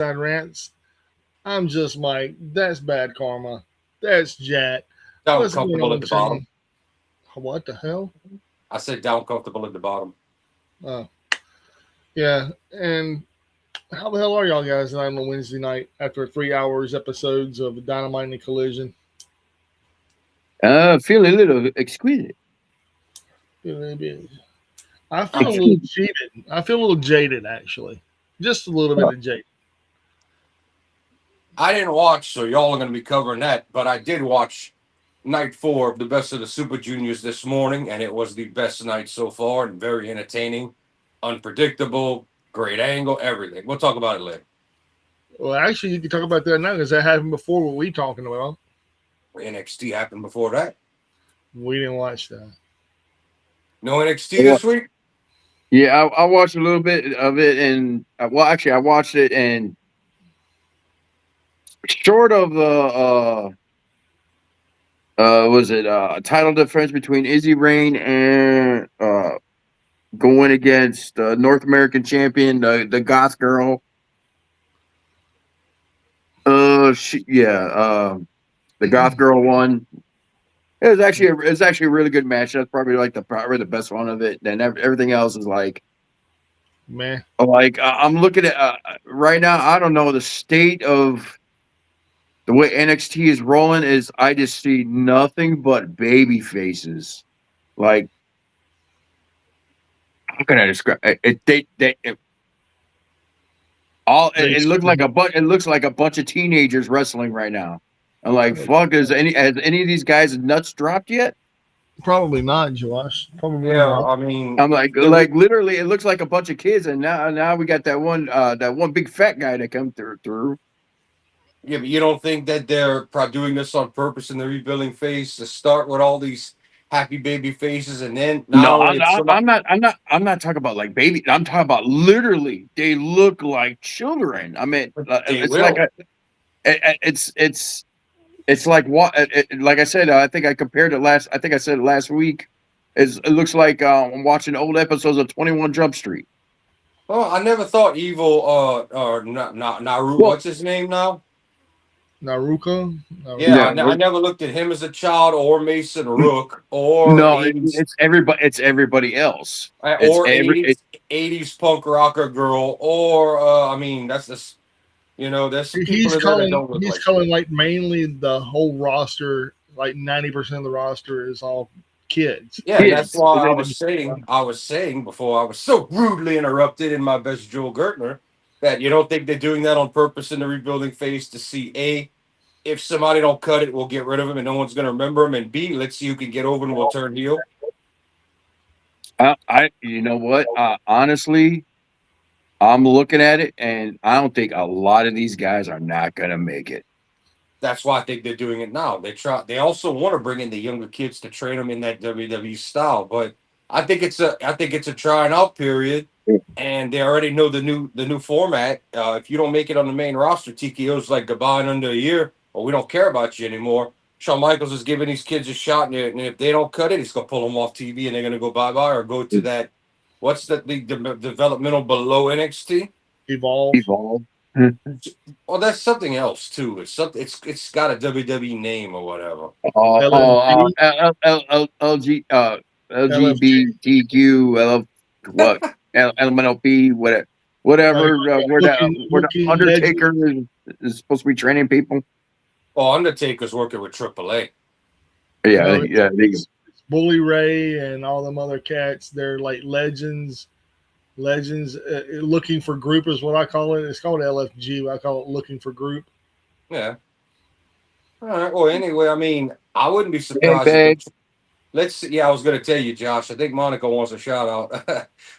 Rants. I'm just Mike. That's bad karma. That's Jack. Down What's going comfortable at on, the bottom. team? What the hell? I said down comfortable at the bottom. Oh, yeah. And how the hell are y'all guys tonight on a Wednesday night after 3 hours episodes of Dynamite and Collision? Feeling a little exquisite. I feel a little Exquisite. cheated. I feel a little jaded, actually. Just a little bit of jaded. I didn't watch, so y'all are going to be covering that. But I did watch night 4 of the Best of the Super Juniors this morning, and it was the best night so far and very entertaining, unpredictable, great angle, everything. We'll talk about it later. Well, actually, you can talk about that now because that happened before what we talking about. NXT happened before that. We didn't watch that. No NXT this week? Yeah, I watched a little bit of it, and actually, I watched it, and short of the was it title difference between Izzy Rain and going against North American champion, the Goth girl. The Goth girl won. It was actually a really good match. That's probably like probably the best one of it. And everything else is Man, I'm looking at right now. I don't know the state of the way NXT is rolling. Is I just see nothing but baby faces. Like, how can I describe it? It looks like it looks like a bunch of teenagers wrestling right now. I'm like, fuck, has any of these guys nuts dropped yet? probably not, Josh. Probably Yeah, not. I mean, I'm like literally, it looks like a bunch of kids, and now we got that one big fat guy that come through. yeah, but you don't think that they're doing this on purpose in the rebuilding phase to start with all these happy baby faces, and then not No, only it's somebody, I'm not talking about like baby. I'm talking about literally, they look like children. I mean, they it's like will. it's like what? Like I said, I think I compared it last. I think I said it last week. It looks like I'm watching old episodes of 21 Jump Street. Oh, I never thought Evil, not Naru. Well, What's his name now? Naruko? Yeah, no, I never looked at him as a child, or Mason Rook, or no, 80s, it's everybody. It's everybody else. It's or every. 80s punk rocker girl, or I mean, that's just there's some people He's in there that calling. don't look He's like shit. calling like mainly the whole roster. Like 90% of the roster is all kids. Yeah, and that's Kids. why I was saying before I was so rudely interrupted in my best Joel Gertner that you don't think they're doing that on purpose in the rebuilding phase to see if somebody don't cut it, we'll get rid of him and no one's gonna remember him, and B, let's see who can get over and we'll turn heel. You know what? Honestly, I'm looking at it, and I don't think a lot of these guys are not gonna make it. That's why I think they're doing it now. They also want to bring in the younger kids to train them in that WWE style, but I think it's a trying out period, and they already know the new format. If you don't make it on the main roster, TKO's like goodbye in under a year, or we don't care about you anymore. Shawn Michaels is giving these kids a shot, and if they don't cut it, he's gonna pull them off TV, and they're gonna go bye bye or go to that. What's the developmental below NXT? Evolve. Evolve. Well, that's something else too. It's something. It's got a WWE name or whatever. LFG. LG, LFG. LGBTQ, what, LMNOP, whatever. Where the Looking legend. Undertaker is supposed to be training people. Oh, Undertaker's working with AAA. Yeah, No, yeah. it's Bully Ray and all them other cats. They're like legends. Legends looking for group is what I call it. It's called LFG. I call it looking for group. Yeah. All right. Well, anyway, I mean, I wouldn't be surprised if Bag. let's see. Yeah, I was going to tell you, Josh. I think Monica wants a shout out.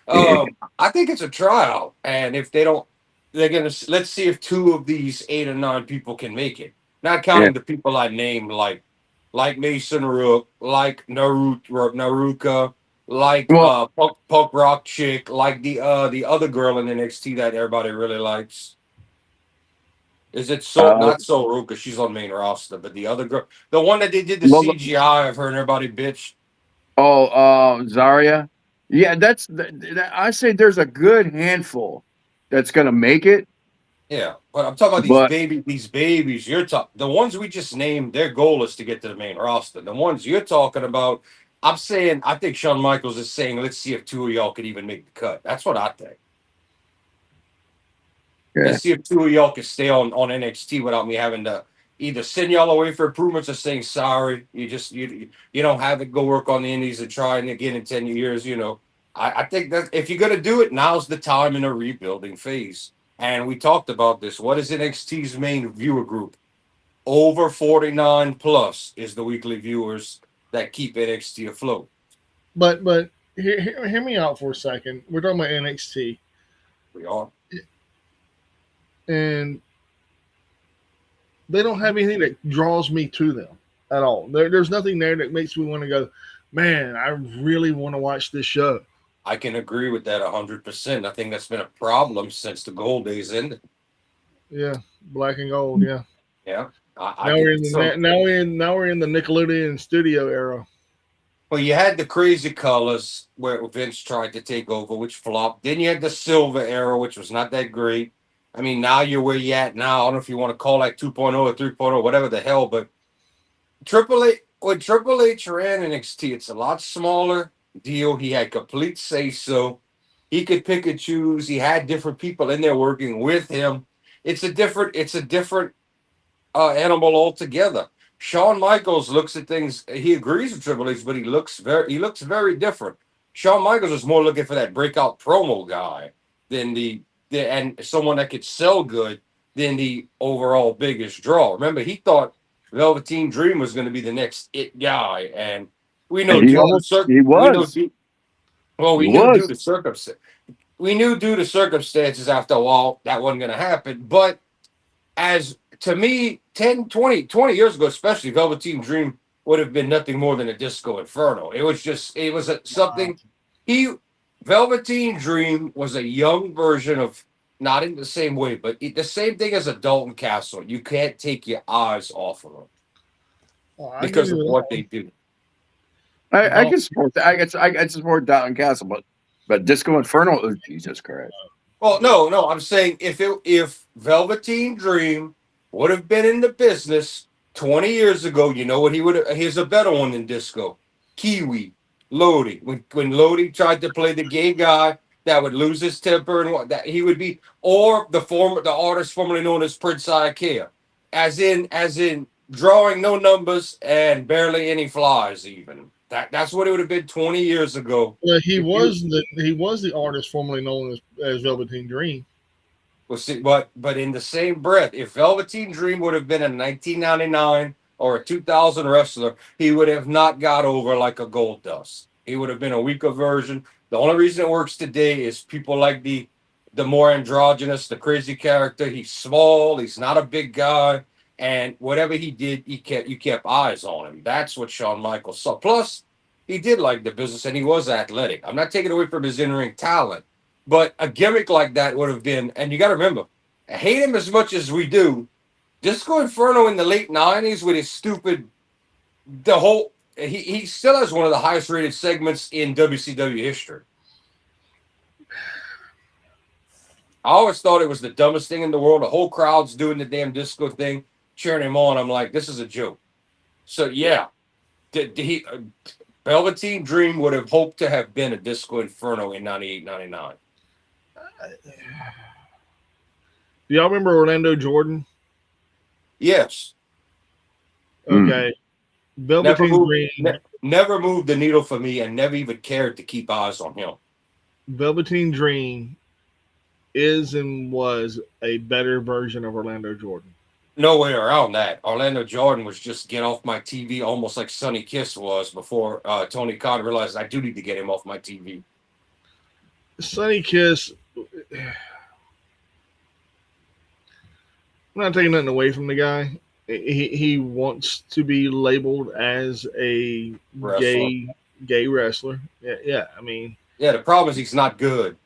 Yeah. I think it's a tryout, and if they don't, they're gonna let's see if 2 of these 8 or 9 people can make it. Not Yeah. counting the people I named, like Mason Rook, like Naruka, like Well, punk rock chick, like the other girl in NXT that everybody really likes. Is it so uh, not so Ruka? She's on main roster, but the other girl, the one that they did the Lola, CGI of her and everybody bitch. Zarya. Yeah, I say there's a good handful that's gonna make it. Yeah, but I'm talking about But these babies. You're talking the ones we just named. Their goal is to get to the main roster. The ones you're talking about, I'm saying, I think Shawn Michaels is saying, let's see if two of y'all could even make the cut. That's what I think. yeah, Let's see if two of y'all can stay on NXT without me having to either send y'all away for improvements or saying sorry. You don't have it. Go work on the Indies and try and again in 10 years. I think that if you're gonna do it, now's the time in a rebuilding phase. And we talked about this. What is NXT's main viewer group? Over 49 plus is the weekly viewers that keep NXT afloat. But hear me out for a second. We're talking about NXT, We are. and they don't have anything that draws me to them at all. There's nothing there that makes me want to go, man, I really want to watch this show. I can agree with that 100%. I think that's been a problem since the gold days ended. Yeah, black and gold. Yeah. Yeah. I Now we're in think the so. now we're in the Nickelodeon studio era. Well, you had the crazy colors where Vince tried to take over, which flopped. Then you had the silver era, which was not that great. I mean, now you're where you at now. I don't know if you want to call that 2.0 or 3.0, whatever the hell, but Triple H, when Triple H ran NXT, it's a lot smaller deal. He had complete say so. He could pick and choose. He had different people in there working with him. It's a different animal altogether. Shawn Michaels looks at things. He agrees with Triple H, but he looks very different. Shawn Michaels is more looking for that breakout promo guy than and someone that could sell good than the overall biggest draw. Remember, he thought Velveteen Dream was going to be the next it guy, and we know and due to he we know was, well he we knew due was. to circumstances. We knew due to circumstances after a while that wasn't going to happen, but as to me 10 20 years ago, especially, Velveteen Dream would have been nothing more than a disco inferno. Something he Velveteen Dream was a young version of, not in the same way, but the same thing as a Dalton Castle. You can't take your eyes off of them Oh, I give because you of that what one. they do. I Don't, can support that. I can support Downton Castle, but Disco Inferno, oh, Jesus Christ. Well, no, I'm saying if Velveteen Dream would have been in the business 20 years ago, you know what he would have. Here's a better one than Disco. Kiwi, Lodi. When Lodi tried to play the gay guy that would lose his temper and what that he would be, or the artist formerly known as Prince Ikea, as in drawing no numbers and barely any flies even. That's what it would have been 20 years ago. well, If you he was the artist formerly known as Velveteen Dream. Well, see, but in the same breath, if Velveteen Dream would have been a 1999 or a 2000 wrestler, he would have not got over like a Gold Dust. He would have been a weaker version. The only reason it works today is people like the more androgynous, the crazy character. He's small. He's not a big guy, and whatever he did, you kept eyes on him. That's what Shawn Michaels saw. Plus, he did like the business, and he was athletic. I'm not taking away from his in-ring talent. But a gimmick like that would have been, and you got to remember, hate him as much as we do. Disco Inferno in the late '90s with his stupid, he still has one of the highest rated segments in WCW history. I always thought it was the dumbest thing in the world. The whole crowd's doing the damn disco thing, cheering him on. I'm like, this is a joke. So yeah, Velveteen Dream would have hoped to have been a Disco Inferno in '98, '99. Do y'all remember Orlando Jordan? Yes. Okay. Never Velveteen moved, Dream. never moved the needle for me, and never even cared to keep eyes on him. Velveteen Dream is and was a better version of Orlando Jordan. No way around that. Orlando Jordan was just get off my TV, almost like Sonny Kiss was before Tony Khan realized I do need to get him off my TV. Sonny Kiss. I'm not taking nothing away from the guy. He wants to be labeled as a Wrestler. gay wrestler. Yeah. I mean, Yeah, the problem is he's not good.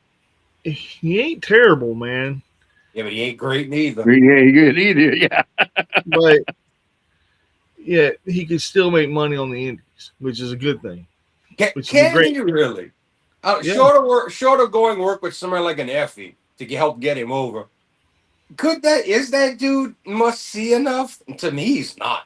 he ain't terrible, man. Yeah, but he ain't great neither. Yeah, he good either. Yeah. But yeah, he could still make money on the indies, which is a good thing. Which is a Can great. he really? Yeah. Short of going work with somebody like an Effie to help get him over. Is that dude must see enough? To me, he's not.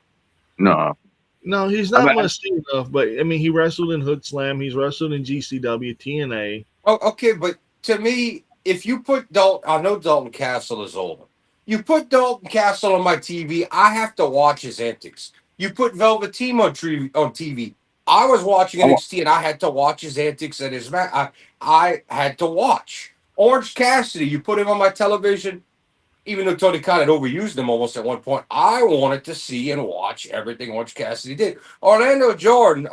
No. No, he's I not mean, must see enough, but I mean, he wrestled in Hood Slam. He's wrestled in GCW, TNA. Oh, okay, but to me, if you put Dalton, I know Dalton Castle is older. You put Dalton Castle on my TV, I have to watch his antics. You put Velveteen on TV. I was watching I wa- NXT and I had to watch his antics and his I had to watch Orange Cassidy. You put him on my television, even though Tony Khan had overused him almost at one point. I wanted to see and watch everything Orange Cassidy did. Orlando Jordan,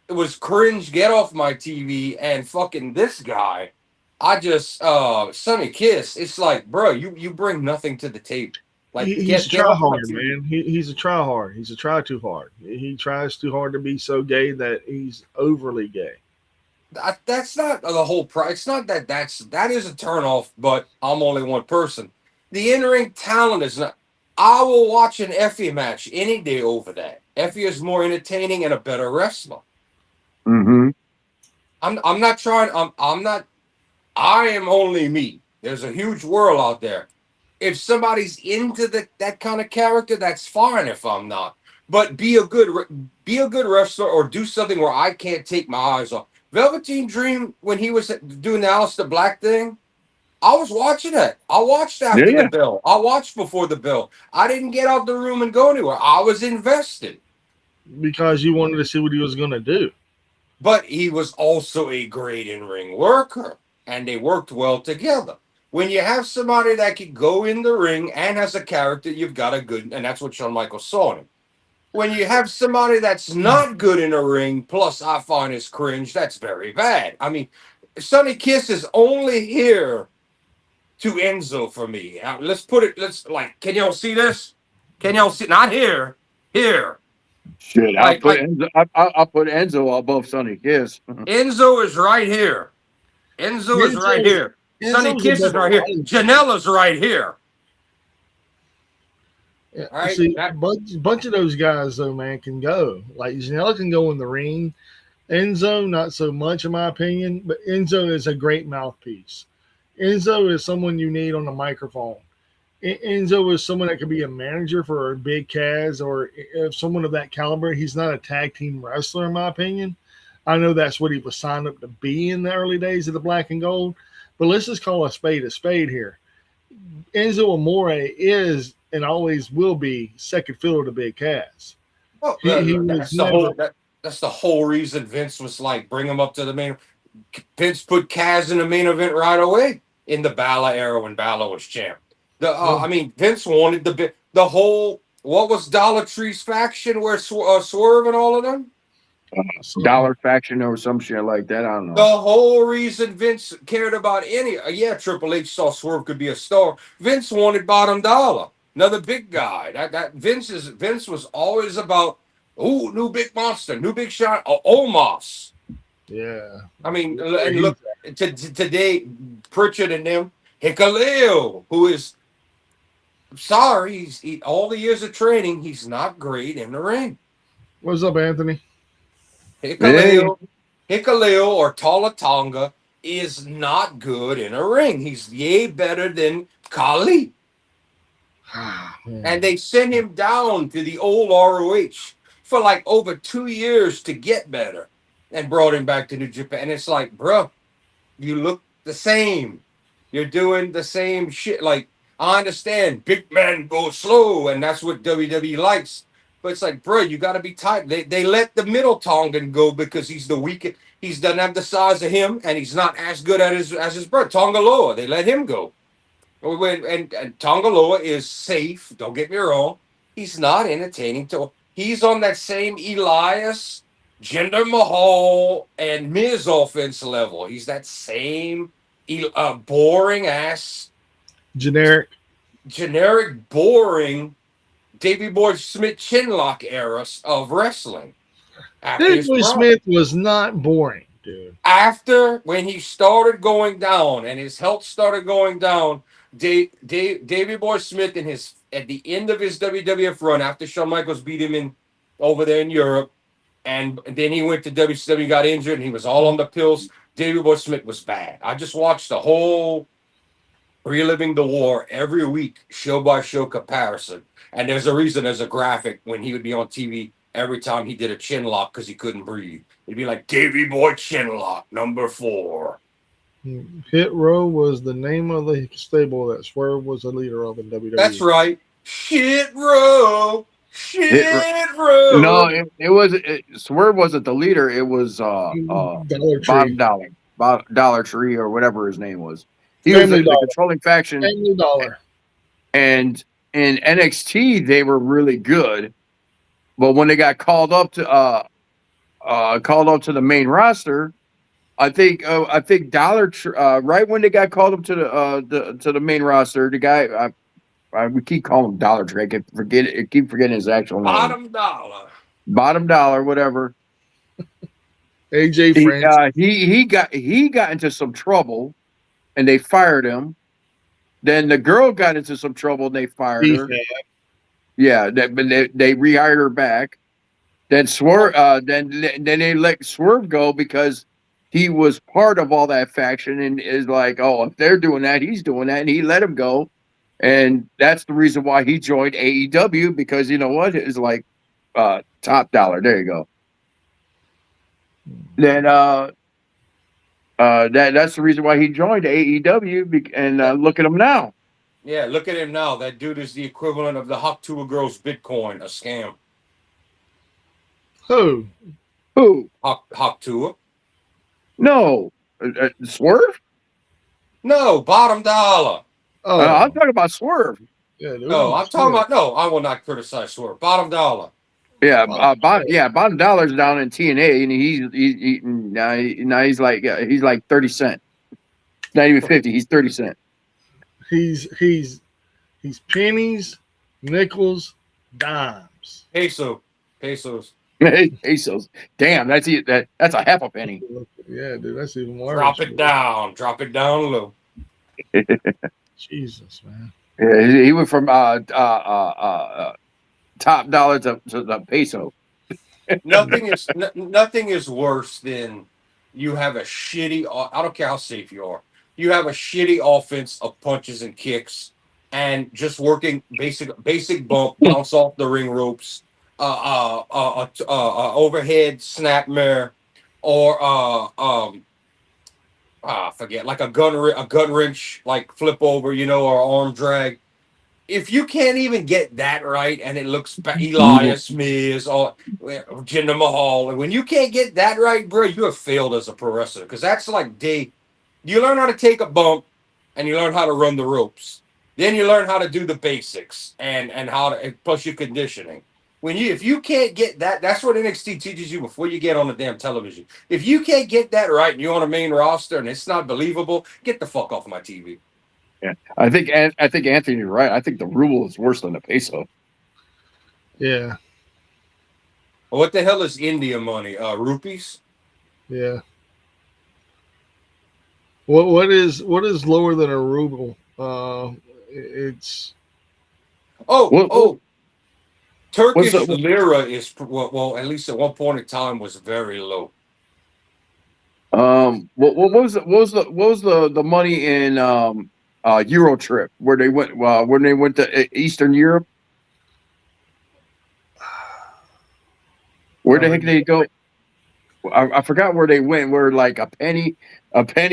it was cringe. Get off my TV and fucking this guy. I just Sonny Kiss. It's like, bro, you bring nothing to the table. Like He's a get try off my hard, TV. man. He's a try hard. He's a try too hard. He tries too hard to be so gay that he's overly gay. That's not the whole price. It's not that is a turnoff. But I'm only one person. The in ring talent is not. I will watch an Effie match any day over that. Effie is more entertaining and a better wrestler. Mhm. I'm not trying. I'm not. I am only me. There's a huge world out there. If somebody's into that kind of character, that's fine. If I'm not, but be a good wrestler or do something where I can't take my eyes off. Velveteen Dream, when he was doing the Aleister Black thing, I was watching it. I watched Yeah, after the yeah. bell. I watched before the bell. I didn't get out the room and go anywhere. I was invested. Because you wanted to see what he was going to do. But he was also a great in ring worker, and they worked well together. When you have somebody that can go in the ring and has a character, you've got a good, and that's what Shawn Michaels saw in him. When you have somebody that's not good in a ring, plus I find his cringe, that's very bad. I mean, Sonny Kiss is only here to Enzo for me. Can y'all see this? Can y'all see? Not here, here. Shit, Like I'll put Enzo above Sonny Kiss. Enzo is right here. Enzo is right Enzo, here. Sonny Enzo's Kiss is above a right lot here. of Janela's right here. yeah, All right. see, bunch of those guys though, man, can go. Like Janela can go in the ring. Enzo, not so much in my opinion, but Enzo is a great mouthpiece. Enzo is someone you need on the microphone. Enzo is someone that could be a manager for a big Kaz or if someone of that caliber. He's not a tag team wrestler, in my opinion. I know that's what he was signed up to be in the early days of the Black and Gold, but let's just call a spade here. Enzo Amore is and always will be second fiddle to Big Cass. Well, He was that's the never. that's the whole reason Vince was like, bring him up to the main. Vince put Kaz in the main event right away in the Balor era when Balor was champ. I mean, Vince wanted the whole. What was Dollar Tree's faction where Swerve and all of them? Dollar Faction or some shit like that. I don't The know. whole reason Vince cared about yeah, Triple H saw Swerve could be a star. Vince wanted Bottom Dollar, another big guy. That Vince was always about, ooh, new big monster, new big shot, Omos. Yeah. I mean, Where and he's look today, Pritchard and them, Hikaleo, who is sorry, all the years of training, he's not great in the ring. What's up, Anthony? Hey, Hikaleo or Tala is not good in a ring. He's yay better than Kali. And they sent him down to the old ROH for like over 2 years to get better and brought him back to New Japan. And it's like, bro, you look the same. You're doing the same shit. Like, I understand big men go slow, and that's what WWE likes. But it's like, bro, you got to be tight. They let the middle Tongan go because he's the weakest. He's doesn't have the size of him, and he's not as good at as his brother Tongaloa. They let him go. And Tongaloa is safe. Don't get me wrong. He's not entertaining. He's on that same Elias, Jinder Mahal, and Miz offense level. He's that same boring ass, generic. generic, boring Davey Boy Smith Chinlock era of wrestling. Davey Boy Smith was not boring, dude. After when he started going down and his health started going down, Davey Boy Smith at the end of his WWF run after Shawn Michaels beat him in over there in Europe, and then he went to WCW, got injured, and he was all on the pills. Davey Boy Smith was bad. I just watched the whole reliving the war every week, show by show comparison. And there's a reason there's a graphic when he would be on TV every time he did a chin lock because he couldn't breathe. It'd be like Davy Boy chin lock #4. Hit Row was the name of the stable that Swerve was a leader of in That's WWE. right. Shit row. It, Shit no, row. it was Swerve wasn't the leader. It was Dollar Bottom Tree, Dollar, Dollar Tree, or whatever his name was. He was Family the Dollar, controlling faction, Family Dollar. and in NXT they were really good. But when they got called up to the main roster, I think right when they got called up to the main roster, the guy we keep calling him Dollar Tree. I keep forgetting his actual name. Bottom dollar. Bottom Dollar, whatever. AJ He France. he got into some trouble and they fired him. Then the girl got into some trouble and they fired her. Yeah, but they rehired her back. Then then they let Swerve go because he was part of all that faction and is like, oh, if they're doing that, he's doing that, and he let him go. And that's the reason why he joined AEW, because you know what? It's like top dollar. There you go. Then that's the reason why he joined AEW, and look at him now. Yeah, look at him now. That dude is the equivalent of the Hawk Tuah girls Bitcoin, a scam. Who? Who? Hawk Tuah? No, Swerve. No, bottom dollar. Oh, I'm talking about Swerve. yeah, dude, No, I'm talking about no. I will not criticize Swerve. Bottom dollar. Yeah, Oh, bottom dollar's down in TNA, and now he's like 30 cent. Not even 50. He's 30 cent. he's pennies, nickels, dimes. Pesos. Pesos. Damn, that's a half a penny. Yeah, dude, that's even worse. Drop it down low. Jesus, man. Yeah, he went from top dollar to the peso. Nothing is worse than you have a shitty. I don't care how safe you are. You have a shitty offense of punches and kicks, and just working basic bump, bounce off the ring ropes, overhead snap mare, or forget like a gun wrench like flip over, or arm drag. If you can't even get that right, and it looks Elias Miz or Jinder Mahal, and when you can't get that right, bro, you have failed as a pro wrestler. Because that's like you learn how to take a bump, and you learn how to run the ropes. Then you learn how to do the basics and how to plus your conditioning. If you can't get that, that's what NXT teaches you before you get on the damn television. If you can't get that right, and you're on a main roster and it's not believable, get the fuck off my TV. Yeah, I think Anthony's right. I think the ruble is worse than the peso. Yeah, What the hell is India money? Rupees? yeah. What is lower than a ruble? It's Turkish lira is well, at least at one point in time was very low. What was the money in Euro trip where they went when they went to Eastern Europe? Where the heck did they go? I forgot where they went. Where like a penny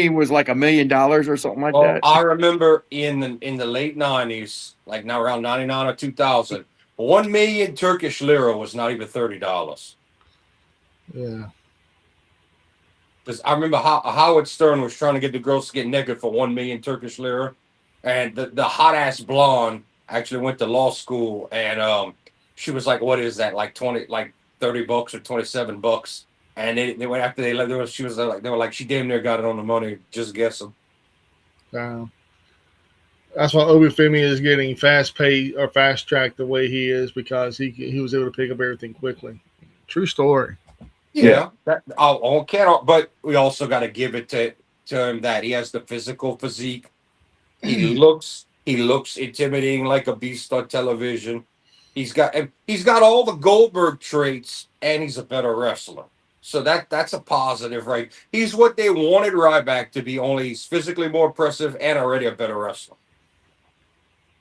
was like $1 million or something like that. I remember in the late 90s, like now around 99 or 2000, 1 million Turkish lira was not even $30. yeah. Because I remember Howard Stern was trying to get the girls to get naked for 1 million Turkish lira, and the hot ass blonde actually went to law school, and she was like, "What is that? Like $30 or $27?" And they went after they left. She was like, they were like, she damn near got it on the money. Just guessing. That's why Obafemi is getting fast pay or fast tracked the way he is, because he was able to pick up everything quickly. True story. Yeah. But we also got to give it to him that he has the physical physique. He looks intimidating like a beast on television. He's got all the Goldberg traits, and he's a better wrestler. So that's a positive, right? He's what they wanted Ryback to be, only he's physically more impressive and already a better wrestler.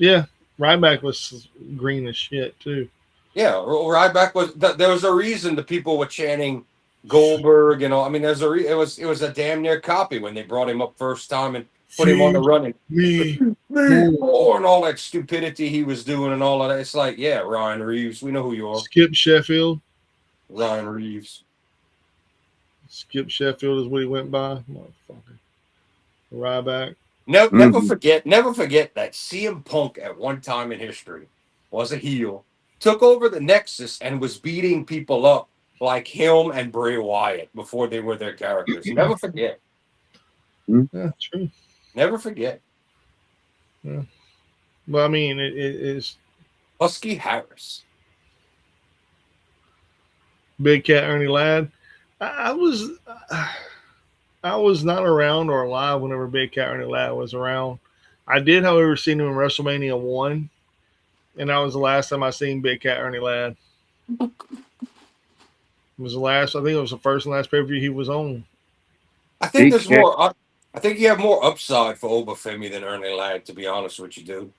Yeah, Ryback was green as shit too. Yeah, Ryback was. There was a reason the people were chanting Goldberg. I mean, it was a damn near copy when they brought him up first time and put him on the Feed running. me Me more. more and all that stupidity he was doing and all of that. It's like, yeah, Ryan Reeves, we know who you are, Skip Sheffield. Ryan Reeves. Skip Sheffield is what he went by. Motherfucker. Ryback. Never forget that CM Punk at one time in history was a heel, took over the Nexus and was beating people up like him and Bray Wyatt before they were their characters. Never forget. Yeah, true. Never forget. Yeah. Well, I mean, it's Husky Harris. Big Cat Ernie Ladd. I was I was not around or alive whenever Big Cat Ernie Ladd was around. I did, however, see him in WrestleMania 1, and that was the last time I seen Big Cat Ernie Ladd. It was the last. I think it was the first and last pay per view he was on. I think there's more. I think you have more upside for Obafemi than Ernie Ladd. To be honest with you, dude.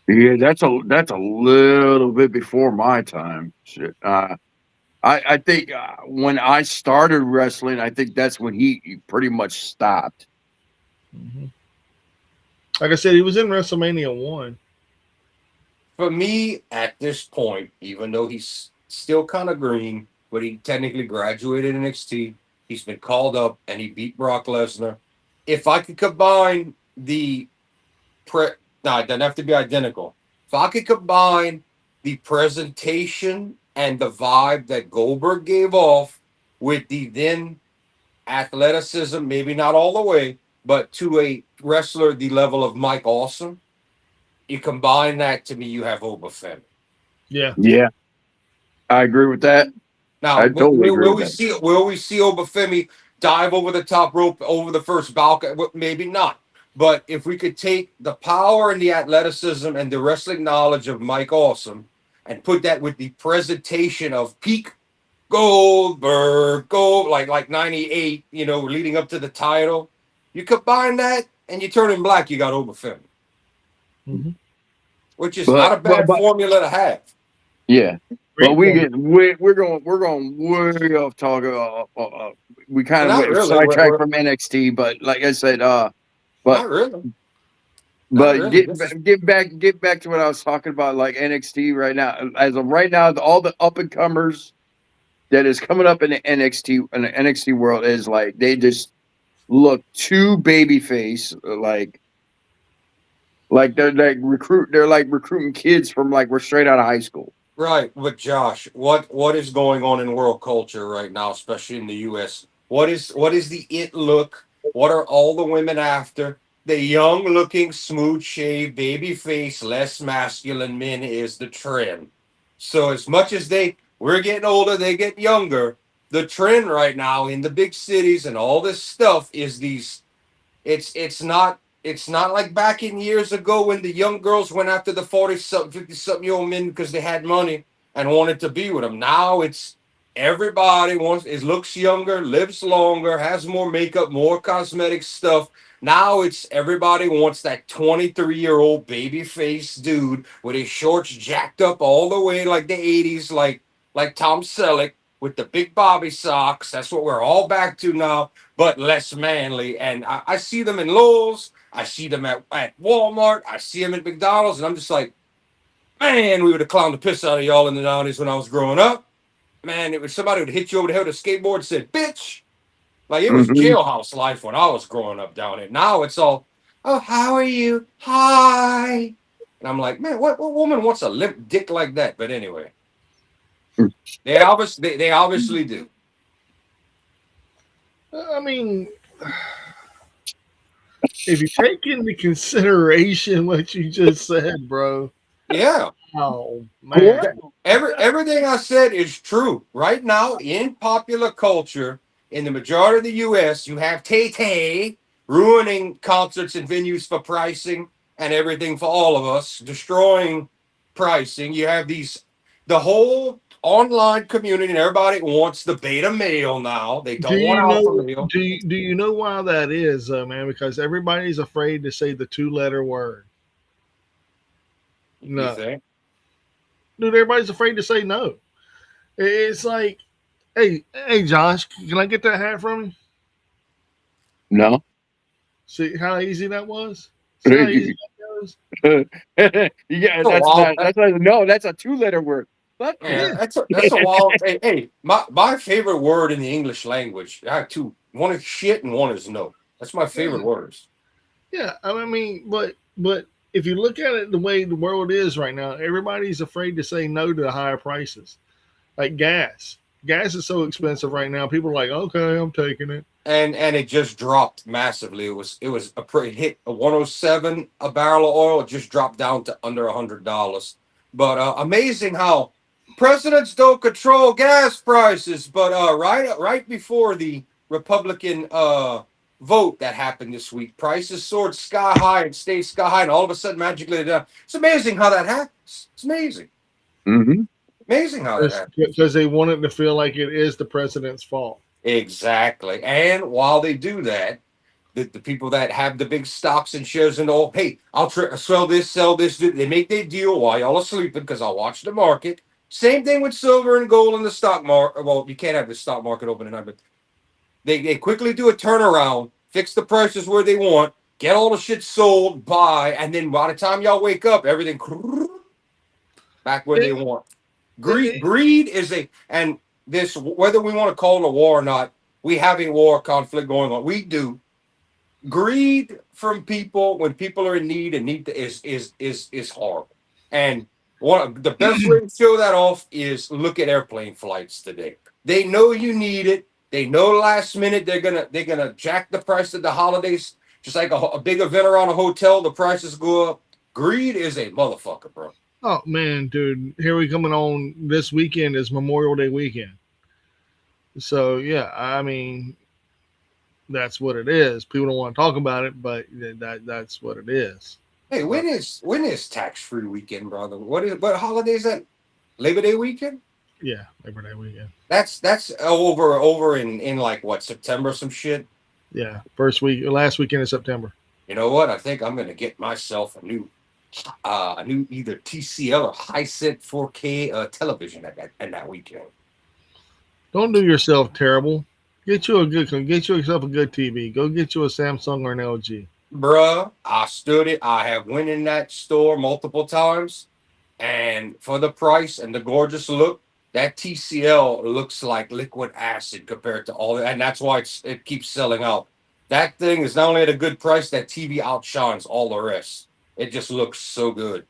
Yeah, that's a little bit before my time. Shit. I think when I started wrestling, I think that's when he pretty much stopped. Mm-hmm. Like I said, he was in WrestleMania 1. For me, at this point, even though he's still kind of green, but he technically graduated NXT, he's been called up and he beat Brock Lesnar. If I could combine it doesn't have to be identical. If I could combine the presentation and the vibe that Goldberg gave off with the then athleticism, maybe not all the way, but to a wrestler the level of Mike Awesome, you combine that, to me, you have Obafemi. Yeah. Yeah. I agree with that. Now, I totally agree will with that. we see Obafemi dive over the top rope over the first balcony? Maybe not. But if we could take the power and the athleticism and the wrestling knowledge of Mike Awesome and put that with the presentation of peak Goldberg, like 98, leading up to the title, you combine that and you turn him black, you got Obafemi. Mm-hmm. Which is not a bad formula to have. Yeah. Great But we're going way off talking. We kind of went sidetracked from NXT, but like I said, not really. But get back to what I was talking about, like NXT right now. As of right now, all the up and comers that is coming up in the NXT world is like they just look too babyface, like they're like recruiting kids from like we're straight out of high school. Right, but Josh, what is going on in world culture right now, especially in the U.S.? What is the it look? What are all the women after? The young-looking, smooth-shaved, baby face, less masculine men is the trend. So as much as we're getting older, they get younger. The trend right now in the big cities and all this stuff is these. It's not like back in years ago when the young girls went after the 40-something, 50-something year old men because they had money and wanted to be with them. Now it's everybody looks younger, lives longer, has more makeup, more cosmetic stuff. Now it's everybody wants that 23-year-old baby face dude with his shorts jacked up all the way like the 80s, like Tom Selleck with the big bobby socks. That's what we're all back to now, but less manly. And I see them in Lowe's. I see them at Walmart. I see them at McDonald's. And I'm just like, man, we would have clowned the piss out of y'all in the 90s when I was growing up. Man, it was somebody would hit you over the head with a skateboard and said, bitch. Like it was jailhouse life when I was growing up down there. Now it's all, oh, how are you? Hi. And I'm like, man, what woman wants a limp dick like that? But anyway, they obviously do. I mean, if you take into consideration what you just said, bro. Yeah. Oh man. Everything I said is true. Right now, in popular culture, in the majority of the US, you have Tay-Tay ruining concerts and venues for pricing and everything for all of us, destroying pricing. You have the whole online community and everybody wants the beta male now. They don't want alpha male. Do you know why that is, though, man? Because everybody's afraid to say the 2-letter word. You No, think? dude, everybody's afraid to say no. It's like, hey, Josh, can I get that hat from you? No. See how easy that was. See how easy that was. Yeah, So that's wild. no, that's a 2-letter word. Fuck Yeah, you. that's a wild. Hey, my favorite word in the English language. I have two. One is shit and one is no. That's my favorite Yeah, words. yeah. I mean, but if you look at it the way the world is right now, everybody's afraid to say no to the higher prices. Like gas. Gas is so expensive right now. People are like, okay, I'm taking it. And it just dropped massively. It was a pretty hit a 107 a barrel of oil. It just dropped down to under $100. But amazing how presidents don't control gas prices. But right before the Republican vote that happened this week, prices soared sky high and stayed sky high, and all of a sudden magically they're down. It's amazing how that happens. It's amazing. Mm-hmm. Amazing how that happens. Because they want it to feel like it is the president's fault. Exactly. And while they do that, the people that have the big stocks and shares and all, hey, I'll sell this, sell this. They make their deal while y'all are sleeping because I'll watch the market. Same thing with silver and gold in the stock market. Well, you can't have the stock market open tonight, but they quickly do a turnaround, fix the prices where they want, get all the shit sold, buy, and then by the time y'all wake up, everything back where they It, want. Greed, it, greed is and this, whether we want to call it a war or not, we have a war conflict going on. We do. Greed from people when people are in need and is horrible. And one of the best way to show that off is look at airplane flights today. They know you need it. They know last minute they're gonna jack the price of the holidays. Just like a big event around a hotel, the prices go up. Greed is a motherfucker, bro. oh man, dude, here we coming on this weekend is Memorial Day weekend. So yeah, I mean that's what it is. People don't want to talk about it, but that's what it is. Hey, So when is tax free weekend, brother? What holiday is that? Labor Day weekend? yeah, Labor Day weekend. That's over in like what, September, some shit. Yeah, last weekend of September. You know what? I think I'm gonna get myself a new either TCL or Hisense 4K television at that weekend. Don't do yourself terrible. Get yourself a good TV. Go get you a Samsung or an LG. Bruh, I stood it. I have went in that store multiple times, and for the price and the gorgeous look, that TCL looks like liquid acid compared to all that, and that's why it keeps selling out. That thing is not only at a good price, that TV outshines all the rest. It just looks so good.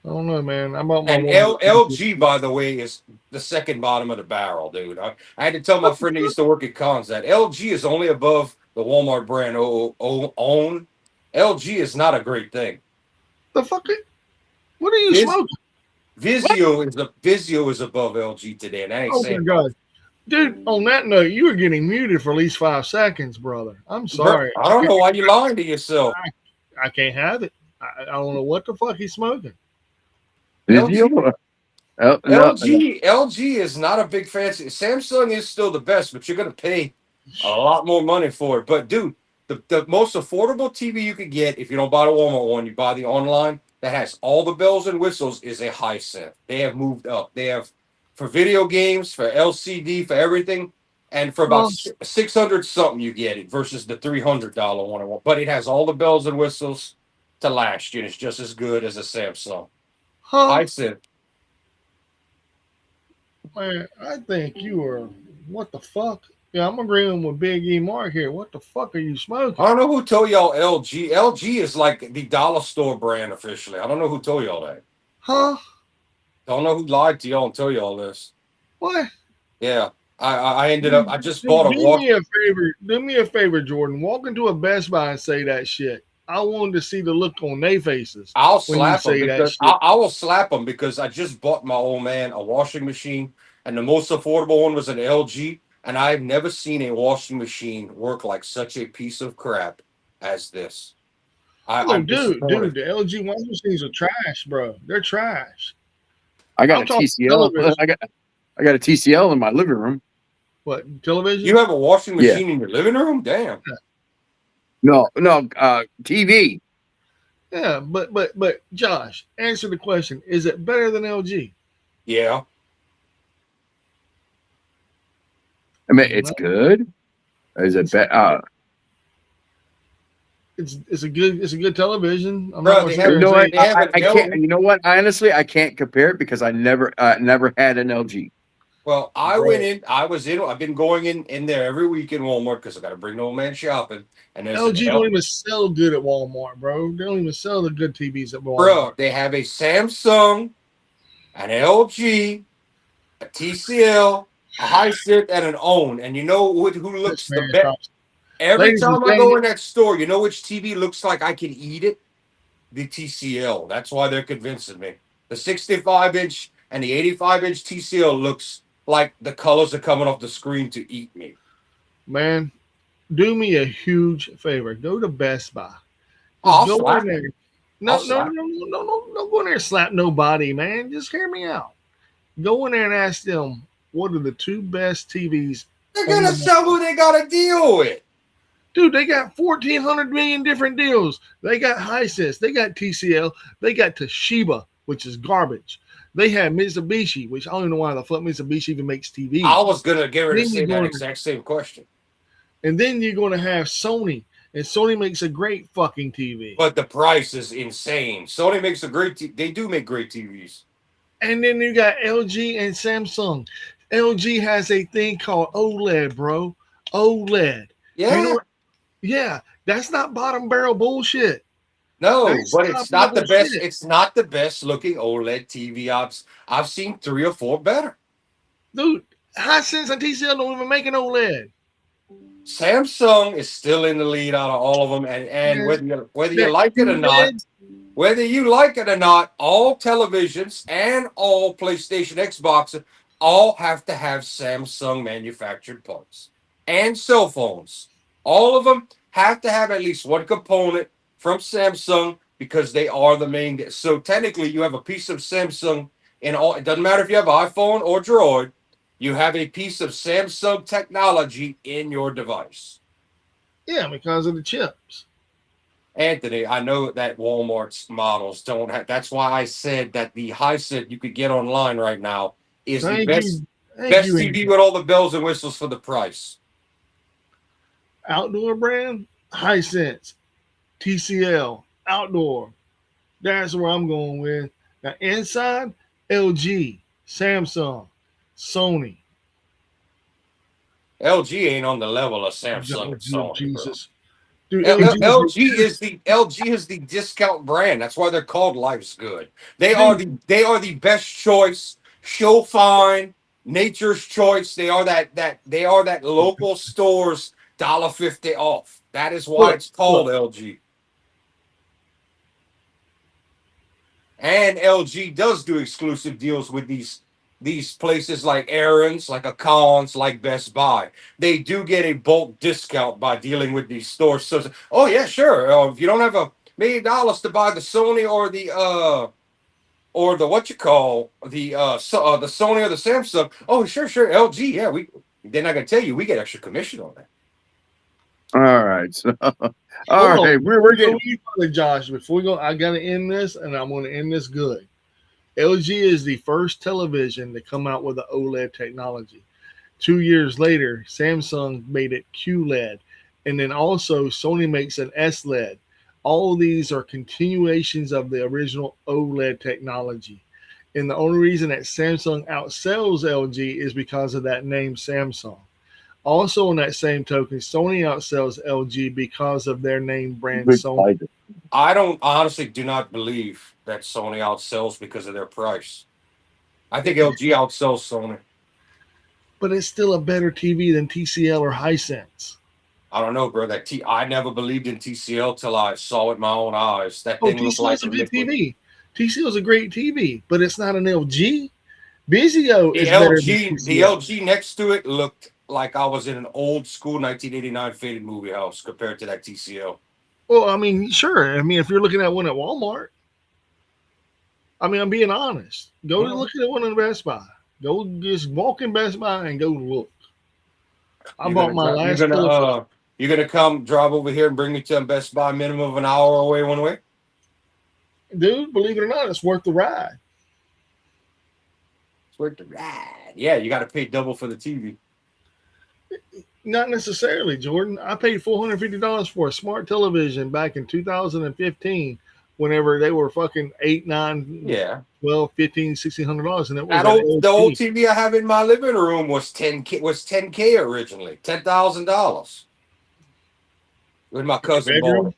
I don't know, man. I bought my And woman. LG, by the way, is the second bottom of the barrel, dude. I had to tell my friend who used to work at Cons that LG is only above the Walmart brand own. LG is not a great thing. The fuck? What are you Vis- smoking? Vizio is above LG today, and I ain't Oh my saying god, dude! On that note, you were getting muted for at least 5 seconds, brother. I'm bro, sorry. I don't know why you lying to yourself. I can't have it. I don't know what the fuck he's smoking. Video? LG Oh, no. LG is not a big fancy. Samsung is still the best, but you're gonna pay a lot more money for it. But dude, the most affordable TV you could get if you don't buy the Walmart one, you buy the online that has all the bells and whistles is a Hisense. They have moved up. They have for video games, for LCD, for everything, and for about Well, 600 something you get it versus the $300 one. But it has all the bells and whistles to last you, and it's just as good as a Samsung. huh? Hisense. Man, I think you are. What the fuck? Yeah, I'm agreeing with Big E Mark here. What the fuck are you smoking? I don't know who told y'all LG. LG is like the dollar store brand officially. I don't know who told y'all that. Huh? Don't know who lied to y'all and told y'all this. What? Yeah, I ended up. I just Do bought a me walk. a favor. Do me a favor, Jordan. Walk into a Best Buy and say that shit. I wanted to see the look on their faces I'll when you slap them say that because shit. I will slap them because I just bought my old man a washing machine, and the most affordable one was an LG, and I've never seen a washing machine work like such a piece of crap as this. Oh, I'm dude, disappointed. the LG washing machines are trash, bro. They're trash. I got I'm a talking TCL. television. I got a TCL in my living room. What, television? You have a washing Yeah. machine in your living room? Damn. No, TV. Yeah, but Josh, answer the question: is it better than LG? Yeah. I mean, it's No, good. Is it better? it's a good television. I'm not Bro, gonna they sit have You there and know what? say they have an I can't. L. You know what? Honestly, I can't compare it because I never had an LG. Well, I went bro, in. I was in. I've been going in there every week in Walmart because I got to bring the old man shopping. And there's an LG don't L. even sell good at Walmart, bro. They don't even sell the good TVs at Bro, Walmart. they have a Samsung, an LG, a TCL, a Hisense, and an OWN. And you know who This looks the man best? talks. Every Ladies and time I go gentlemen, in that store, you know which TV looks like I can eat it? The TCL. That's why they're convincing me. The 65-inch and the 85-inch TCL looks like the colors are coming off the screen to eat me. man, do me a huge favor. Go to Best Buy. Oh, Just I'll go in slap it. there. I'll No, no, slap no, no, no, no, don't go in there and slap nobody, man. Just hear me out. Go in there and ask them what are the two best TVs They're on gonna the sell market. who they gotta deal with. Dude, they got 1,400 million different deals. They got Hisense, they got TCL, they got Toshiba, which is garbage. They have Mitsubishi, which I don't even know why the fuck Mitsubishi even makes I TVs. was gonna get ready to Then say you're that going to, exact same question. and then you're going to have Sony, and Sony makes a great fucking TV. But the price is insane. Sony makes a great they do make great TVs. And then you got LG and Samsung. LG has a thing called OLED, bro. OLED. You know Yeah. what? Yeah, that's not bottom barrel bullshit. No, That's but top it's not the level best. shit. It's not the best looking OLED TV. I've seen 3 or 4 better. Dude, Hisense and TCL don't even make an OLED. Samsung is still in the lead out of all of them, and Man, whether you that like it or not, QLED, all televisions and all PlayStation, Xbox, all have to have Samsung manufactured parts, and cell phones. All of them have to have at least one component from Samsung because they are the main. So technically, you have a piece of Samsung in all. It doesn't matter if you have iPhone or Droid. You have a piece of Samsung technology in your device. yeah, because of the chips. Anthony, I know that Walmart's models don't have. That's why I said that the Hisense you could get online right now is the Thank best you. Thank best you, TV Andrew. with all the bells and whistles for the price. Outdoor brand, Hisense, TCL, outdoor. That's where I'm going with. Now, inside, LG, Samsung, Sony. LG ain't on the level of Samsung Oh, and dude, Sony, bro. Jesus. Dude, LG is the LG is the discount brand. That's why they're called Life's Good. dude. They are the best choice. Show fine, nature's choice. They are that local stores $1.50 off. That is why Look, it's called look. LG. And LG does do exclusive deals with these places like Aaron's, like a Collins, like Best Buy. They do get a bulk discount by dealing with these stores. So, oh yeah, sure. If you don't have $1 million to buy the Sony or the what you call the Sony or the Samsung, oh sure, LG, yeah, we they're not gonna tell you we get extra commission on that. All right. So, Hold all on. right. We're Before getting. we go, Josh, before we go, I got to end this, and I'm going to end this good. LG is the first television to come out with the OLED technology. 2 years later, Samsung made it QLED, and then also Sony makes an SLED. All of these are continuations of the original OLED technology. And the only reason that Samsung outsells LG is because of that name Samsung. Also, on that same token, Sony outsells LG because of their name brand Sony. I don't honestly do not believe that Sony outsells because of their price. I think LG outsells Sony. But it's still a better TV than TCL or Hisense. I don't know, bro. I never believed in TCL till I saw it with my own eyes. That Oh, thing looked TCL like is a a good liquid. TV. TCL is a great TV, but it's not an LG. Vizio The is better than LG, the TCL. LG next to it looked like I was in an old school 1989 faded movie house compared to that TCL. Well, I mean, sure. I mean, if you're looking at one at Walmart, I mean, I'm being honest. Go to Mhm. look at one in Best Buy. Go just walk in Best Buy and go look. I You're bought gonna my dri- last television. you're gonna come drive over here and bring me to Best Buy minimum of an hour away one way. dude, believe it or not, it's worth the ride. It's worth the ride. Yeah, you got to pay double for the TV. Not necessarily, Jordan. I paid $450 for a smart television back in 2015 whenever they were fucking 8, 9, Yeah. 12, 15, $1,600, and it was That an old the old LG. TV I have in my living room was 10K originally, $10,000. When my cousin bought Bedroom? it.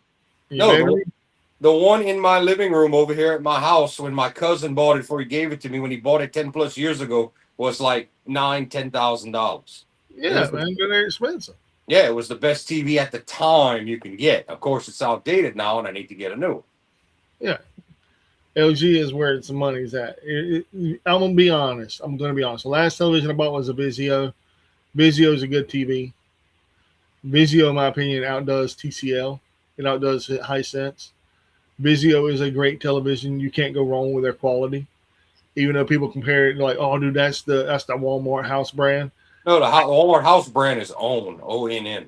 In your No, bedroom? the one in my living room over here at my house when my cousin bought it before he gave it to me when he bought it 10 plus years ago was like $10,000. It Yeah, was man, they're expensive. yeah, it was the best TV at the time you can get. Of course, it's outdated now, and I need to get a new one. Yeah. LG is where the money's at. I'm gonna be honest. The last television I bought was a Vizio. Vizio is a good TV. Vizio, in my opinion, outdoes TCL. It outdoes Hisense. Vizio is a great television. You can't go wrong with their quality. Even though people compare it like, oh, dude, that's the Walmart house brand. No, the Walmart house brand is ONN.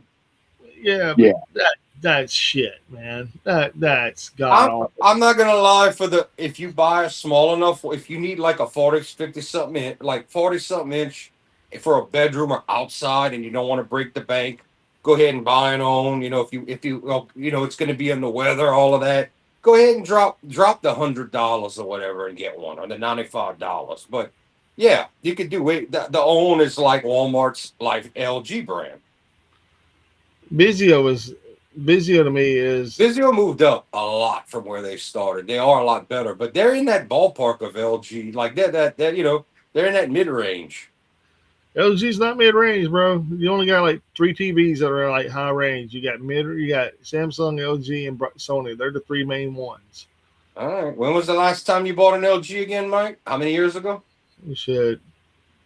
Yeah, Yeah. but that's shit, man. That's god awful. I'm not gonna lie. If you buy a small enough, if you need like a 50 something inch, like 40 something inch for a bedroom or outside, and you don't want to break the bank, go ahead and buy an own. You know, it's going to be in the weather, all of that. Go ahead and drop the $100 or whatever and get one, or the $95. But yeah, you could do it. The own is like Walmart's like LG brand. Vizio to me is Vizio moved up a lot from where they started. They are a lot better, but they're in that ballpark of LG. Like they're in that mid range. LG's not mid range, bro. You only got like 3 TVs that are like high range. You got Samsung, LG, and Sony. They're the 3 main ones. All right. When was the last time you bought an LG again, Mike? How many years ago? You should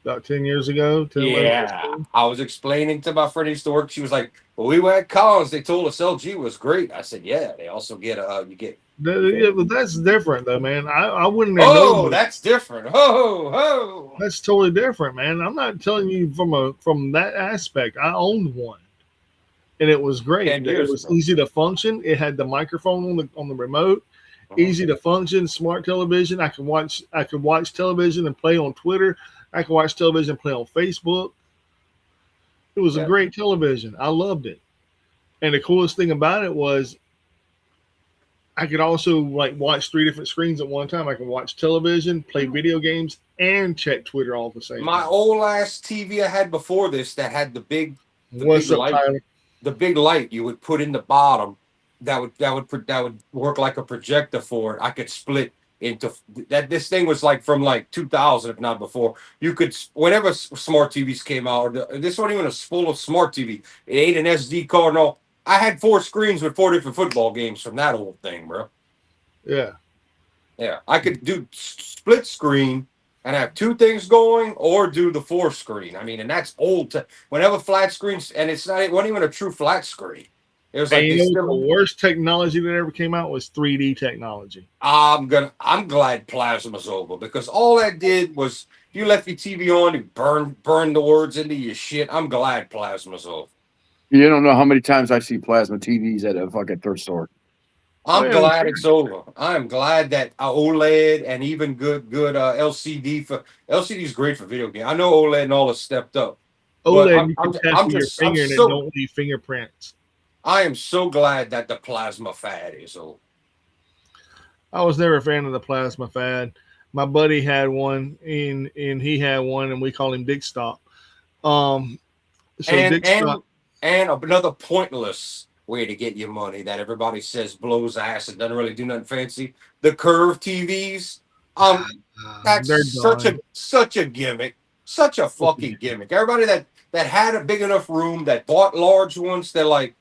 about 10 years ago. 10, Yeah. I was explaining to my friend who used to work. She was like, well, we were at Collins. They told us LG was great. I said, yeah. They also get Yeah, but that's different though, man. I wouldn't have Oh, known. that's different. Ho. That's totally different, man. I'm not telling you from that aspect. I owned one, and it was great. 10 It years was ago. easy to function. It had the microphone on the remote. Easy to function. Smart television. I could watch television and play on Twitter. I could watch television and play on Facebook. It was a great television. I loved it. And the coolest thing about it was I could also like watch 3 different screens at one time. I could watch television, play video games, and check Twitter all at the same My time. old last TV I had before this that had the big What's up, light, Tyler? the big light you would put in the bottom that would work like a projector for it. I could split into that. This thing was like from like 2000, if not before. You could whenever smart TVs came out, or this wasn't even a full of smart TV. It ate an SD card. No, I had 4 screens with 4 different football games from that old thing, bro. Yeah. Yeah, I could do split screen and have 2 things going, or do the 4 screen. I mean, and that's old. Whenever flat screens, and it wasn't even a true flat screen. It was like the worst technology that ever came out was 3D technology. I'm glad plasma's over, because all that did was you left your TV on, you burn the words into your shit. I'm glad plasma's over. You don't know how many times I see plasma TVs at a fucking thrift store. I'm glad it's over. I'm glad that OLED and even good LCD is great for video games. I know OLED and all has stepped up. OLED, you can tap with your finger and it don't leave fingerprints. I am so glad that the plasma fad is over. I was never a fan of the plasma fad. My buddy had one, and he had one, and we call him Big Stop. And another pointless way to get your money that everybody says blows ass and doesn't really do nothing fancy. The curved TVs. That's such a gimmick. Such a fucking gimmick. Everybody that had a big enough room that bought large ones, they're like,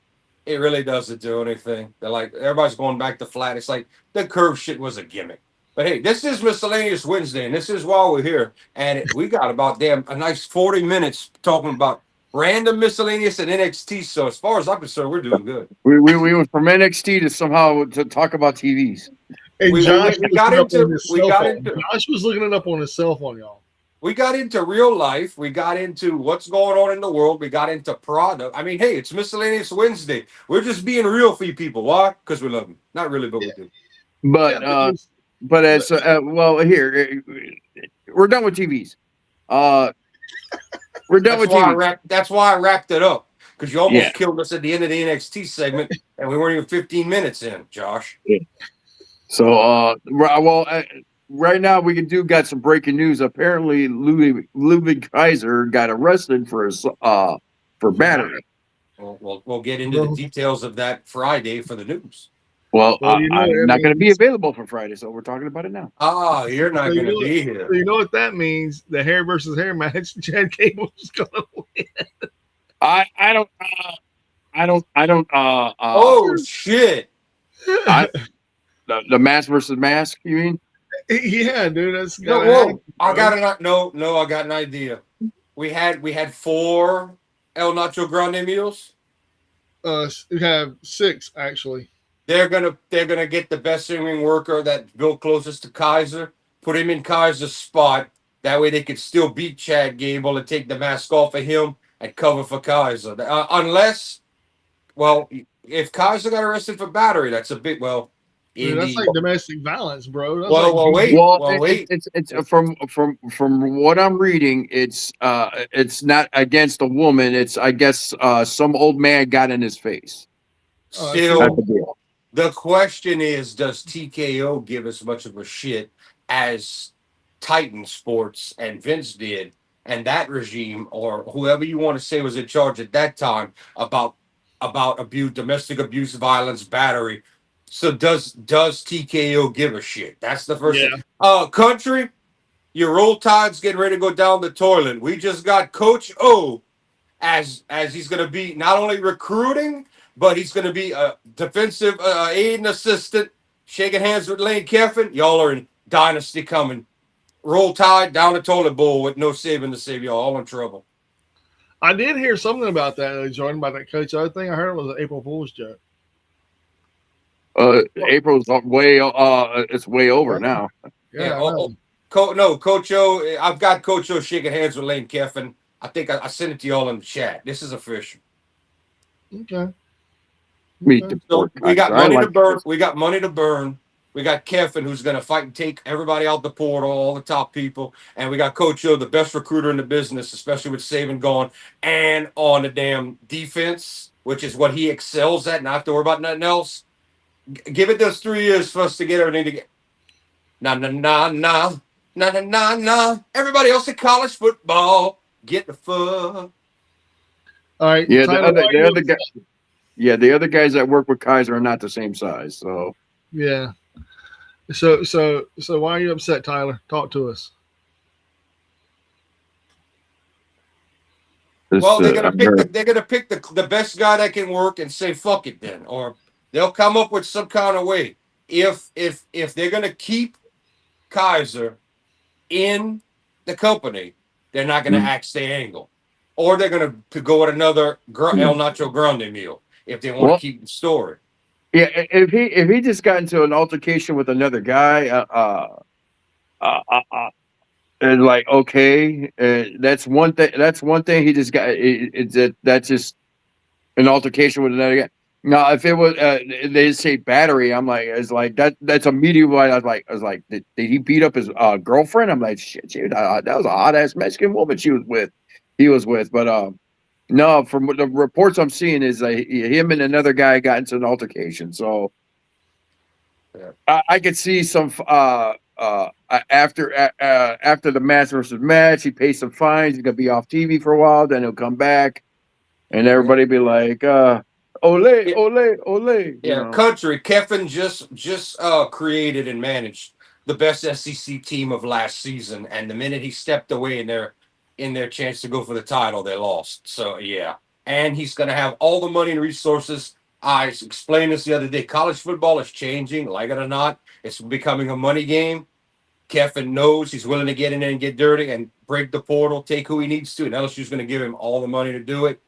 it really doesn't do anything. They're like, everybody's going back to flat. It's like the curve shit was a gimmick. But hey, this is Miscellaneous Wednesday, and this is why we're here. And we got about a nice 40 minutes talking about random miscellaneous and NXT. So as far as I'm concerned, we're doing good. We went from NXT to talk about TVs. And Josh was looking it up on his cell phone, y'all. We got into real life. We got into what's going on in the world. We got into product. I mean, hey, it's Miscellaneous Wednesday. We're just being real for you people. Why? Because we love them. Not really, but we do. But Yeah, but as well, here we're done with TVs. We're done with TV. That's why I wrapped it up because you Yeah. almost killed us at the end of the NXT segment, and we weren't even 15 minutes in, Josh. So, right now we got some breaking news. Apparently, Ludwig Kaiser got arrested for battery. We'll get into the details of that Friday for the news. Well, Well, you know what I'm that not going to be means. available for Friday, so we're talking about it now. Ah, you're not So going you to know, be here. so you know what that means? The hair versus hair match. Chad Gable's gonna win. I don't. Oh shit! The mask versus mask. You mean? Yeah, dude, that's No, gotta happen. whoa! I Bro. got no. I got an idea. We had 4 El Nacho Grande meals. We have 6 actually. They're gonna get the best in-ring worker that built closest to Kaiser, put him in Kaiser's spot. That way they could still beat Chad Gable and take the mask off of him and cover for Kaiser. Unless, well, if Kaiser got arrested for battery, that's a bit Dude, that's Indy. like domestic violence, bro. That's like Wait. Well, Well, wait. it's from what I'm reading, it's not against a woman. It's I guess some old man got in his face. Still, deal. the question is, does TKO give as much of a shit as Titan Sports and Vince did, and that regime, or whoever you want to say was in charge at that time about abuse, domestic abuse, violence, battery? So does TKO give a shit? That's the first Yeah. thing. Country, your roll tide's getting ready to go down the toilet. We just got Coach O as he's going to be not only recruiting, but he's going to be a defensive aid and assistant, shaking hands with Lane Kiffin. Y'all are in dynasty coming. Roll Tide down the toilet bowl with no saving to save y'all. All in trouble. I did hear something about that, Jordan, about that coach. The other thing I heard was an April Fool's joke. April's way it's way over now. Yeah. Coach O. I've got Coach O shaking hands with Lane Kiffin. I think I sent it to y'all in the chat. This is official. Okay. So we got money to burn. We got money to burn. We got Kevin, who's going to fight and take everybody out the portal, all the top people. And we got Coach O, the best recruiter in the business, especially with Saban gone, and on the damn defense, which is what he excels at. Not have to worry about nothing else. Give it those 3 years for us to get everything together. Nah. Everybody else in college football, get the fuck. All right. Yeah, Tyler, the other guys that work with Kaiser are not the same size. So yeah. So why are you upset, Tyler? Talk to us. Well, they're gonna pick the best guy that can work and say fuck it then, or they'll come up with some kind of way. If they're gonna keep Kaiser in the company, they're not gonna axe the angle, or they're gonna go with another El Nacho Grande meal if they want to keep the story. Yeah, if he just got into an altercation with another guy, and like okay, that's one thing. That's one thing. He just got that's just an altercation with another guy. Now, if it was they say battery, I'm like, it's like that's immediately what I was like, did he beat up his girlfriend? I'm like, shit, that was a hot ass Mexican woman he was with, but no, from the reports I'm seeing is him and another guy got into an altercation. So I could see some after the match versus match, he pays some fines. He's gonna be off TV for a while, then he'll come back, and everybody be like, "Ole, ole." Yeah, country. Kevin just created and managed the best SEC team of last season, and the minute he stepped away in their chance to go for the title, they lost. So yeah, and he's going to have all the money and resources. I explained this the other day. College football is changing, like it or not. It's becoming a money game. Kevin knows he's willing to get in there and get dirty and break the portal, take who he needs to, and LSU's going to give him all the money to do it.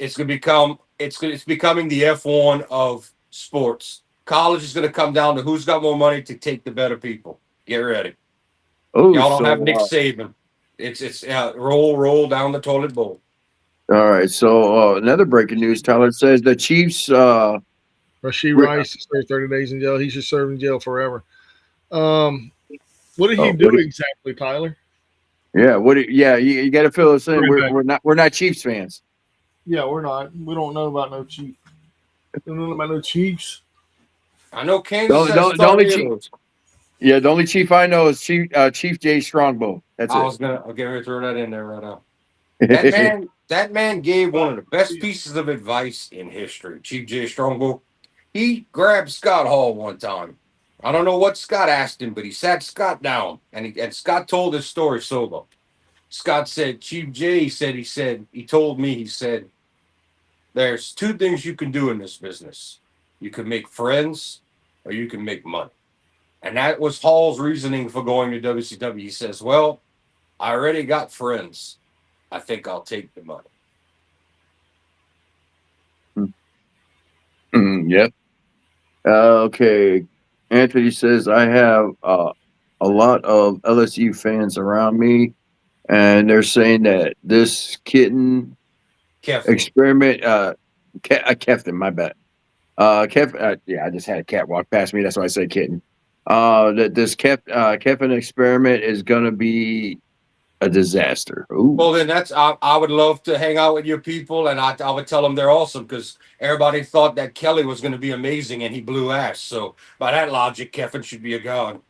It's going to become it's becoming the F1 of sports. College is going to come down to who's got more money to take the better people. Get ready. Oh, Y'all don't have Nick Saban. It's roll down the toilet bowl. All right. So another breaking news: Tyler says the Chiefs Rasheed Ri- Rice served 30 days in jail. He should serve in jail forever. Um, what did he Oh, do exactly, Tyler? yeah. Yeah, you got to fill us in. Right back. We're not Chiefs fans. Yeah, we're not. We don't know about no Chiefs. We don't know about no Chiefs. I know Kansas has The only chief. tornadoes. Yeah, the only chief I know is Chief Jay Strongbow. That's I it. was gonna, I'll get ready to throw that in there right now. That man gave one of the best pieces of advice in history. Chief J. Strongbow. He grabbed Scott Hall one time. I don't know what Scott asked him, but he sat Scott down, and Scott told his story solo. Scott said, Chief J. He said, there's two things you can do in this business. You can make friends, or you can make money. And that was Hall's reasoning for going to WCW. He says, well, I already got friends. I think I'll take the money. Yep. Okay. Anthony says I have a lot of LSU fans around me, and they're saying that this kitten Kevin. experiment, Kefton, my bad. Yeah, I just had a cat walk past me. That's why I said kitten. That this Kevin experiment is gonna be a disaster. Ooh. Well, then I would love to hang out with your people, and I would tell them they're awesome because everybody thought that Kelly was going to be amazing, and he blew ass. So by that logic, Kevin should be a god.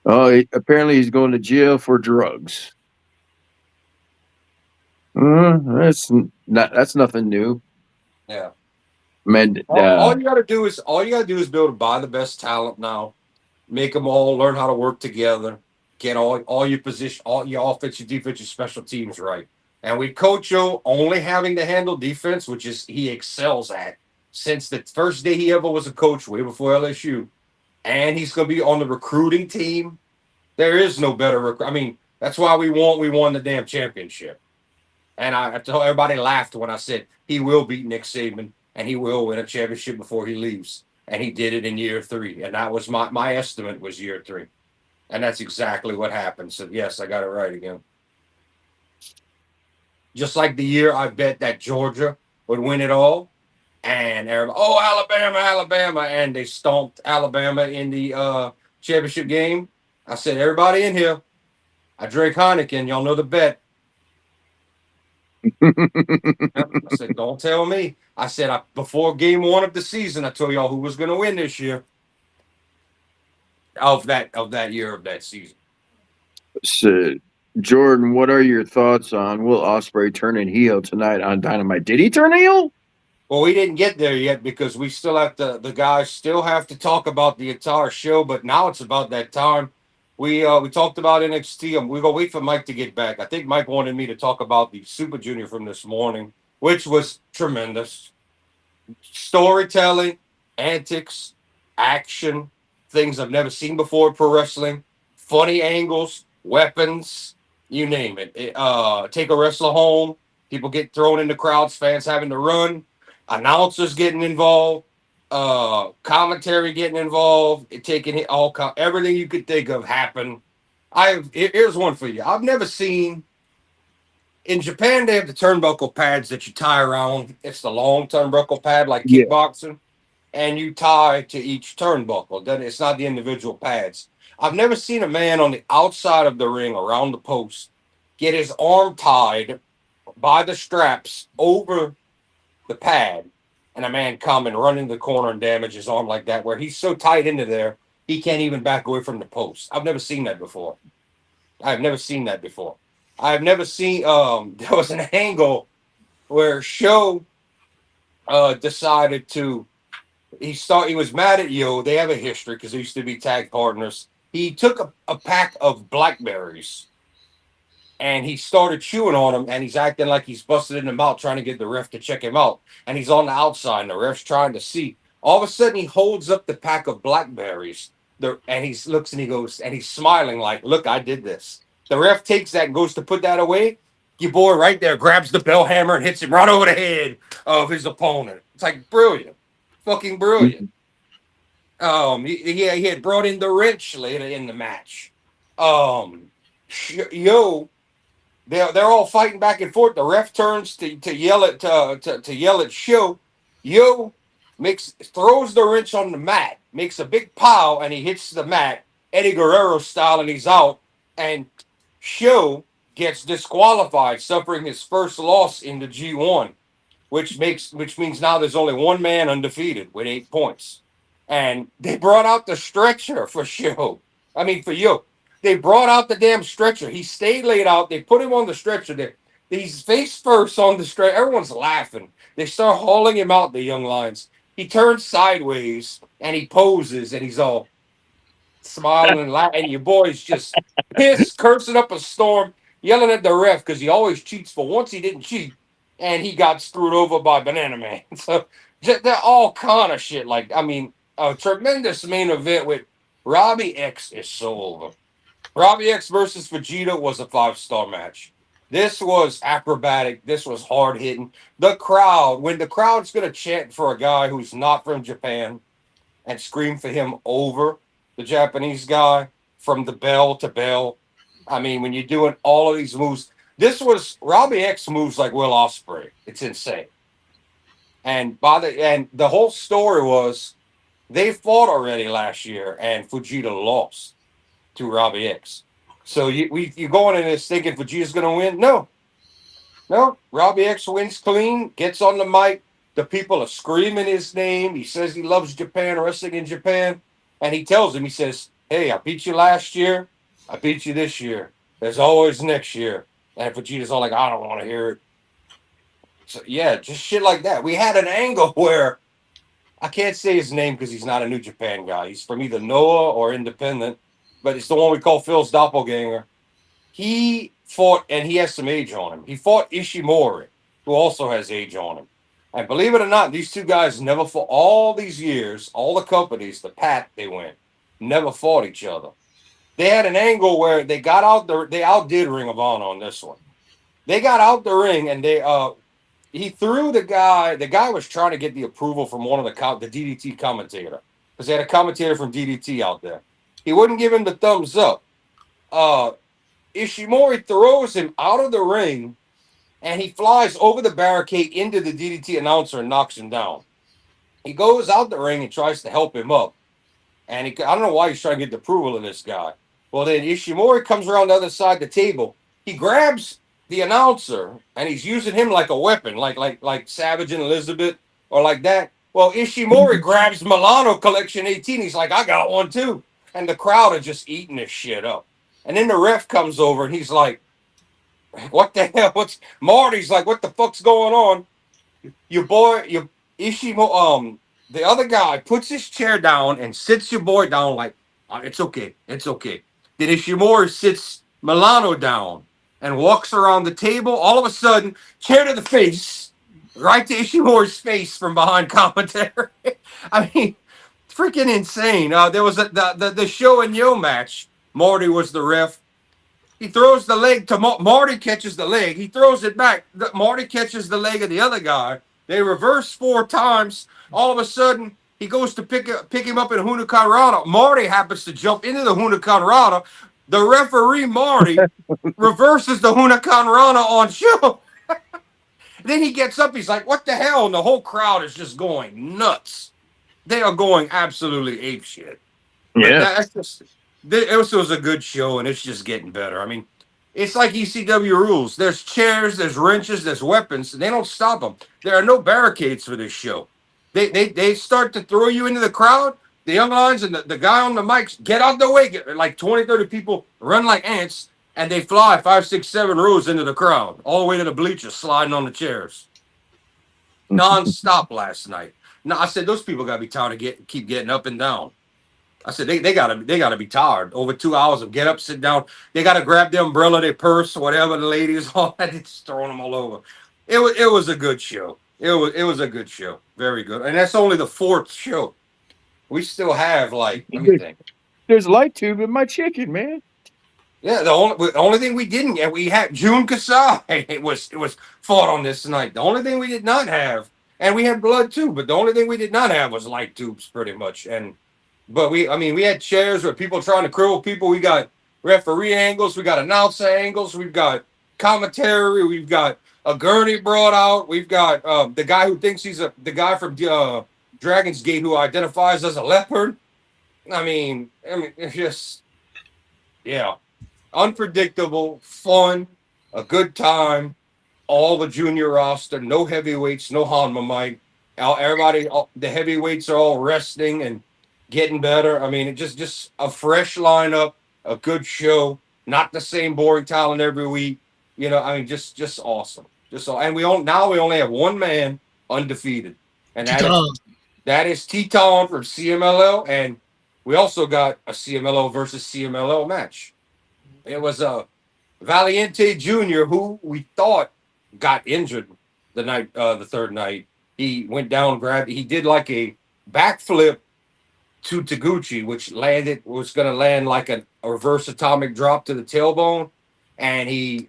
Oh, apparently he's going to jail for drugs. That's nothing new. Yeah. Man, All you got to do is be able to buy the best talent now, make them all learn how to work together, get all your position, all your offensive, defensive, special teams right. And with Coach O only having to handle defense, which is he excels at since the first day he ever was a coach, way before LSU, and he's going to be on the recruiting team. There is no better. I mean, that's why we won the damn championship. And I told everybody laughed when I said he will beat Nick Saban and he will win a championship before he leaves. And he did it in year 3. And that was my estimate was year 3. And that's exactly what happened. So yes, I got it right again. Just like the year I bet that Georgia would win it all. And everybody, oh, Alabama. And they stomped Alabama in the championship game. I said, everybody in here, I drink Heineken. Y'all know the bet. I said, don't tell me. I said, before game 1 of the season, I told y'all who was going to win this year. Of that year of that season. So, Jordan, what are your thoughts on Will Ospreay turning heel tonight on Dynamite? Did he turn heel? Well, we didn't get there yet because we still have to. The guys still have to talk about the entire show. But now it's about that time. We talked about NXT. We're gonna wait for Mike to get back. I think Mike wanted me to talk about the Super Junior from this morning, which was tremendous. Storytelling, antics, action, things I've never seen before in pro wrestling, funny angles, weapons, you name it. Take a wrestler home, people get thrown into crowds, fans having to run, announcers getting involved, commentary getting involved, everything you could think of happened. Here's one for you. I've never seen in Japan, they have the turnbuckle pads that you tie around. It's the long turnbuckle pad like kickboxing, and you tie to each turnbuckle. Then it's not the individual pads. I've never seen a man on the outside of the ring around the post get his arm tied by the straps over the pad, and a man come and run into the corner and damage his arm like that, where he's so tight into there he can't even back away from the post. I've never seen that before. I've never seen that before. I've never seen there was an angle where Show decided to he was mad at Yo. They have a history because they used to be tag partners. He took a pack of blackberries and he started chewing on them, and he's acting like he's busted in the mouth trying to get the ref to check him out. And he's on the outside and the ref's trying to see. All of a sudden he holds up the pack of blackberries and he looks and he goes and he's smiling like, look, I did this. The ref takes that and goes to put that away. Your boy right there grabs the bell hammer and hits him right over the head of his opponent. It's like brilliant. Fucking brilliant. He had brought in the wrench later in the match. Yo, they're all fighting back and forth. The ref turns to yell at Show. Yo throws the wrench on the mat, makes a big pile, and he hits the mat, Eddie Guerrero style, and he's out. And Show gets disqualified, suffering his first loss in the G1, which means now there's only one man undefeated with 8 points. And they brought out the stretcher for Show. I mean for Yo. They brought out the damn stretcher. He stayed laid out. They put him on the stretcher. He's face first on the stretcher. Everyone's laughing. They start hauling him out, the young lions. He turns sideways and he poses and he's all smiling and laughing. And your boy's just pissed, cursing up a storm, yelling at the ref because he always cheats. For once, he didn't cheat, and he got screwed over by Banana Man. So they're all kind of shit. Like, I mean, a tremendous main event with Robbie X is so over. Robbie X versus Vegeta was a 5-star match. This was acrobatic. This was hard hitting. The crowd, when the crowd's going to chant for a guy who's not from Japan and scream for him over the Japanese guy from the bell to bell. I mean, when you're doing all of these moves, this was Robbie X moves like Will Ospreay. It's insane. And the whole story was they fought already last year, and Fujita lost to Robbie X. So you going in this thinking Fujita's going to win? No. Robbie X wins clean, gets on the mic. The people are screaming his name. He says he loves Japan, wrestling in Japan. And he tells him, he says, hey, I beat you last year. I beat you this year. There's always next year. And Vegeta's all like, I don't want to hear it. So, yeah, just shit like that. We had an angle where I can't say his name because he's not a New Japan guy. He's from either Noah or Independent, but it's the one we call Phil's doppelganger. He fought, and he has some age on him. He fought Ishimori, who also has age on him. And believe it or not, these two guys never fought all these years, all the companies, the path they went, never fought each other. They had an angle where they got out they outdid Ring of Honor on this one. They got out the ring and he threw the guy. The guy was trying to get the approval from one of the DDT commentator because they had a commentator from DDT out there. He wouldn't give him the thumbs up. Ishimori throws him out of the ring, and he flies over the barricade into the DDT announcer and knocks him down. He goes out the ring and tries to help him up. And I don't know why he's trying to get the approval of this guy. Well, then Ishimori comes around the other side of the table. He grabs the announcer, and he's using him like a weapon, like Savage and Elizabeth, or like that. Well, Ishimori grabs Milano Collection 18. He's like, I got one too. And the crowd are just eating this shit up. And then the ref comes over, and he's like, what the hell? Marty's like, what the fuck's going on? Your Ishimori, the other guy puts his chair down and sits your boy down like, it's okay. Then Ishimori sits Milano down and walks around the table. All of a sudden, chair to the face, right to Ishimori's face from behind commentary. I mean, freaking insane. There was the Show and Yo match. Marty was the ref. He throws the leg to Marty, catches the leg. He throws it back. Marty catches the leg of the other guy. They reverse 4 times. All of a sudden, he goes to pick him up in Huracan Rana. Marty happens to jump into the Huracan Rana. The referee, Marty, reverses the Huracan Rana on Show. Then he gets up. He's like, what the hell? And the whole crowd is just going nuts. They are going absolutely apeshit. Yeah. That's just... It was a good show, and it's just getting better. I mean, it's like ECW rules. There's chairs, there's wrenches, there's weapons, and they don't stop them. There are no barricades for this show. They start to throw you into the crowd. The young lions and the guy on the mics get out the way. Like 20, 30 people run like ants, and they fly 5, 6, 7 rows into the crowd, all the way to the bleachers, sliding on the chairs. Non-stop last night. Now, I said, those people got to be tired of keep getting up and down. I said they gotta be tired. Over 2 hours of get up, sit down. They gotta grab the umbrella, their purse, whatever the ladies all that. Just throwing them all over. It was a good show. It was a good show. Very good. And that's only the 4th show. We still have let me think. There's a light tube in my chicken, man. Yeah, the only thing we didn't get, we had Jun Kasai. It was fought on this night. The only thing we did not have, and we had blood too, but the only thing we did not have was light tubes, pretty much. But we had chairs where people trying to cripple people. We got referee angles. We got announcer angles. We've got commentary. We've got a gurney brought out. We've got the guy who thinks he's the guy from Dragon's Gate, who identifies as a leopard. I mean, it's just yeah, unpredictable, fun, a good time. All the junior roster, no heavyweights, no Hanma Mike. The heavyweights are all resting and getting better. I mean, it just a fresh lineup, a good show, not the same boring talent every week. I mean, just awesome. And we only have one man undefeated, and Titan. that is Teton from CMLL, and we also got a CMLL versus CMLL match. It was a Valiente Jr., who we thought got injured the third night. He went down, he did like a backflip to Taguchi, which was going to land like a reverse atomic drop to the tailbone. And he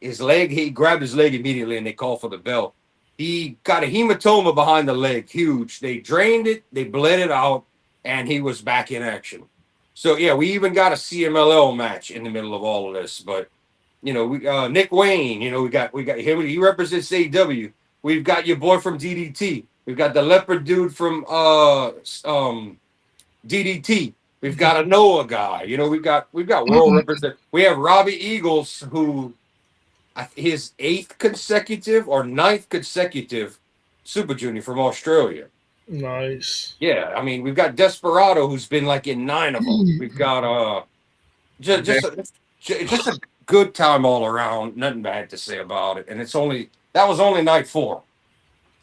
grabbed his leg immediately and they called for the bell. He got a hematoma behind the leg, huge. They drained it, they bled it out, and he was back in action. So yeah, we even got a CMLL match in the middle of all of this. But we Nick Wayne, we got him. He represents AEW. We've got your boy from DDT. We've got the leopard dude from DDT. We've got a Noah guy. We've got world represent. We have Robbie Eagles, who his 8th consecutive or 9th consecutive Super Junior from Australia. Nice. Yeah, I mean, we've got Desperado, who's been like in 9 of them. We've got just a good time all around. Nothing bad to say about it. And that was only night 4.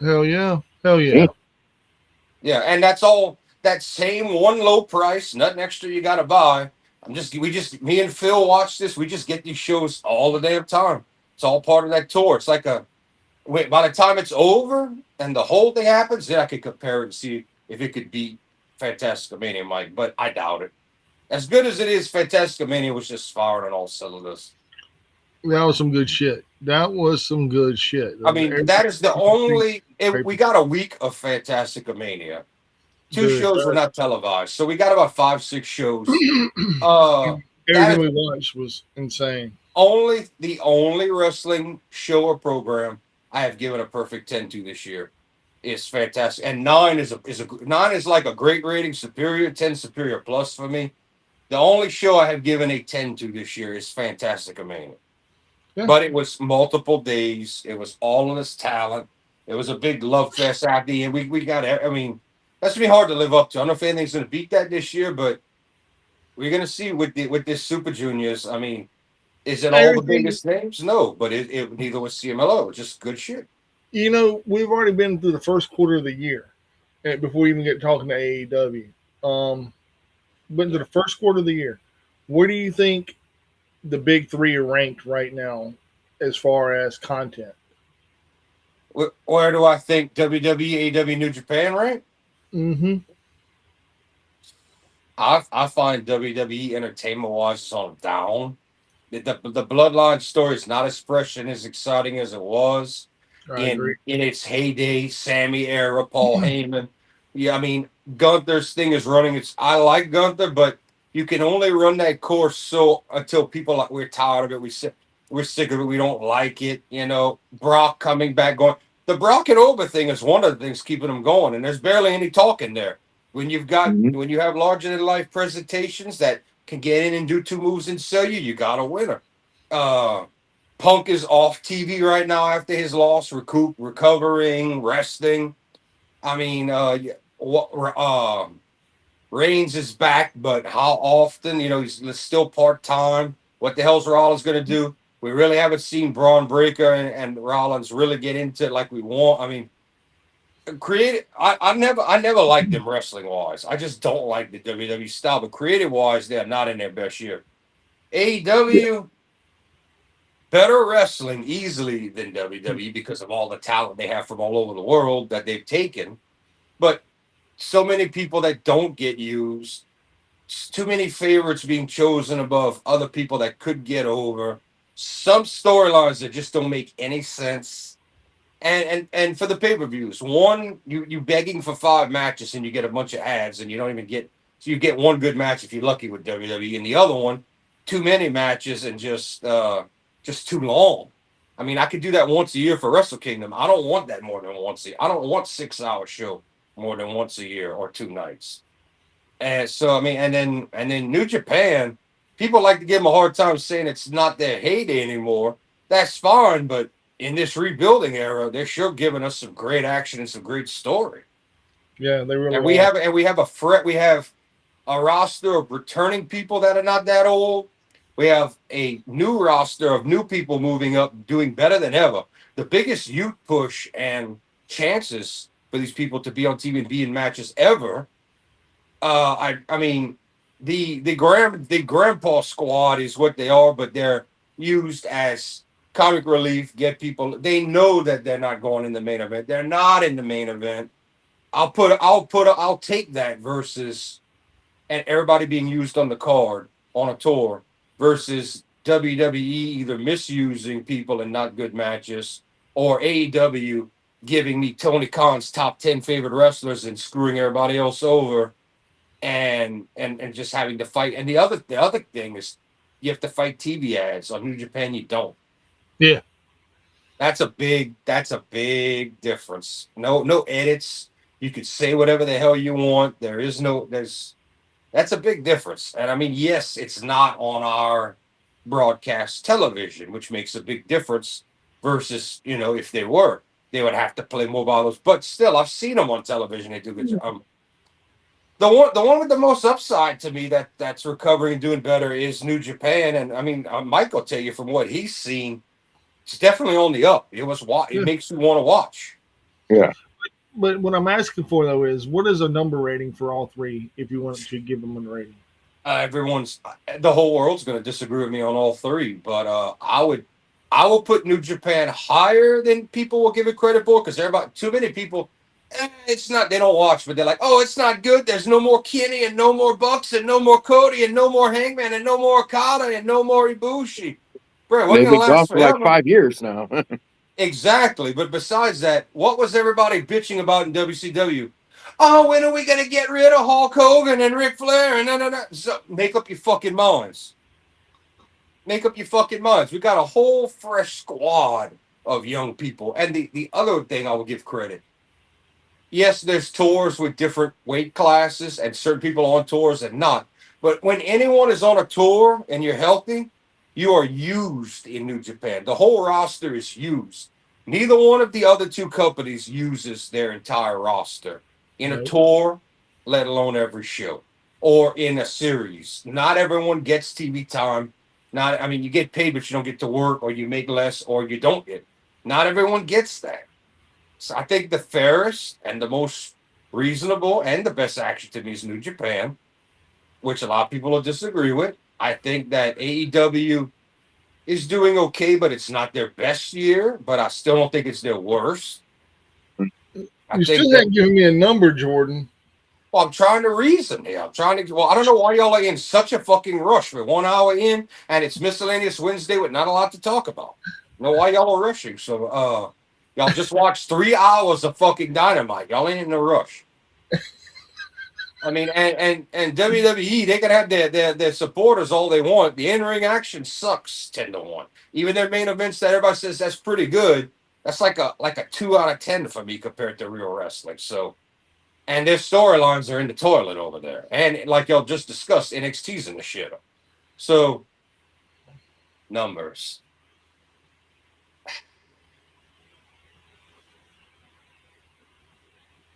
Hell yeah. Hell yeah. Yeah, and that's all. That same one low price, nothing extra you got to buy. Me and Phil watch this. We just get these shows all the damn time. It's all part of that tour. It's like by the time it's over and the whole thing happens, then I could compare it and see if it could beat Fantastic Mania, Mike. But I doubt it. As good as it is, Fantastic Mania was just firing on all cylinders. That was some good shit. That was some good shit. I mean, that is the only. We got a week of Fantastic Mania. 2 shows were not televised, so we got about 5-6 shows. Everything we watched was insane. The only wrestling show or program I have given a perfect 10 to this year is Fantastic, and 9 is like a great rating, superior, 10 superior plus for me. The only show I have given a 10 to this year is Fantastic Mania. Yeah. But it was multiple days. It was all of this talent. It was a big love fest after the end. We got. I mean, that's gonna be hard to live up to. I don't know if anything's gonna beat that this year, but we're gonna see with this Super Juniors. I mean, is it all the biggest names? No, but it neither was CMLO. Just good shit. We've already been through the first quarter of the year before we even get talking to AEW. Went to the first quarter of the year. Where do you think the big 3 are ranked right now as far as content? Where do I think WWE, AEW, New Japan rank? Mm-hmm. I find WWE entertainment wise is on down. The Bloodline story is not as fresh and as exciting as it was in its heyday. Sammy era, Paul Heyman. Yeah, I mean Gunther's thing is running. I like Gunther, but you can only run that course until people we're tired of it. We're sick of it. We don't like it. Brock coming back going. The Brock and Oba thing is one of the things keeping them going, and there's barely any talking there. When you have larger than life presentations that can get in and do 2 moves and sell you, you got a winner. Punk is off TV right now after his loss, recovering, resting. I mean, Reigns is back, but how often? He's still part-time. What the hell's Rollins going to do? We really haven't seen Braun Breaker and Rollins really get into it like we want. I mean, I never liked them wrestling-wise. I just don't like the WWE style. But creative-wise, they're not in their best year. AEW, better wrestling easily than WWE because of all the talent they have from all over the world that they've taken. But so many people that don't get used, too many favorites being chosen above other people that could get over, some storylines that just don't make any sense. And for the pay-per-views, one, you begging for 5 matches and you get a bunch of ads and you don't even get, so you get 1 good match if you're lucky with WWE, and the other one, too many matches and just too long. I mean, I could do that once a year for Wrestle Kingdom. I don't want that more than once a year. I don't want 6-hour show. more than once a year or 2 nights. And so I mean, and then New Japan, people like to give them a hard time saying it's not their heyday anymore. That's fine, but in this rebuilding era, they're sure giving us some great action and some great story. Yeah, they really And we are. have we have a roster of returning people that are not that old. We have a new roster of new people moving up, doing better than ever. The biggest youth push and chances for these people to be on TV and be in matches ever. I mean, the grandpa squad is what they are, but they're used as comic relief. Get people. They know that they're not going in the main event. They're not in the main event. I'll take that versus and everybody being used on the card on a tour versus WWE either misusing people in not good matches or AEW giving me Tony Khan's top 10 favorite wrestlers and screwing everybody else over and just having to fight. And the other thing is you have to fight TV ads on New Japan. You don't. Yeah. That's a big difference. No edits. You could say whatever the hell you want. There's That's a big difference. And I mean, yes, it's not on our broadcast television, which makes a big difference versus, if they were, they would have to play more bottles. But still, I've seen them on television. They do good job. The one with the most upside to me that's recovering and doing better is New Japan. And I mean, Mike will tell you from what he's seen, it's definitely on the up. It makes you want to watch. Yeah. But what I'm asking for though is, what is a number rating for all three? If you want to give them a rating, The whole world's going to disagree with me on all three, but I will put New Japan higher than people will give it credit for because too many people. It's not. They don't watch, but they're like, oh, it's not good. There's no more Kenny and no more Bucks and no more Cody and no more Hangman and no more Okada and no more Ibushi. Bro, what's They've gonna been gone last for like forever? 5 years now. Exactly. But besides that, what was everybody bitching about in WCW? Oh, when are we going to get rid of Hulk Hogan and Ric Flair? And no. So make up your fucking minds. Make up your fucking minds. We got a whole fresh squad of young people. And the other thing I will give credit. Yes, there's tours with different weight classes and certain people on tours and not. But when anyone is on a tour and you're healthy, you are used in New Japan. The whole roster is used. Neither one of the other two companies uses their entire roster in a Nope. tour, let alone every show or in a series. Not everyone gets TV time. I mean, you get paid, but you don't get to work, or you make less, or you don't get. Not everyone gets that. So I think the fairest and the most reasonable and the best action to me is New Japan, which a lot of people will disagree with. I think that AEW is doing okay, but it's not their best year. But I still don't think it's their worst. I you think still that. haven't given me a number, Jordan. Well, I'm trying to reason here. I'm trying to. Well, I don't know why y'all are in such a fucking rush. We're 1 hour in, and it's miscellaneous Wednesday with not a lot to talk about. I know why y'all are rushing. So, y'all just watched 3 hours of fucking Dynamite. Y'all ain't in a rush. I mean, and WWE, they can have their supporters all they want. The in-ring action sucks 10-1. Even their main events that everybody says that's pretty good, that's like a 2 out of 10 for me compared to real wrestling. So, and their storylines are in the toilet over there. And like y'all just discussed, NXT's in the shit. So, numbers.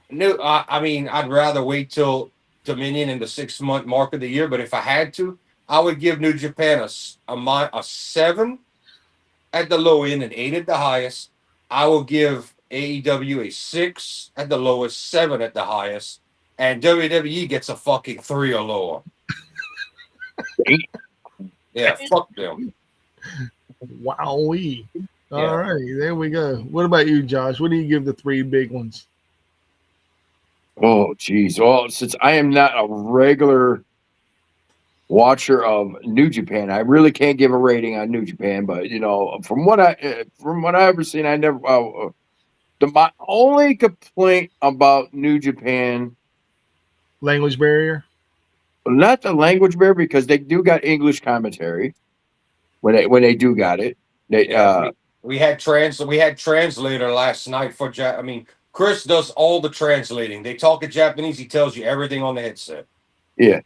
No, I mean, I'd rather wait till Dominion in the 6 month mark of the year. But if I had to, I would give New Japan a 7 at the low end and 8 at the highest. I will give AEW a 6 at the lowest, 7 at the highest, and WWE gets a fucking 3 or lower. Yeah, fuck them. Wowee. All Yeah. right, there we go. What about you, Josh? What do you give the three big ones? Oh, geez. Well, since I am not a regular watcher of New Japan, I really can't give a rating on New Japan. But from what I ever seen, I never. My only complaint about New Japan, Language barrier. not the language barrier, because they do got English commentary when they do got it. They Yeah, we had translator last night for I mean, Chris does all the translating. They talk in Japanese. He tells you everything on the headset. Yeah.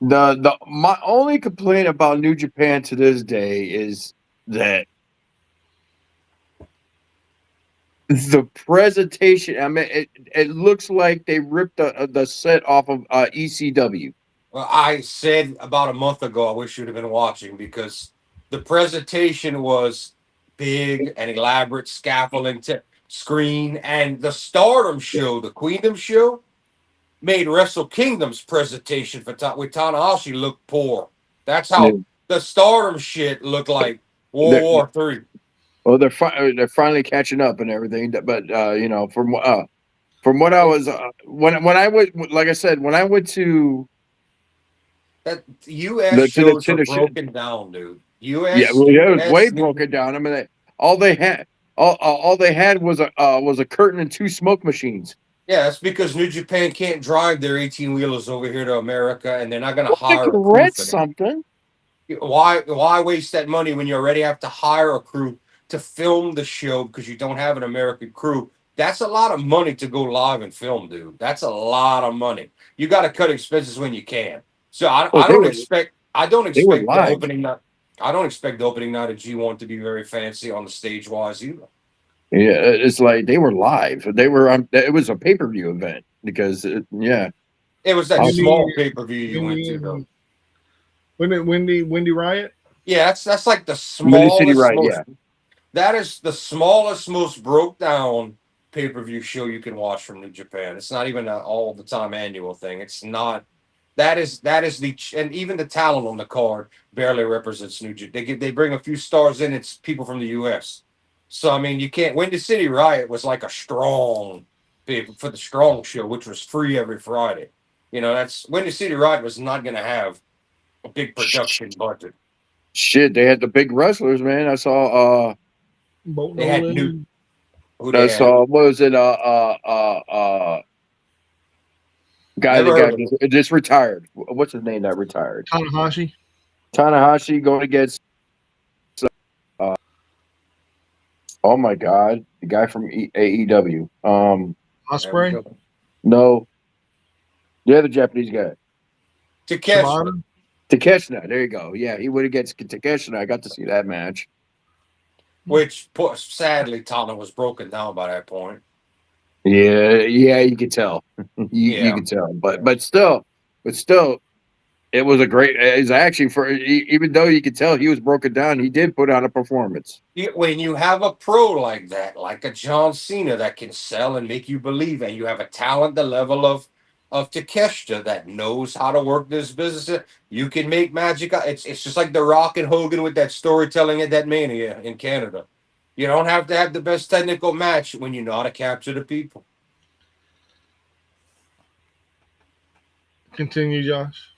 My only complaint about New Japan to this day is that the presentation. I mean, it looks like they ripped the set off of ECW. Well, I said about a month ago, I wish you'd have been watching because the presentation was big and elaborate, scaffolding, screen, and the Stardom show, the Queendom show, made Wrestle Kingdom's presentation with Tanahashi look poor. That's Yeah. how the Stardom shit looked like World They're, War Three. well, they're finally catching up and everything, but from what I was when I went, like I said, when I went to That U.S. shows to are the broken down, dude. yeah, U.S. well, yeah, it was way U.S. broken down. I mean, all they had, all they had was a curtain and two smoke machines. Yeah, that's because New Japan can't drive their 18 wheelers over here to America, and they're not going to Well, they hire can a crew rent for that. something. Why waste that money when you already have to hire a crew to film the show because you don't have an American crew? That's a lot of money to go live and film, dude. That's a lot of money. You got to cut expenses when you can. So Oh, I don't they were expect the live. opening night. I don't expect the opening night of G1 to be very fancy on the stage wise either. Yeah, it's like they were live. They were on. It was a pay-per-view event because yeah. It was that You small mean- pay per view you you went to mean- though. When it Windy Riot? Yeah, that's like the Windy City smallest, Riot, most yeah. that is the smallest, most broke down pay per view show you can watch from New Japan. It's not even an all the time annual thing. It's not. That is the and even the talent on the card barely represents New Japan. They bring a few stars in. It's people from the U.S. So I mean, you can't. Windy City Riot was like a strong for the strong show, which was free every Friday. You know, that's Windy City Riot was not going to have a big production budget. Shit, they had the big wrestlers, man. I saw Boat They had Nolan? new. Who they had? what was it? Guy Never that heard got of him. just retired. What's his name that retired? Tanahashi? Tanahashi going against. Uh, oh my God, the guy from AEW. There we Osprey? go. No, the other Japanese guy, Takeshi. Takeshita. There you go. Yeah, he would against Takeshita. I got to see that match. Which sadly Tana was broken down by that point. Yeah, you could tell. You could tell, but still, it was a great. It's actually even though you could tell he was broken down, he did put on a performance. When you have a pro like that, like a John Cena that can sell and make you believe, and you have a talent the level of Takeshita that knows how to work this business, you can make magic. It's just like The Rock and Hogan with that storytelling at that Mania in Canada. You don't have to have the best technical match when you know how to capture the people. Continue, Josh.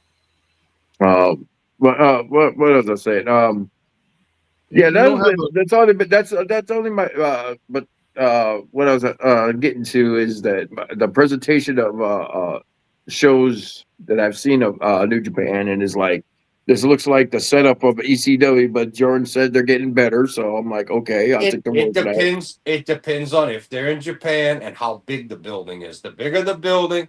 What else I saying? Yeah, that's only. But that's only my. But what I was getting to is that the presentation of shows that I've seen of New Japan, and is like, this looks like the setup of ECW, but Jordan said they're getting better, so I'm like, okay, I'll take the word for that. Depends. It depends on if they're in Japan and how big the building is. The bigger the building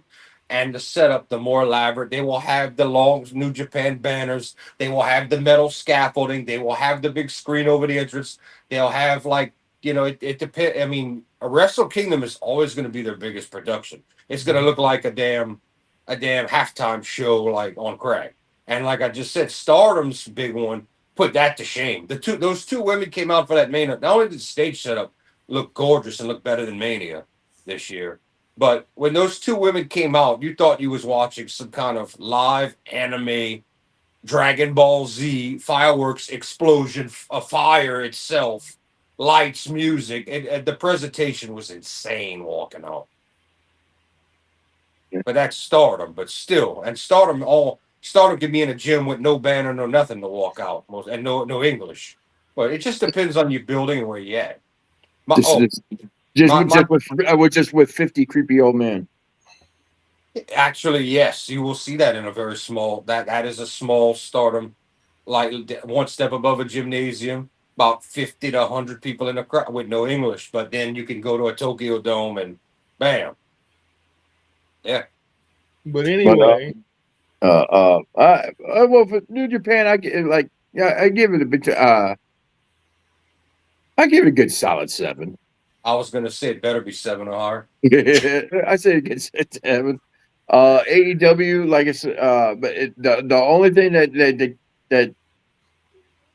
and the setup, the more elaborate. They will have the long New Japan banners. They will have the metal scaffolding. They will have the big screen over the entrance. They'll have it depends. I mean, a Wrestle Kingdom is always going to be their biggest production. It's going to look like a damn halftime show like on crack. And like I just said, Stardom's big one put that to shame. Those two women came out for that Mania. Not only did the stage setup look gorgeous and look better than Mania this year, but when those two women came out, you thought you was watching some kind of live anime Dragon Ball Z fireworks explosion, a fire itself, lights, music, and the presentation was insane walking out. But that's Stardom, but still, and Stardom can be in a gym with no banner, no nothing to walk out, and no English. But it just depends on your building and where you at. Just with 50 creepy old men. Actually, yes, you will see that in a very small. That is a small Stardom, like one step above a gymnasium, about 50 to 100 people in a crowd with no English. But then you can go to a Tokyo Dome and Bam. Yeah. But But anyway, well, for New Japan, I give like I give it a bit. I give it a good solid 7. I was gonna say it better be 7 or higher. I say it gets 7. AEW, like I said, but the only thing that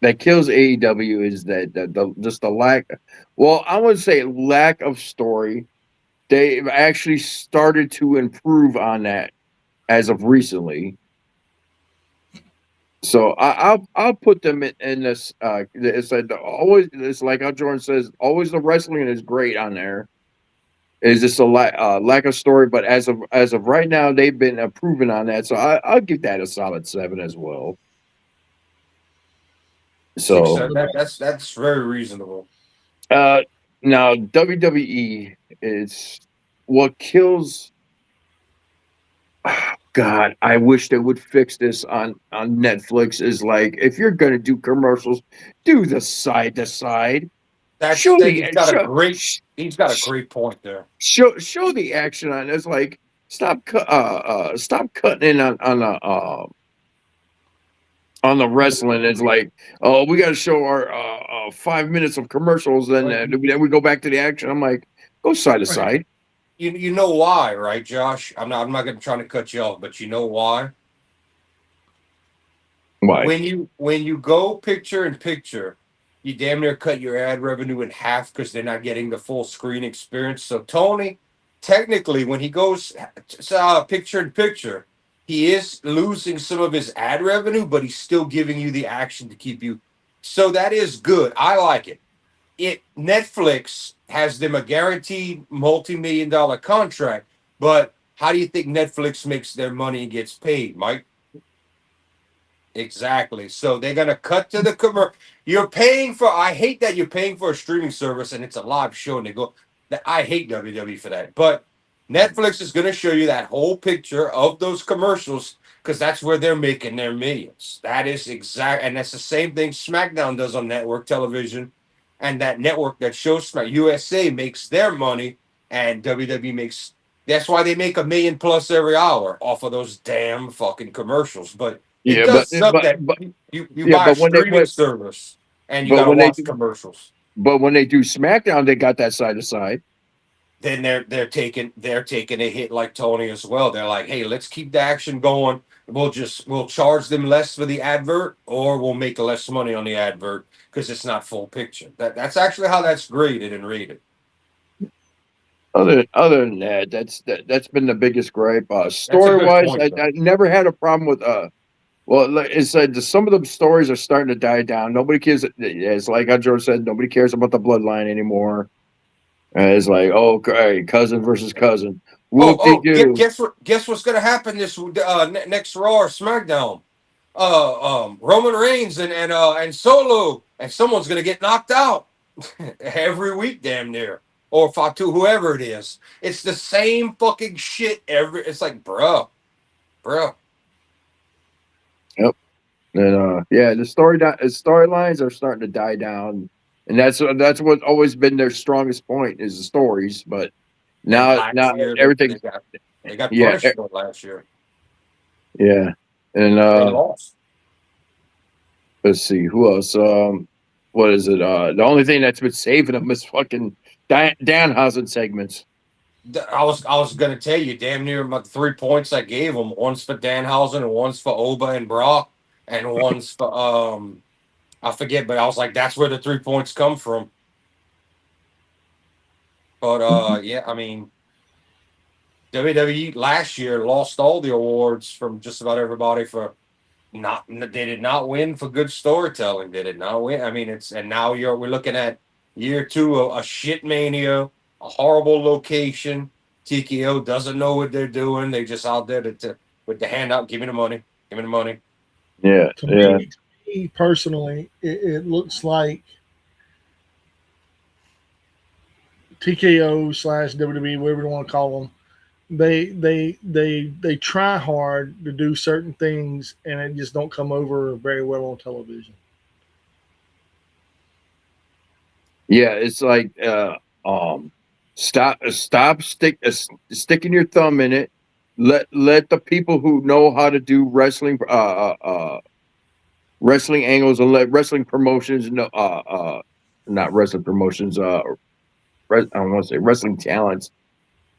that kills AEW is that just the lack. Well, I would say lack of story. They've actually started to improve on that as of recently. So I'll put them in this. It's like always. It's like how Jordan says. Always the wrestling is great on there. It's just a lack of story, but as of right now, they've been improving on that. So I'll give that a solid 7 as well. Six, So 7. That's very reasonable. uh, now WWE is what kills. God, I wish they would fix this on Netflix. Is like if you're gonna do commercials, do the side to side. That's Show that the he's got a great he's got a great point there. show the action on it. It's like stop cutting in on the wrestling. It's like, oh, we got to show our 5 minutes of commercials, then we go back to the action. I'm like, go side to right. side. You know why, right, Josh? I'm not gonna try to cut you off, but you know why? Why? When you go picture in picture, you damn near cut your ad revenue in half because they're not getting the full screen experience. So Tony, technically, when he goes picture in picture, he is losing some of his ad revenue, but he's still giving you the action to keep you. So that is good. I like it. Netflix has them a guaranteed multi-million-dollar contract, but how do you think Netflix makes their money and gets paid, Mike? Exactly. So they're gonna cut to the commercial. You're paying for. I hate that you're paying for a streaming service and it's a live show and they go. That I hate WWE for that. But Netflix is gonna show you that whole picture of those commercials because that's where they're making their millions. That is exact, and that's the same thing SmackDown does on network television, and that network that shows Smack USA makes their money, and WWE makes. That's why they make $1 million plus every hour off of those damn fucking commercials. But it Yeah, does suck that you yeah, buy a streaming service and you but got to when they watch commercials. but when they do SmackDown, they got that side to side. Then they're taking a hit like Tony as well. They're like, hey, let's keep the action going. We'll charge them less for the advert, or we'll make less money on the advert because it's not full picture. That's actually how that's graded and rated. Other than that, that's been the biggest gripe. That's a Story good wise, point, though. I never had a problem with Well, it's like some of the stories are starting to die down. Nobody cares. It's like how George said, nobody cares about the bloodline anymore. It's like, oh, okay, cousin versus cousin. Whoop de doo. Guess what? Guess what's gonna happen this next Raw or SmackDown? Roman Reigns and Solo, and someone's gonna get knocked out every week, damn near, or Fatu, whoever it is. It's the same fucking shit every. It's like, bro. Yep. And yeah, the storylines are starting to die down, and that's what always been their strongest point is the stories. But And now last year everything, they got yeah, punished for it last year. yeah. And They lost. let's see who else. What is it? The only thing that's been saving them is fucking Danhausen segments. I was gonna tell you, damn near my 3 points I gave them. One's for Danhausen, and one's for Oba and Brock, and one's for I forget, but I was like, that's where the 3 points come from. But yeah, I mean, WWE last year lost all the awards from just about everybody for not. They did not win for good storytelling. They did not win. I mean, it's and now we're looking at year two of a shit mania, a horrible location. TKO doesn't know what they're doing. They just out there to with the hand out, give me the money, give me the money. Yeah, To yeah. me personally, it looks like TKO slash WWE, whatever you want to call them, they try hard to do certain things and it just don't come over very well on television. Yeah, it's like Stop sticking your thumb in it. Let the people who know how to do wrestling angles and let wrestling promotions know not wrestling promotions I don't want to say wrestling talents.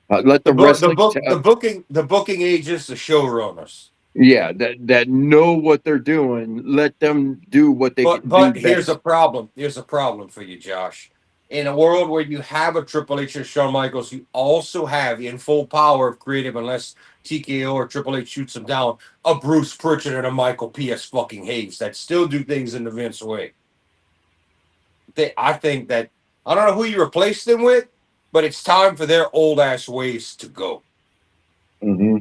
Let the wrestling the booking agents, the showrunners. yeah, that know what they're doing. Let them do what they can do But here's a best. problem. Here's a problem for you, Josh. In a world where you have a Triple H and Shawn Michaels, you also have in full power of creative, unless TKO or Triple H shoots them down, a Bruce Pritchard and a Michael P.S. fucking Hayes that still do things in the Vince way. I think that I don't know who you replace them with, but it's time for their old ass ways to go. Mm-hmm.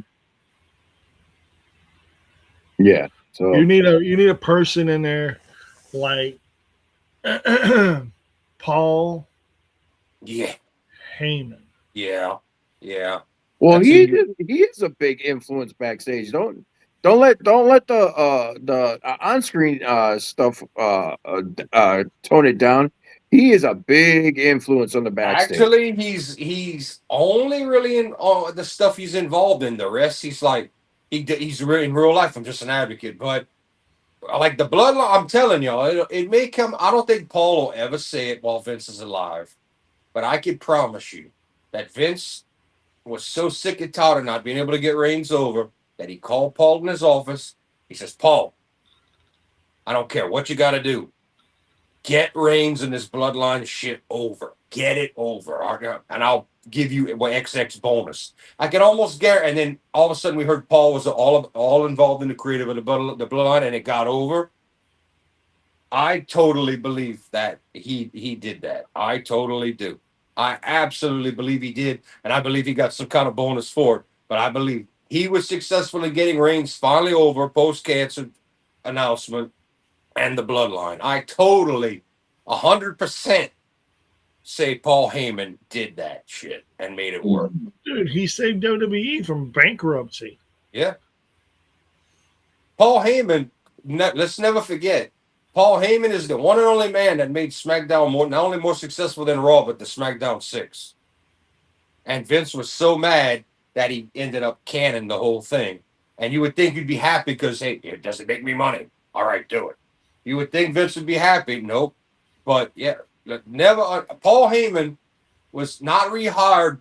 Yeah. So you need a person in there like Paul Yeah, Heyman. yeah, yeah. well, That's he a is a big influence backstage. Don't let the on screen stuff tone it down. He is a big influence on the backstage. Actually, he's only really in the stuff he's involved in. The rest, he's like he's really in real life. I'm just an advocate, but like the bloodline, I'm telling y'all, it may come. I don't think Paul will ever say it while Vince is alive, but I can promise you that Vince was so sick and tired of not being able to get Reigns over that he called Paul in his office. He says, "Paul, I don't care what you got to do. Get Reigns and this bloodline shit over. Get it over. And I'll give you an XX bonus." I can almost guarantee. And then all of a sudden, we heard Paul was all involved in the creative of the bloodline, and it got over. I totally believe that he did that. I totally do. I absolutely believe he did, and I believe he got some kind of bonus for it. But I believe he was successful in getting Reigns finally over post cancer announcement and the bloodline. I totally 100% say Paul Heyman did that shit and made it work. Dude, he saved WWE from bankruptcy. Yeah. Paul Heyman, let's never forget, Paul Heyman is the one and only man that made SmackDown not only more successful than Raw, but the SmackDown 6. And Vince was so mad that he ended up canning the whole thing. And you would think you'd be happy because, hey, it doesn't make me money. All right, do it. You would think Vince would be happy. Nope. But yeah, never. Paul Heyman was not rehired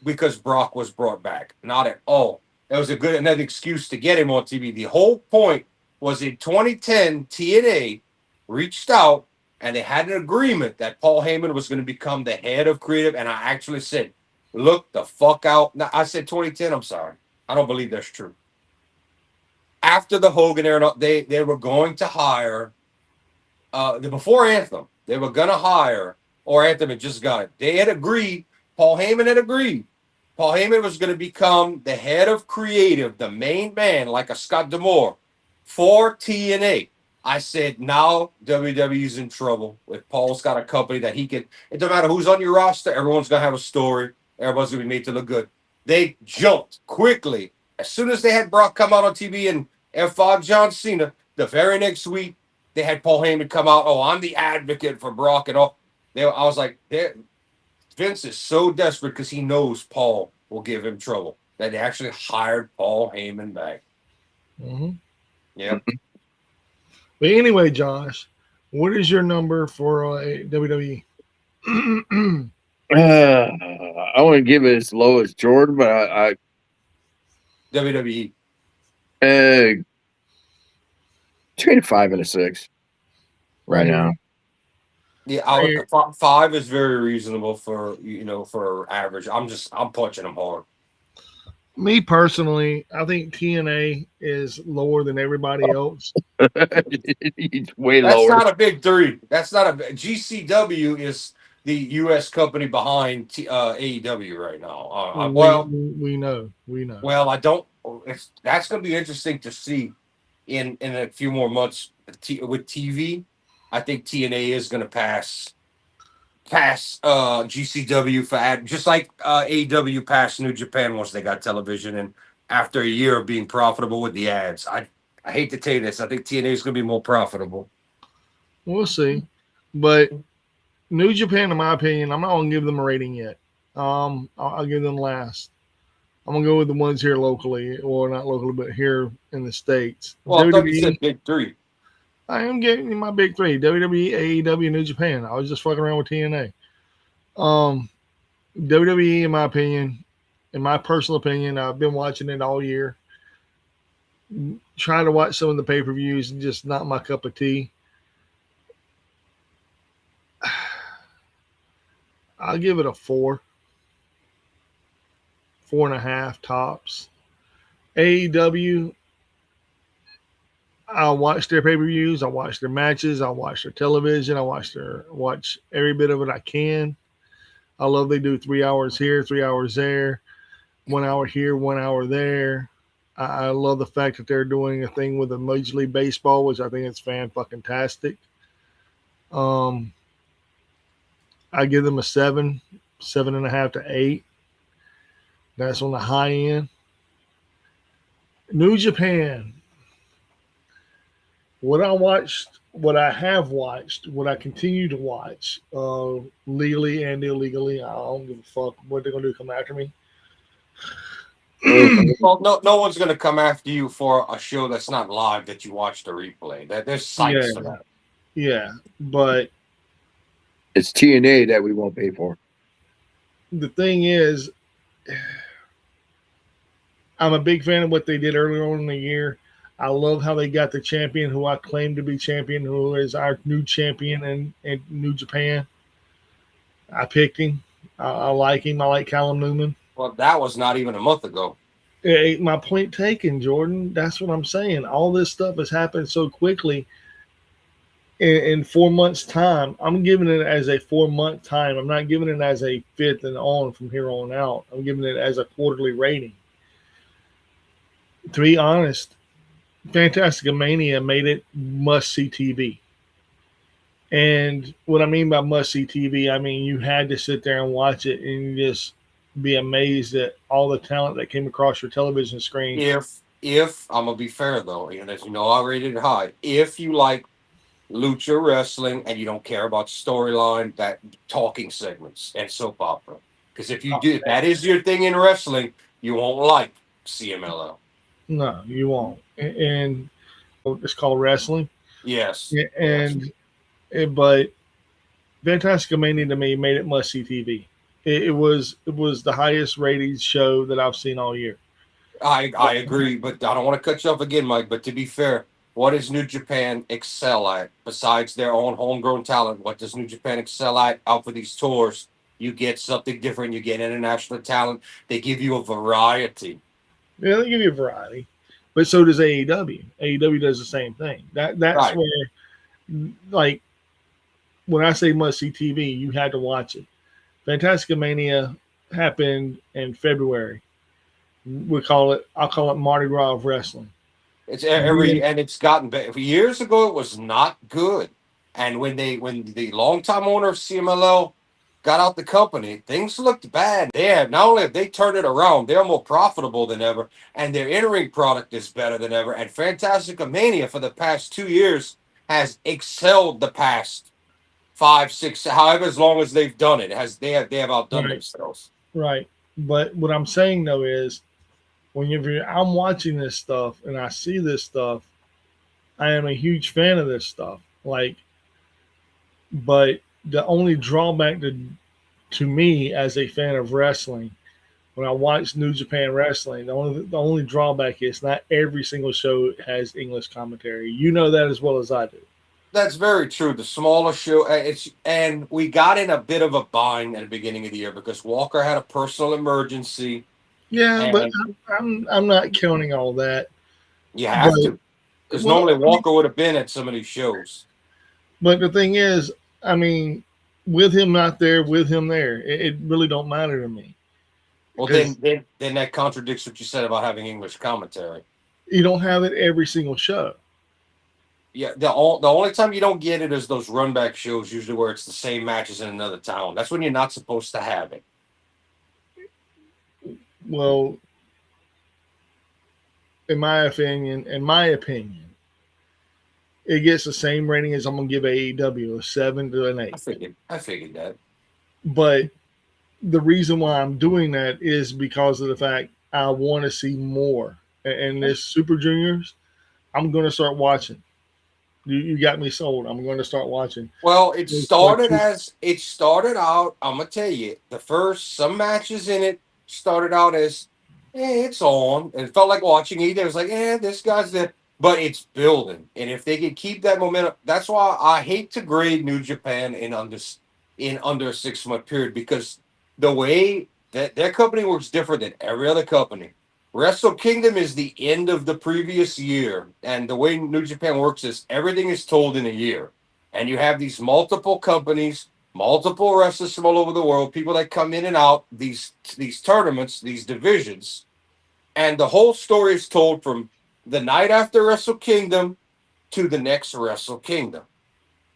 because Brock was brought back. Not at all. That was another excuse to get him on TV. The whole point was in 2010, TNA reached out and they had an agreement that Paul Heyman was going to become the head of creative. And I actually said, look the fuck out. No, I said 2010. I'm sorry. I don't believe that's true. After the Hogan era, they were going to hire before Anthem. They were going to hire, or Anthem had just got it. They had agreed. Paul Heyman had agreed. Paul Heyman was going to become the head of creative, the main man, like a Scott D'Amore, for TNA. I said, now WWE's in trouble. If Paul's got a company that he can, it don't matter who's on your roster, everyone's going to have a story. Everyone's going to be made to look good. They jumped quickly. As soon as they had Brock come out on TV and F5 John Cena, the very next week, they had Paul Heyman come out. Oh, I'm the advocate for Brock and all. I was like, Vince is so desperate because he knows Paul will give him trouble that they actually hired Paul Heyman back. Mm-hmm. Yeah. But anyway, Josh, what is your number for WWE? I want to give it as low as Jordan, but I WWE. Between a 5 and a 6 right now. Yeah, 5 is very reasonable for average. I'm punching them hard. Me personally, I think TNA is lower than everybody else. It's way That's lower. not a big 3. That's not a GCW is the U.S. company behind AEW right now. We know. Well, I don't. That's going to be interesting to see in a few more months with TV. I think TNA is going to pass GCW for ad, just like AEW passed New Japan once they got television, and after a year of being profitable with the ads. I hate to tell you this. I think TNA is going to be more profitable. We'll see. But New Japan, in my opinion, I'm not going to give them a rating yet. I'll give them last. I'm gonna go with the ones here locally, or not locally, but here in the states. Well, I thought you WWE. said big three. I am getting my big three: WWE, AEW, New Japan. I was just fucking around with TNA. Um, WWE, in my opinion, in my personal opinion, I've been watching it all year. Trying to watch some of the pay per views, just not my cup of tea. I'll give it a 4.5 tops. AEW, I'll watch their pay per views. I'll watch their matches. I'll watch their television. I watch every bit of it I can. I love they do 3 hours here, 3 hours there, 1 hour here, 1 hour there. I love the fact that they're doing a thing with the Major League Baseball, which I think is fan-fucking-tastic. I give them a 7.5 to 8. That's on the high end. New Japan. What I have watched, what I continue to watch, legally and illegally. I don't give a fuck what they're gonna do. Come after me. Well, no one's going to come after you for a show that's not live that you watch the replay. There's sites for that. Yeah, but It's TNA that we won't pay for. the thing is, I'm a big fan of what they did earlier on in the year. I love how they got the champion who I claim to be champion, who is our new champion in New Japan. I picked him. I like him. I like Callum Newman. Well, that was not even a month ago. Hey, my point taken, Jordan. That's what I'm saying. All this stuff has happened so quickly in 4 months' time. I'm giving it as a 4 month time. I'm not giving it as a fifth and on from here on out. I'm giving it as a quarterly rating. To be honest, Fantastic Mania made it must-see TV. And what I mean by must-see TV, I mean you had to sit there and watch it and just be amazed at all the talent that came across your television screen. If I'm gonna be fair though, and as you know, I rated it high. If you like lucha wrestling and you don't care about storyline, that talking segments and soap opera, because if you do, that is your thing in wrestling, you won't like CMLL. No, you won't. And it's called wrestling. Yes. And but Fantastic Mania to me made it must-see TV. It was the highest rated show that I've seen all year. I agree, but I don't want to cut you off again, Mike. But to be fair, what does New Japan excel at besides their own homegrown talent? What does New Japan excel at out for these tours? You get something different. You get international talent. They give you a variety. Yeah, they give you a variety, but so does AEW. AEW does the same thing. That's right. Where, like, when I say must-see TV, you had to watch it. Fantastic Mania happened in February. I'll call it Mardi Gras of wrestling. It's and it's gotten better. Years ago, it was not good. And when the longtime owner of CMLL got out the company, things looked bad. Not only have they turned it around, they're more profitable than ever, and their in-ring product is better than ever. And Fantastic Mania for the past 2 years has excelled the past 5, 6, however as long as they've done it. They have outdone themselves. Right. But what I'm saying though is, I'm watching this stuff and I see this stuff, I am a huge fan of this stuff. But the only drawback to me as a fan of wrestling, when I watch New Japan Wrestling, the only drawback is not every single show has English commentary. You know that as well as I do. That's very true. The smaller show, and we got in a bit of a bind at the beginning of the year because Walker had a personal emergency. Yeah, but I'm not counting all that. You have to, because normally Walker would have been at some of these shows. But the thing is, I mean, with him not there, with him there, it really don't matter to me. Well, then that contradicts what you said about having English commentary. You don't have it every single show. Yeah, the only time you don't get it is those run-back shows, usually where it's the same matches in another town. That's when you're not supposed to have it. Well, in my opinion, it gets the same rating as I'm going to give AEW, a 7 to an 8. I figured that. But the reason why I'm doing that is because of the fact I want to see more. And this Super Juniors, I'm going to start watching. You got me sold. I'm going to start watching. Well, Like, it started out. I'm gonna tell you, the first some matches in it started out as, it's on. It felt like watching it. It was like, this guy's there, but it's building. And if they could keep that momentum, that's why I hate to grade New Japan in under a 6 month period, because the way that their company works different than every other company. Wrestle Kingdom is the end of the previous year, and the way New Japan works is everything is told in a year, and you have these multiple companies, multiple wrestlers from all over the world, people that come in and out these tournaments, these divisions, and the whole story is told from the night after Wrestle Kingdom to the next Wrestle Kingdom.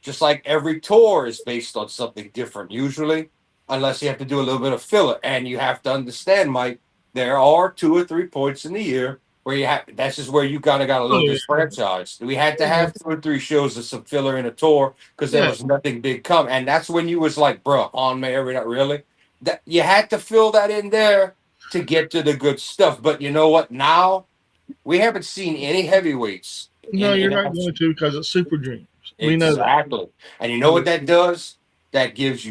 Just like every tour is based on something different, usually, unless you have to do a little bit of filler. And you have to understand, Mike, there are 2 or 3 points in the year where you have, that's just where you kind of got a oh little disfranchised. We had to yeah, have 2 or 3 shows of some filler in a tour because there yeah. was nothing big coming. And that's when you was like, bro, on me every night, really? That you had to fill that in there to get to the good stuff. But you know what? Now we haven't seen any heavyweights No, you're in not action. going to because it's Super Juniors. We know that. Exactly. And you know what that does? That gives,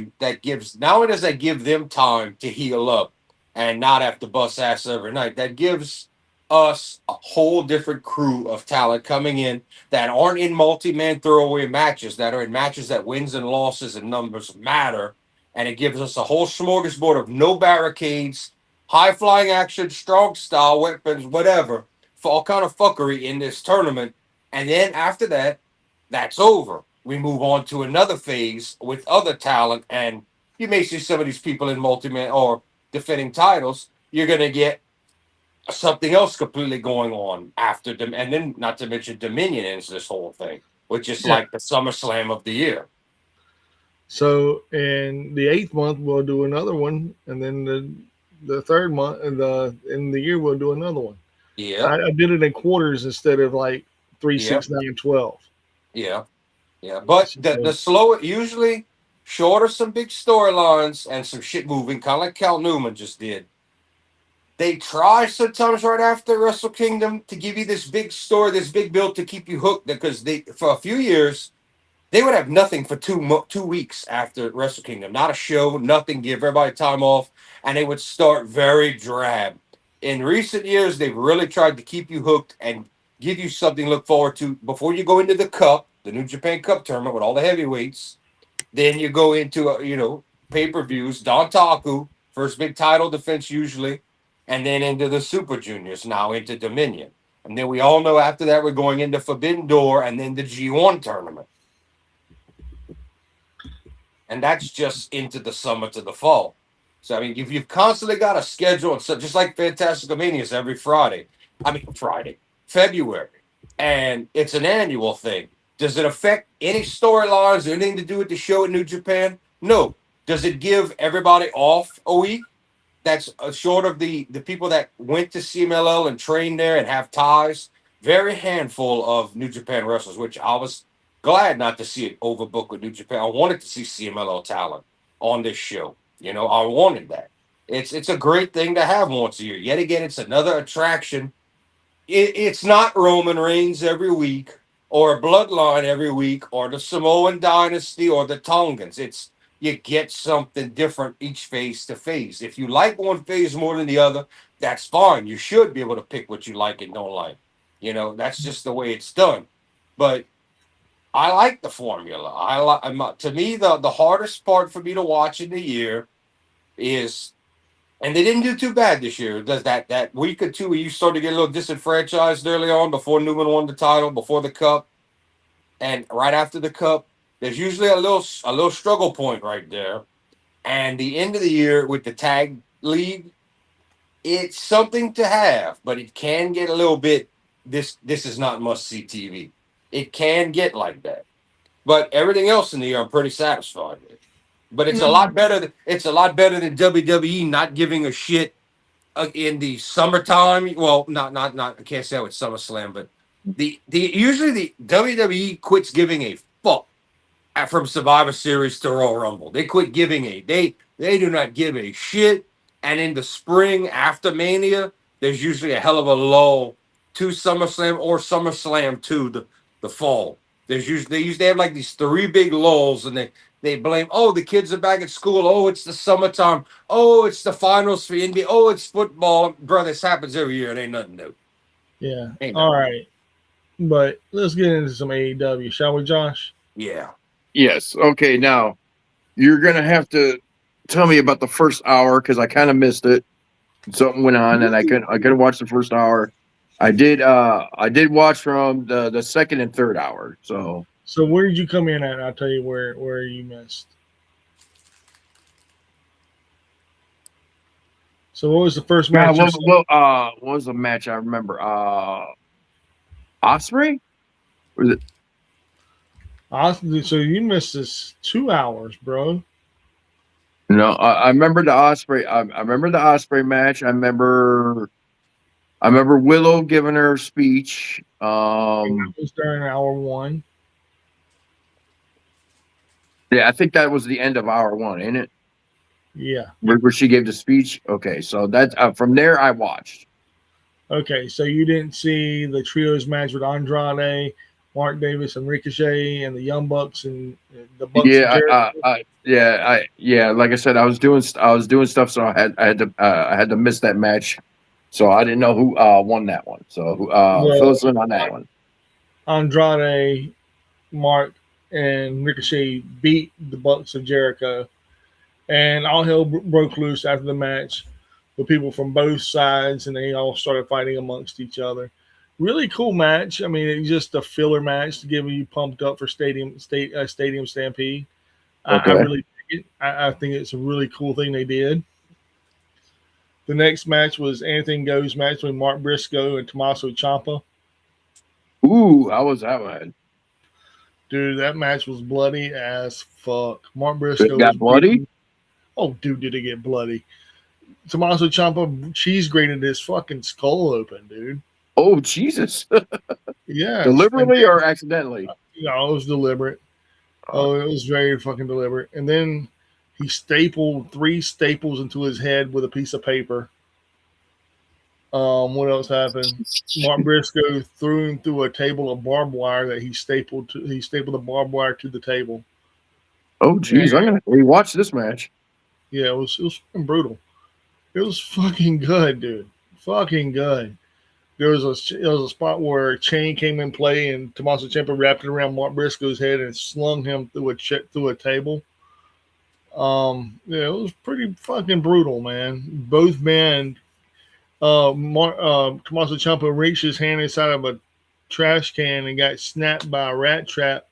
not only does that give them time to heal up and not have to bust ass every night, that gives us a whole different crew of talent coming in that aren't in multi-man throwaway matches, that are in matches that wins and losses and numbers matter. And it gives us a whole smorgasbord of no barricades, high flying action, strong style weapons, whatever, for all kind of fuckery in this tournament. And then after that, that's over. We move on to another phase with other talent, and you may see some of these people in multi-man or defending titles. You're going to get something else completely going on after them, and then not to mention Dominion ends this whole thing, which is Yeah. like the SummerSlam of the year. So in the 8th month we'll do another one, and then the 3rd month and the in the year we'll do another one. Yeah, I did it in quarters instead of like three, yeah, 6, 9, 12. yeah, yeah. But the So, slower, usually shorter, some big storylines and some shit moving, kind of like Cal Newman just did. They try sometimes right after Wrestle Kingdom to give you this big story, this big build to keep you hooked, because they, for a few years, they would have nothing for 2 weeks after Wrestle Kingdom, not a show, nothing, give everybody time off, and they would start very drab. In recent years, they've really tried to keep you hooked and give you something to look forward to before you go into the Cup, the New Japan Cup tournament with all the heavyweights. Then you go into pay-per-views, Don Taku, first big title defense usually, and then into the Super Juniors, now into Dominion. And then we all know after that we're going into Forbidden Door and then the G1 tournament. And that's just into the summer to the fall. So I mean, if you've constantly got a schedule, and so just like Fantastic Mania's every February, and it's an annual thing. Does it affect any storylines or anything to do with the show at New Japan? No. Does it give everybody off a week? That's short of the people that went to CMLL and trained there and have ties. Very handful of New Japan wrestlers, which I was glad not to see it overbooked with New Japan. I wanted to see CMLL talent on this show. I wanted that. It's a great thing to have once a year. Yet again, it's another attraction. It's not Roman Reigns every week or Bloodline every week or the Samoan Dynasty or the Tongans. It's you get something different each phase to phase. If you like one phase more than the other, that's fine. You should be able to pick what you like and don't like. That's just the way it's done. But I like the formula. To me the hardest part for me to watch in the year is, and they didn't do too bad this year. Does that week or two where you started to get a little disenfranchised early on before Newman won the title, before the Cup, and right after the Cup, there's usually a little struggle point right there. And the end of the year with the tag league, it's something to have, but it can get a little bit. This is not must see TV. It can get like that, but everything else in the year I'm pretty satisfied with. But it's a lot better. It's a lot better than WWE not giving a shit in the summertime. Well, not. I can't say with SummerSlam, but the usually the WWE quits giving a fuck from Survivor Series to Royal Rumble. They quit giving a They do not give a shit. And in the spring after Mania, there's usually a hell of a lull to SummerSlam or SummerSlam to the fall. There's usually they usually have like these 3 big lulls, and they blame, oh, the kids are back at school. Oh, it's the summertime. Oh, it's the finals for NBA. Oh, it's football. Bro, this happens every year. It ain't nothing new. Yeah. Ain't All nothing. right. But let's get into some AEW, shall we, Josh? Yeah. Yes. Okay. Now you're gonna have to tell me about the first hour because I kind of missed it. Something went on, and I couldn't watch the first hour. I did watch from the second and third hour. So So where did you come in at? I'll tell you where you missed. So what was the first yeah, match you saw? what was the match I remember? Osprey? Was it? So you missed this 2 hours, bro. No, I remember the Osprey. I remember the Osprey match. I remember Willow giving her speech. That was during hour one. Yeah, I think that was the end of hour one, ain't it? Yeah. Where she gave the speech. Okay, so that's from there I watched. Okay, so you didn't see the trios match with Andrade, Mark Davis, and Ricochet, and the Young Bucks and the Bucks of Yeah, Jericho. yeah. Like I said, I was doing stuff, so I had to miss that match. So I didn't know who won that one. So fill Well, us in on that one. Andrade, Mark, and Ricochet beat the Bucks of Jericho, and all hell broke loose after the match with people from both sides, and they all started fighting amongst each other. Really cool match. I mean, it's just a filler match to get you pumped up for Stadium Stampede. I Okay. really think it. I think it's a really cool thing they did. The next match was Anything Goes match between Mark Briscoe and Tommaso Ciampa. Ooh, how was that one? Dude, that match was bloody as fuck. Mark It Briscoe was got bloody? beaten. Oh, dude, did it get bloody? Tommaso Ciampa cheese grated his fucking skull open, dude. Oh, Jesus. Yes, and Deliberately or accidentally? no, it was deliberate. Oh, it was very fucking deliberate. And then he stapled 3 staples into his head with a piece of paper. What else happened? Mark Briscoe threw him through a table of barbed wire that he stapled to. He stapled the barbed wire to the table. Oh, geez. I'm going to rewatch this match. Yeah, it was fucking brutal. It was fucking good, dude. Fucking good. There was a spot where a chain came in play and Tommaso Ciampa wrapped it around Mark Briscoe's head and slung him through a table. Yeah, it was pretty fucking brutal, man. Both men, Tommaso Ciampa reached his hand inside of a trash can and got snapped by a rat trap.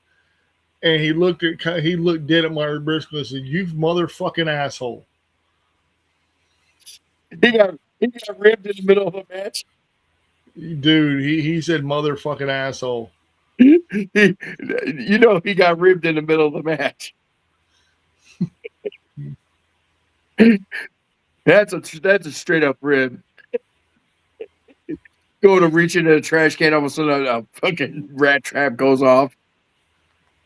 And he looked dead at Mark Briscoe and said, "You motherfucking asshole." He got ribbed in the middle of the match. Dude, he said motherfucking asshole. He got ribbed in the middle of the match. That's a straight up rib. Go to reach into the trash can, all of a sudden a fucking rat trap goes off.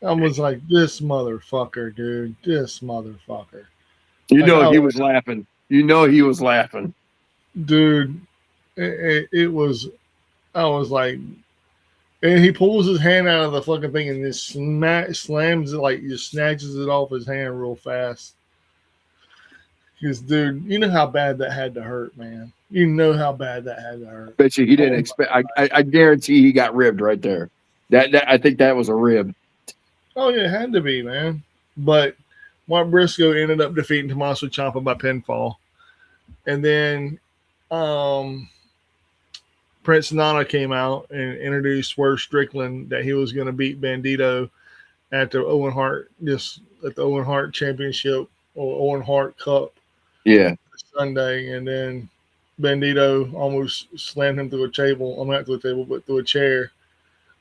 I was like, this motherfucker, dude. This motherfucker. He was laughing. He was laughing. Dude, it was, I was like, and he pulls his hand out of the fucking thing and just slams it, like, just snatches it off his hand real fast. Because, dude, you know how bad that had to hurt, man. You know how bad that had to hurt. Bet you he didn't expect. I guarantee he got ribbed right there. That I think that was a rib. Oh, yeah, it had to be, man. But Mark Briscoe ended up defeating Tommaso Ciampa by pinfall. And then Prince Nana came out and introduced Swerve Strickland that he was going to beat Bandito at the Owen Hart Championship or Owen Hart Cup. Yeah. Sunday, and then Bandito almost slammed him through a table. I'm not through a table, but through a chair.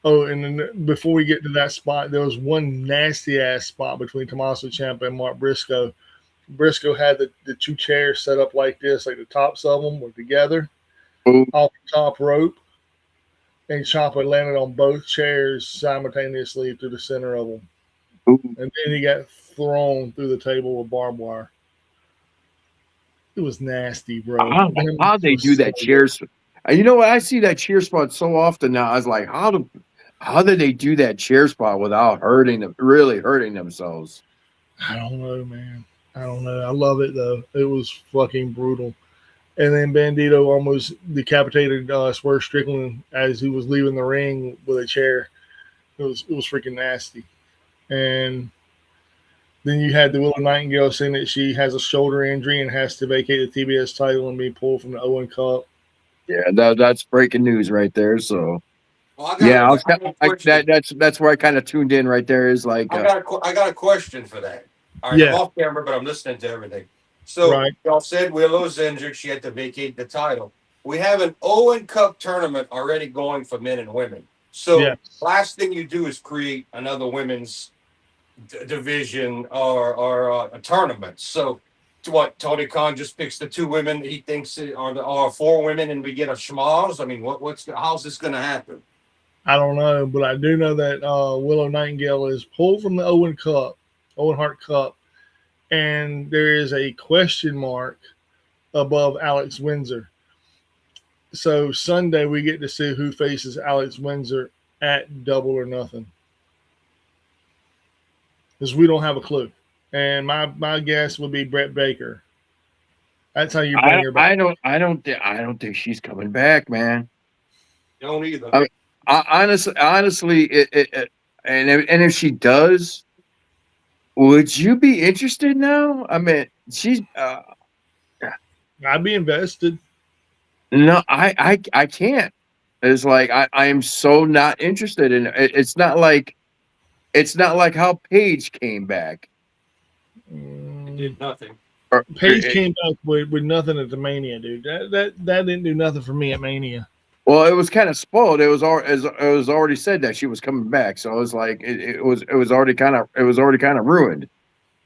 Oh, and then before we get to that spot, there was one nasty ass spot between Tommaso Ciampa and Mark Briscoe. Briscoe had the 2 chairs set up like this, like the tops of them were together off the top rope, and Ciampa landed on both chairs simultaneously through the center of them. And then he got thrown through the table with barbed wire. It was nasty, bro. How they do that chair spot? You know what? I see that chair spot so often now. I was like, how did they do that chair spot without hurting them, really hurting themselves? I don't know, man. I don't know. I love it though. It was fucking brutal. And then Bandito almost decapitated Swerve Strickland as he was leaving the ring with a chair. It was freaking nasty. And then you had the Willow Nightingale saying that she has a shoulder injury and has to vacate the TBS title and be pulled from the Owen Cup. Yeah, that's breaking news right there. So Well, yeah, that's where I kind of tuned in right there. Is like, I got a question for that. All right, I'm Yeah, off camera, but I'm listening to everything. So right. y'all said Willow's injured; she had to vacate the title. We have an Owen Cup tournament already going for men and women. Yeah. So last thing you do is create another women's division or a tournament. So to what Tony Khan just picks the two women he thinks are four women, and we get a schmoz. I mean, how's this going to happen? I don't know, but I do know that Willow Nightingale is pulled from the Owen Hart Cup, and there is a question mark above Alex Windsor. So Sunday we get to see who faces Alex Windsor at Double or Nothing, because we don't have a clue. And my guess would be Brett Baker. That's how you bring her back. I don't think she's coming back, man. Don't either. Honestly, and if she does, would you be interested now? I mean, she's I'd be invested. no, I can't. It's like I am so not interested in it. It's not like how Paige came back. It did nothing. Paige came back with nothing at the Mania, dude. That didn't do nothing for me at Mania. Well, it was kind of spoiled. It was already said that she was coming back, so it was like it was already kind of ruined.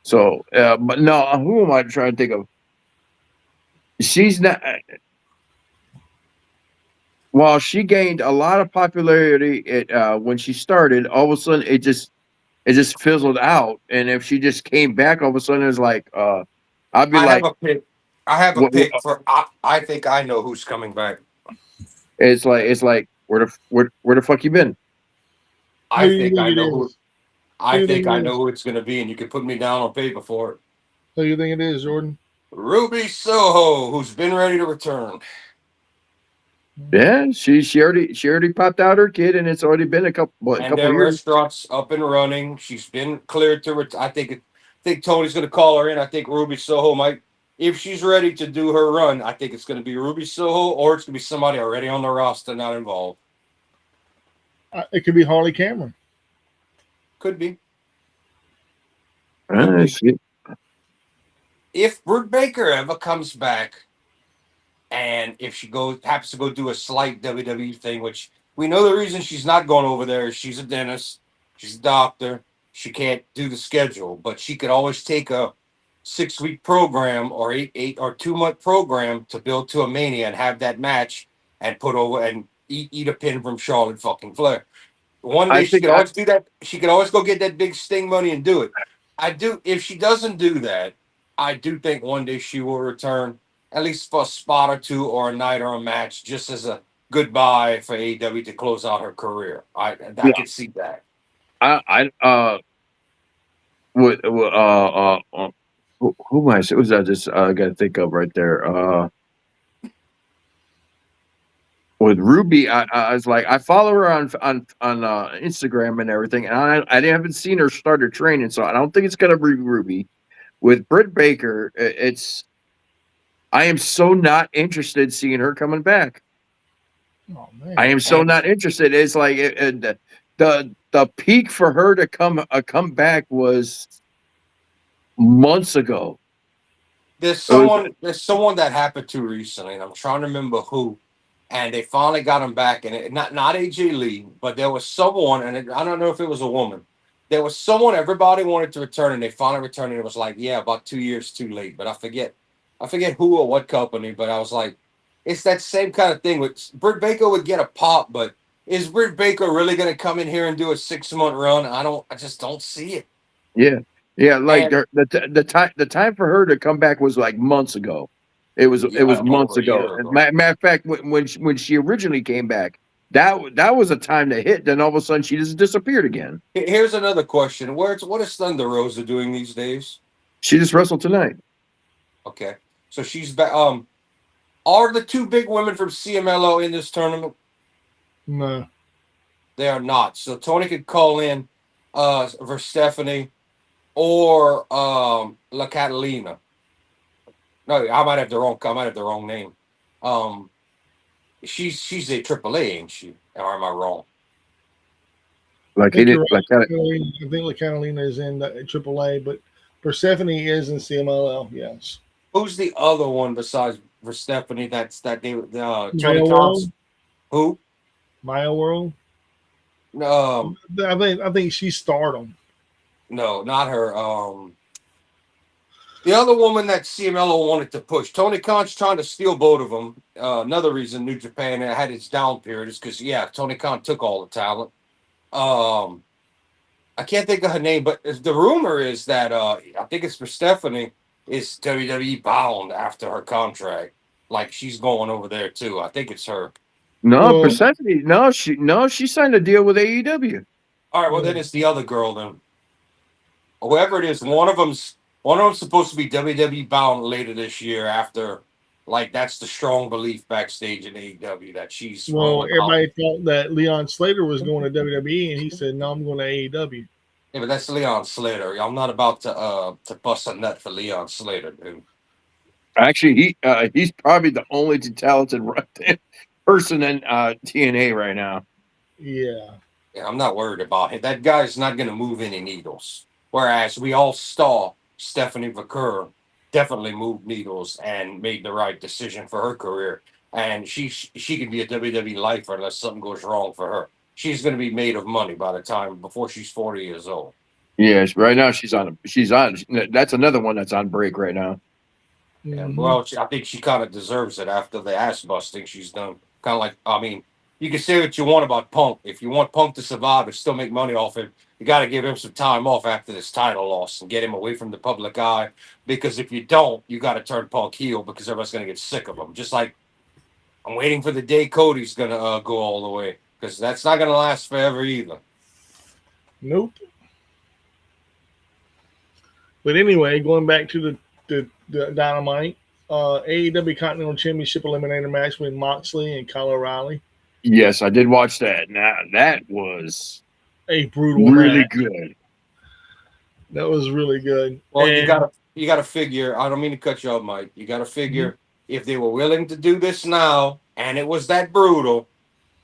So, but no, who am I trying to think of? She's not. While she gained a lot of popularity when she started, all of a sudden it just fizzled out. And if she just came back, all of a sudden it's like, I'd be I like, have a pick. I have a pick for. I think I know who's coming back. it's like where the fuck you been? I think I know who. I think I know who it's going to be, and you can put me down on paper for it. Who do you think it is, Jordan? Ruby Soho, who's been ready to return. Yeah, she already popped out her kid, and it's already been a couple And their years. restaurant's up and running. She's been cleared to retire. I think Tony's going to call her in. I think Ruby Soho might, if she's ready to do her run. I think it's going to be Ruby Soho, or it's going to be somebody already on the roster, not involved. It could be Harley Cameron. Could be. Shit. If Britt Baker ever comes back, and if she happens to go do a slight WWE thing, which we know the reason she's not going over there is she's a dentist, she's a doctor, she can't do the schedule, but she could always take a 6-week program or eight or 2-month program to build to a Mania and have that match and put over and eat a pin from Charlotte fucking Flair. One day she could always do that. She could always go get that big Sting money and do it. I do. If she doesn't do that, I do think one day she will return, at least for a spot or two or a night or a match, just as a goodbye for AEW to close out her career. I could see that. Who am I? Who's that? Just I got to think of right there. With Ruby, I was like, I follow her on Instagram and everything, and I haven't seen her start her training, so I don't think it's gonna be Ruby. With Britt Baker, I am so not interested in seeing her coming back. Oh, man. I am so not interested. It's like the peak for her to come back was months ago. There's someone that happened to recently, and I'm trying to remember who. And they finally got him back, and not AJ Lee, but there was someone, and I don't know if it was a woman. There was someone everybody wanted to return, and they finally returned, and it was like, yeah, about 2 years too late. But I forget who or what company. But I was like, it's that same kind of thing. With Britt Baker would get a pop, but is Britt Baker really going to come in here and do a 6-month run? I just don't see it. Yeah, like the time for her to come back was like months ago. It was months over a year ago. ago. Matter of fact, when she originally came back, that was a time to hit. Then all of a sudden, she just disappeared again. Here's another question: what is Thunder Rosa doing these days? She just wrestled tonight. Okay, so she's back. Are the two big women from CMLO in this tournament? No. They are not. So Tony could call in for Stephanie or La Catalina. No, I might have the wrong name. Um, she's a AAA, ain't she? Or am I wrong? I think you're right. I think La Catalina is in AAA, but Persephone is in CMLL. Yes. Who's the other one besides Stephanie? That they Maya World. Who? Maya World. I think she's Stardom. No, not her. The other woman that CMLO wanted to push. Tony Khan's trying to steal both of them. Another reason New Japan had its down period is because Tony Khan took all the talent. I can't think of her name, but the rumor is that I think it's for Stephanie is WWE bound after her contract. Like she's going over there too. I think it's her. No, Persephone. No, she signed a deal with AEW. All right, well then it's the other girl then. Whoever it is, one of them's supposed to be WWE bound later this year after, like that's the strong belief backstage in AEW that she's. Well, everybody thought that Leon Slater was going to WWE, and he said, "No, I'm going to AEW." Yeah, but that's Leon Slater. I'm not about to bust a nut for Leon Slater, dude. Actually, he's probably the only talented person in TNA right now. Yeah. Yeah, I'm not worried about it. That guy's not going to move any needles. Whereas we all saw Stephanie Vaquer definitely move needles and made the right decision for her career. And she can be a WWE lifer unless something goes wrong for her. She's going to be made of money by the time before she's 40 years old. Yes, right now she's on. That's another one that's on break right now. Yeah, well, I think she kind of deserves it after the ass busting she's done. Kind of like, I mean, you can say what you want about Punk. If you want Punk to survive and still make money off him, you got to give him some time off after this title loss and get him away from the public eye. Because if you don't, you got to turn Punk heel because everybody's going to get sick of him. Just like I'm waiting for the day Cody's going to go all the way because that's not going to last forever either. Nope. But anyway, going back to the Dynamite, AEW Continental Championship Eliminator match with Moxley and Kyle O'Reilly. Yes, I did watch that. Now that was a brutal really match. Good. That was really good. Well, you gotta figure. I don't mean to cut you off, Mike. You gotta figure if they were willing to do this now, and it was that brutal.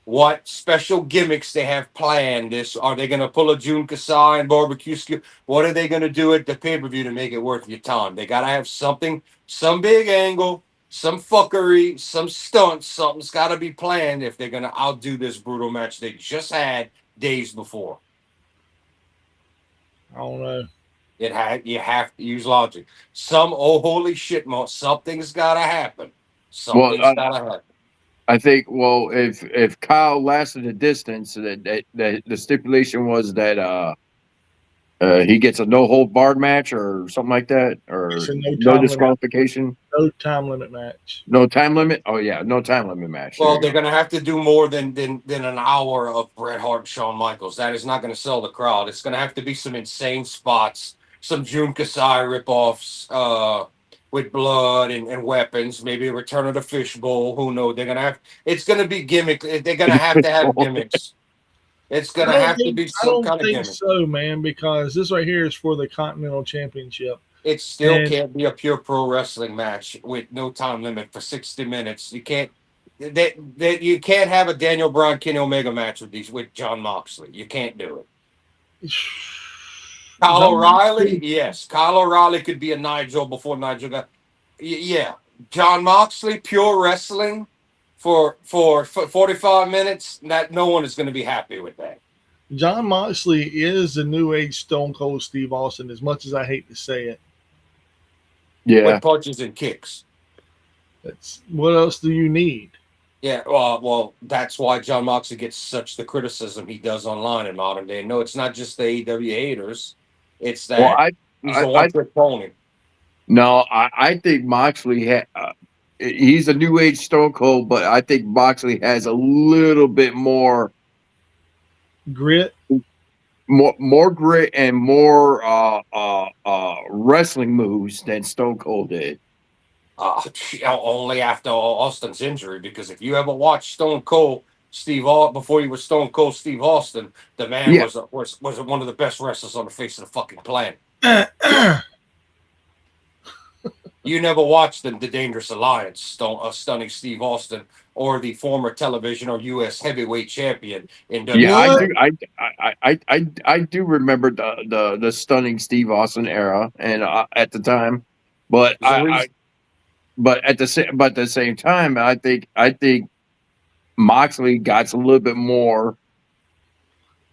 What special gimmicks they have planned? Are they going to pull a Jun Kasai and barbecue skill? What are they going to do at the pay-per-view to make it worth your time? They got to have something, some big angle, some fuckery, some stunts. Something's got to be planned if they're going to outdo this brutal match they just had days before. I don't know. You have to use logic. Holy shit, something's got to happen. Something's got to happen. I think, well, if Kyle lasted a distance, that the stipulation was that he gets a no hold barred match or something like that, or no disqualification. No time limit match. No time limit. Oh yeah, no time limit match. Well, they're going to have to do more than an hour of Bret Hart, Shawn Michaels. That is not going to sell the crowd. It's going to have to be some insane spots, some Jun Kasai ripoffs. With blood and weapons, maybe a return of the fishbowl. Who knows? It's gonna be gimmick. They're gonna have to have gimmicks. It's gonna have to be some kind of gimmick. So, man, because this right here is for the Continental Championship. It still can't be a pure pro wrestling match with no time limit for 60 minutes. You can't. You can't have a Daniel Bryan Kenny Omega match with John Moxley. You can't do it. Kyle O'Reilly, yes. Kyle O'Reilly could be a Nigel before Nigel got. Yeah, John Moxley, pure wrestling for 45 minutes. That no one is going to be happy with that. John Moxley is the new age Stone Cold Steve Austin, as much as I hate to say it. Yeah, with punches and kicks. That's what else do you need? Yeah, well, that's why John Moxley gets such the criticism he does online in modern day. No, it's not just the AEW haters. It's that he's a one-trick pony. No, I think Moxley he's a new age Stone Cold, but I think Moxley has a little bit more Grit. more grit and more wrestling moves than Stone Cold did. Only after Austin's injury, because if you ever watched Stone Cold before he was Stone Cold Steve Austin, the man Yeah. was one of the best wrestlers on the face of the fucking planet. You never watched the Dangerous Alliance, Stunning Steve Austin, or the former television or U.S. heavyweight champion in WWE. Yeah, I do remember the Stunning Steve Austin era, and at the time, but but at the same time, I think Moxley got a little bit more.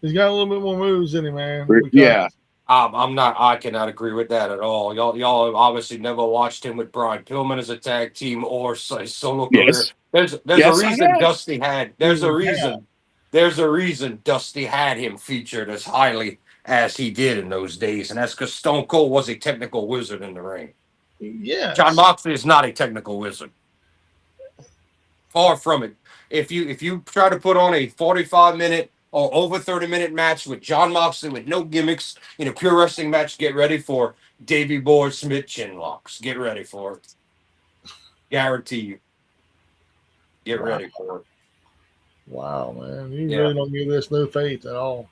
He's got a little bit more moves in him, man. Yeah. I cannot agree with that at all. Y'all obviously never watched him with Brian Pillman as a tag team or his solo career. There's a reason Dusty had. There's a reason Dusty had him featured as highly as he did in those days, and that's because Stone Cold was a technical wizard in the ring. Yeah. John Moxley is not a technical wizard. Far from it. If you try to put on a 45-minute or over 30-minute match with John Moxley with no gimmicks in a pure wrestling match, get ready for Davey Boy Smith chin locks. Get ready for it. Guarantee you. Get ready for it. Wow, man. You really don't give this no faith at all.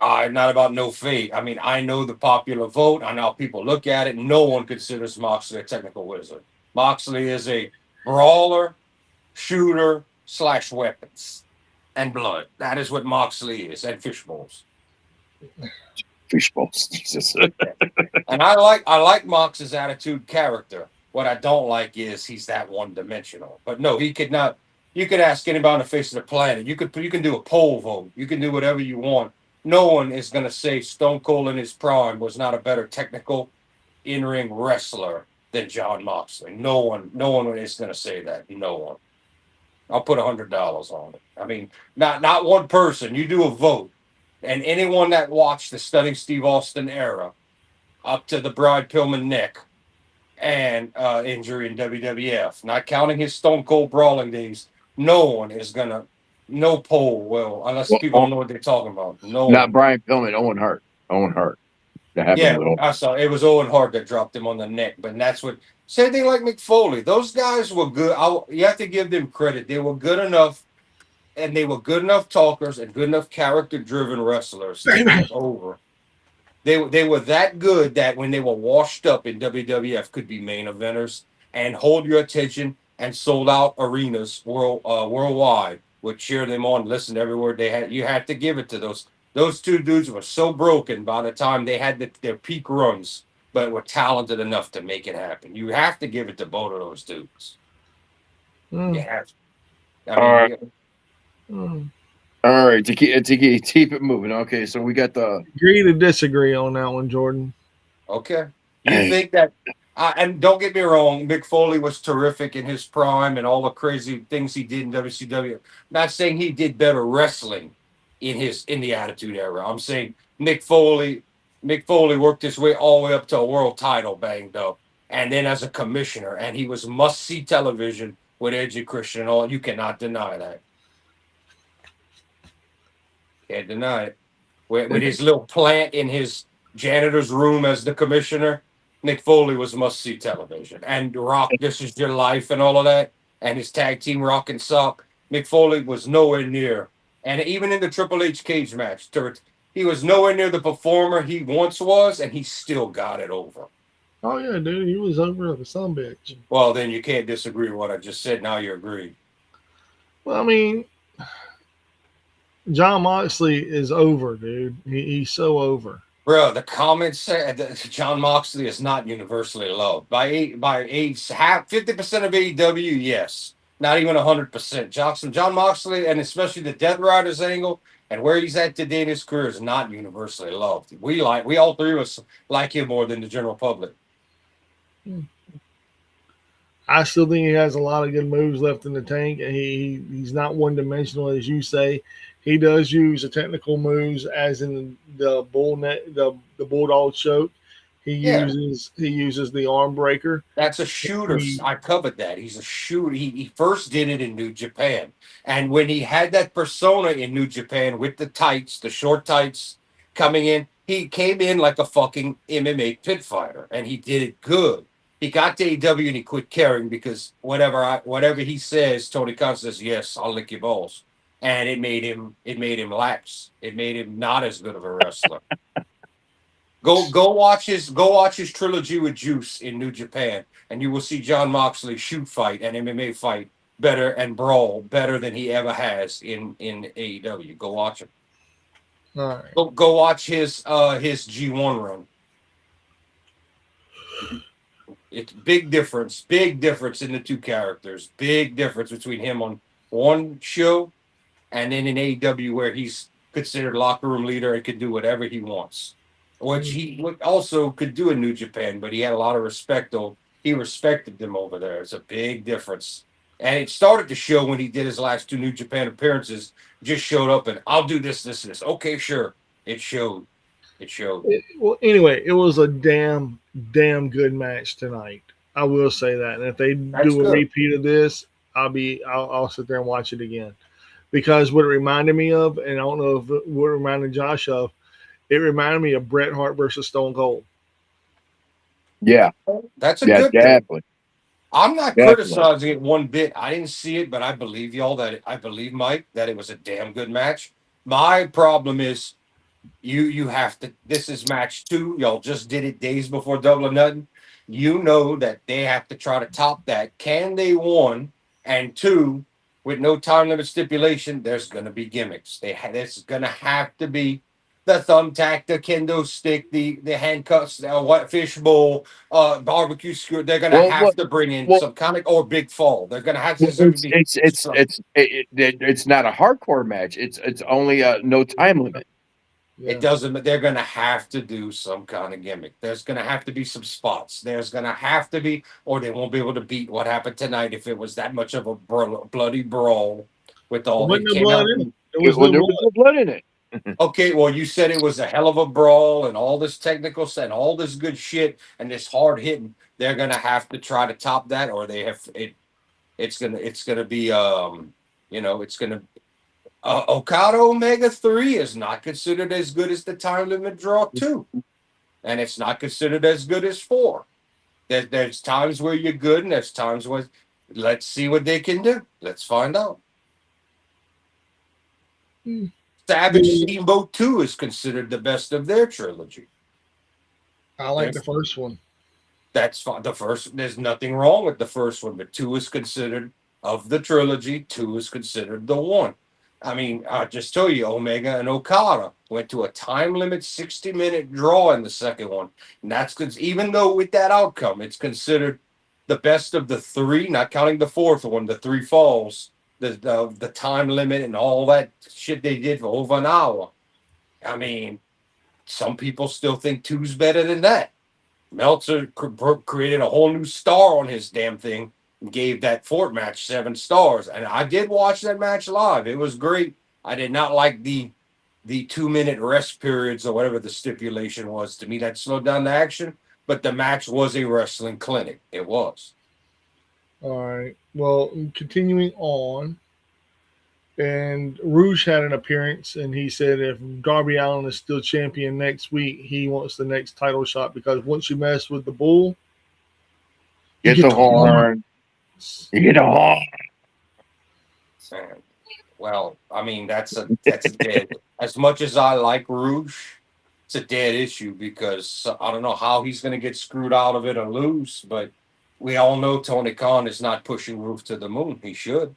Not about no faith. I mean, I know the popular vote. I know how people look at it. No one considers Moxley a technical wizard. Moxley is a brawler, shooter / weapons and blood. That is what Moxley is, and fish balls. Fish balls, Jesus. And I like Mox's attitude, character. What I don't like is he's that one dimensional. But no, he could not. You could ask anybody on the face of the planet. You can do a poll vote. You can do whatever you want. No one is going to say Stone Cold in his prime was not a better technical in-ring wrestler than John Moxley. No one is going to say that. No one. I'll put $100 on it. I mean, not one person. You do a vote, and anyone that watched the Stunning Steve Austin era up to the Bride Pillman neck and injury in WWF, not counting his Stone Cold brawling days, no poll will, unless people don't know what they're talking about. Not Brian Pillman, Owen Hart. I saw it was Owen Hart that dropped him on the neck, but that's what. Same thing like Mick Foley. Those guys were good. You have to give them credit. They were good enough, and they were good enough talkers and good enough character-driven wrestlers to get over. They were that good that when they were washed up in WWF, could be main eventers and hold your attention and sold out arenas worldwide. Would cheer them on, listen to every word they had. You had to give it to those. Those two dudes were so broken by the time they had their peak runs, but were talented enough to make it happen. You have to give it to both of those dudes. You have to. All right, to keep it moving. Okay, so we got the agree to disagree on that one, Jordan. Okay, you think that? And don't get me wrong, Mick Foley was terrific in his prime and all the crazy things he did in WCW. Not saying he did better wrestling in the Attitude Era. I'm saying Mick Foley worked his way all the way up to a world title banged up, and then as a commissioner, and he was must-see television with Edge and Christian and all. You cannot deny that. Can't deny it. With his little plant in his janitor's room as the commissioner, Mick Foley was must-see television. And Rock, This Is Your Life and all of that, and his tag team Rock and Sock, Mick Foley was nowhere near. And even in the Triple H cage match, he was nowhere near the performer he once was, and he still got it over. Oh, yeah, dude. He was over the sumbitch. Well, then you can't disagree with what I just said. Now you agree. Well, I mean, John Moxley is over, dude. He's so over. Bro, the comments say that John Moxley is not universally loved. By 50% of AEW, yes. Not even 100%. John Moxley, and especially the Death Riders angle, and where he's at today in his career is not universally loved. We all three of us like him more than the general public. I still think he has a lot of good moves left in the tank. He's not one dimensional, as you say. He does use the technical moves, as in the bulldog choke. Yeah, He uses the arm breaker. that's a shooter. He, I covered that. He's a shooter. He first did it in New Japan. And when he had that persona in New Japan with the tights, the short tights coming in, he came in like a fucking MMA pit fighter and he did it good. He got to AEW and he quit caring because whatever he says, Tony Khan says, yes, I'll lick your balls. And it made him lax. It made him not as good of a wrestler. Go watch his trilogy with Juice in New Japan, and you will see John Moxley shoot fight and MMA fight better and brawl better than he ever has in AEW. Go watch him. all right. Go watch his G1 run. It's big difference in the two characters. Big difference between him on one show and then in AEW where he's considered locker room leader and can do whatever he wants, which he also could do in New Japan, but he had a lot of respect. Though he respected them over there. It's a big difference, and it started to show when he did his last two New Japan appearances. Just showed up and I'll do this, this, this. Okay, sure. It showed. It showed. Well, anyway, it was a damn good match tonight. I will say that. And if they That's do a good. repeat of this, I'll sit there and watch it again. Because what it reminded me of, and I don't know if what it reminded Josh of, it reminded me of Bret Hart versus Stone Cold. Yeah, That's a good thing. definitely. I'm not Definitely. criticizing it one bit. I didn't see it, but I believe y'all I believe Mike that it was a damn good match. My problem is you have to. This is match 2. Y'all just did it days before Double or Nothing. You know that they have to try to top that. Can they? 1 and 2 with no time limit stipulation. There's going to be gimmicks. There's going to have to be the thumbtack, the kendo stick, the handcuffs, what fishbowl, barbecue skewer. They're going to have to bring in some kind of or big fall. They're going to have to. It's not a hardcore match. It's only a no time limit. Yeah. It doesn't. They're going to have to do some kind of gimmick. There's going to have to be some spots. There's going to have to be, or they won't be able to beat what happened tonight if it was that much of a bloody brawl with all. There wasn't no blood in it. There was no blood in it. Okay, well, you said it was a hell of a brawl and all this technical and all this good shit and this hard hitting. They're going to have to try to top that, or they have it. It's gonna be it's gonna. Okada Omega 3 is not considered as good as the time limit draw 2. And it's not considered as good as 4. There's times where you're good and there's times where let's see what they can do. Let's find out. Savage Steamboat 2 is considered the best of their trilogy. I like the first one. That's fine. The first, there's nothing wrong with the first one, but 2 is considered of the trilogy. 2 is considered the one. I mean, I just tell you, Omega and Okada went to a time limit 60-minute draw in the second one. And that's because even though with that outcome, it's considered the best of the 3, not counting the fourth one, the 3 falls, the time limit and all that shit they did for over an hour. I mean, some people still think 2's better than that. Meltzer created a whole new star on his damn thing. Gave that Fort match 7 stars, and I did watch that match live. It was great. I did not like the 2-minute rest periods or whatever the stipulation was. To me, that slowed down the action, but the match was a wrestling clinic. It was. All right. Well, continuing on, and Rouge had an appearance, and he said if Darby Allin is still champion next week, he wants the next title shot because once you mess with the bull, get the horn. You get a horn. Well, I mean, that's a dead. As much as I like Rouge, it's a dead issue because I don't know how he's going to get screwed out of it or lose, but we all know Tony Khan is not pushing Rouge to the moon. He should.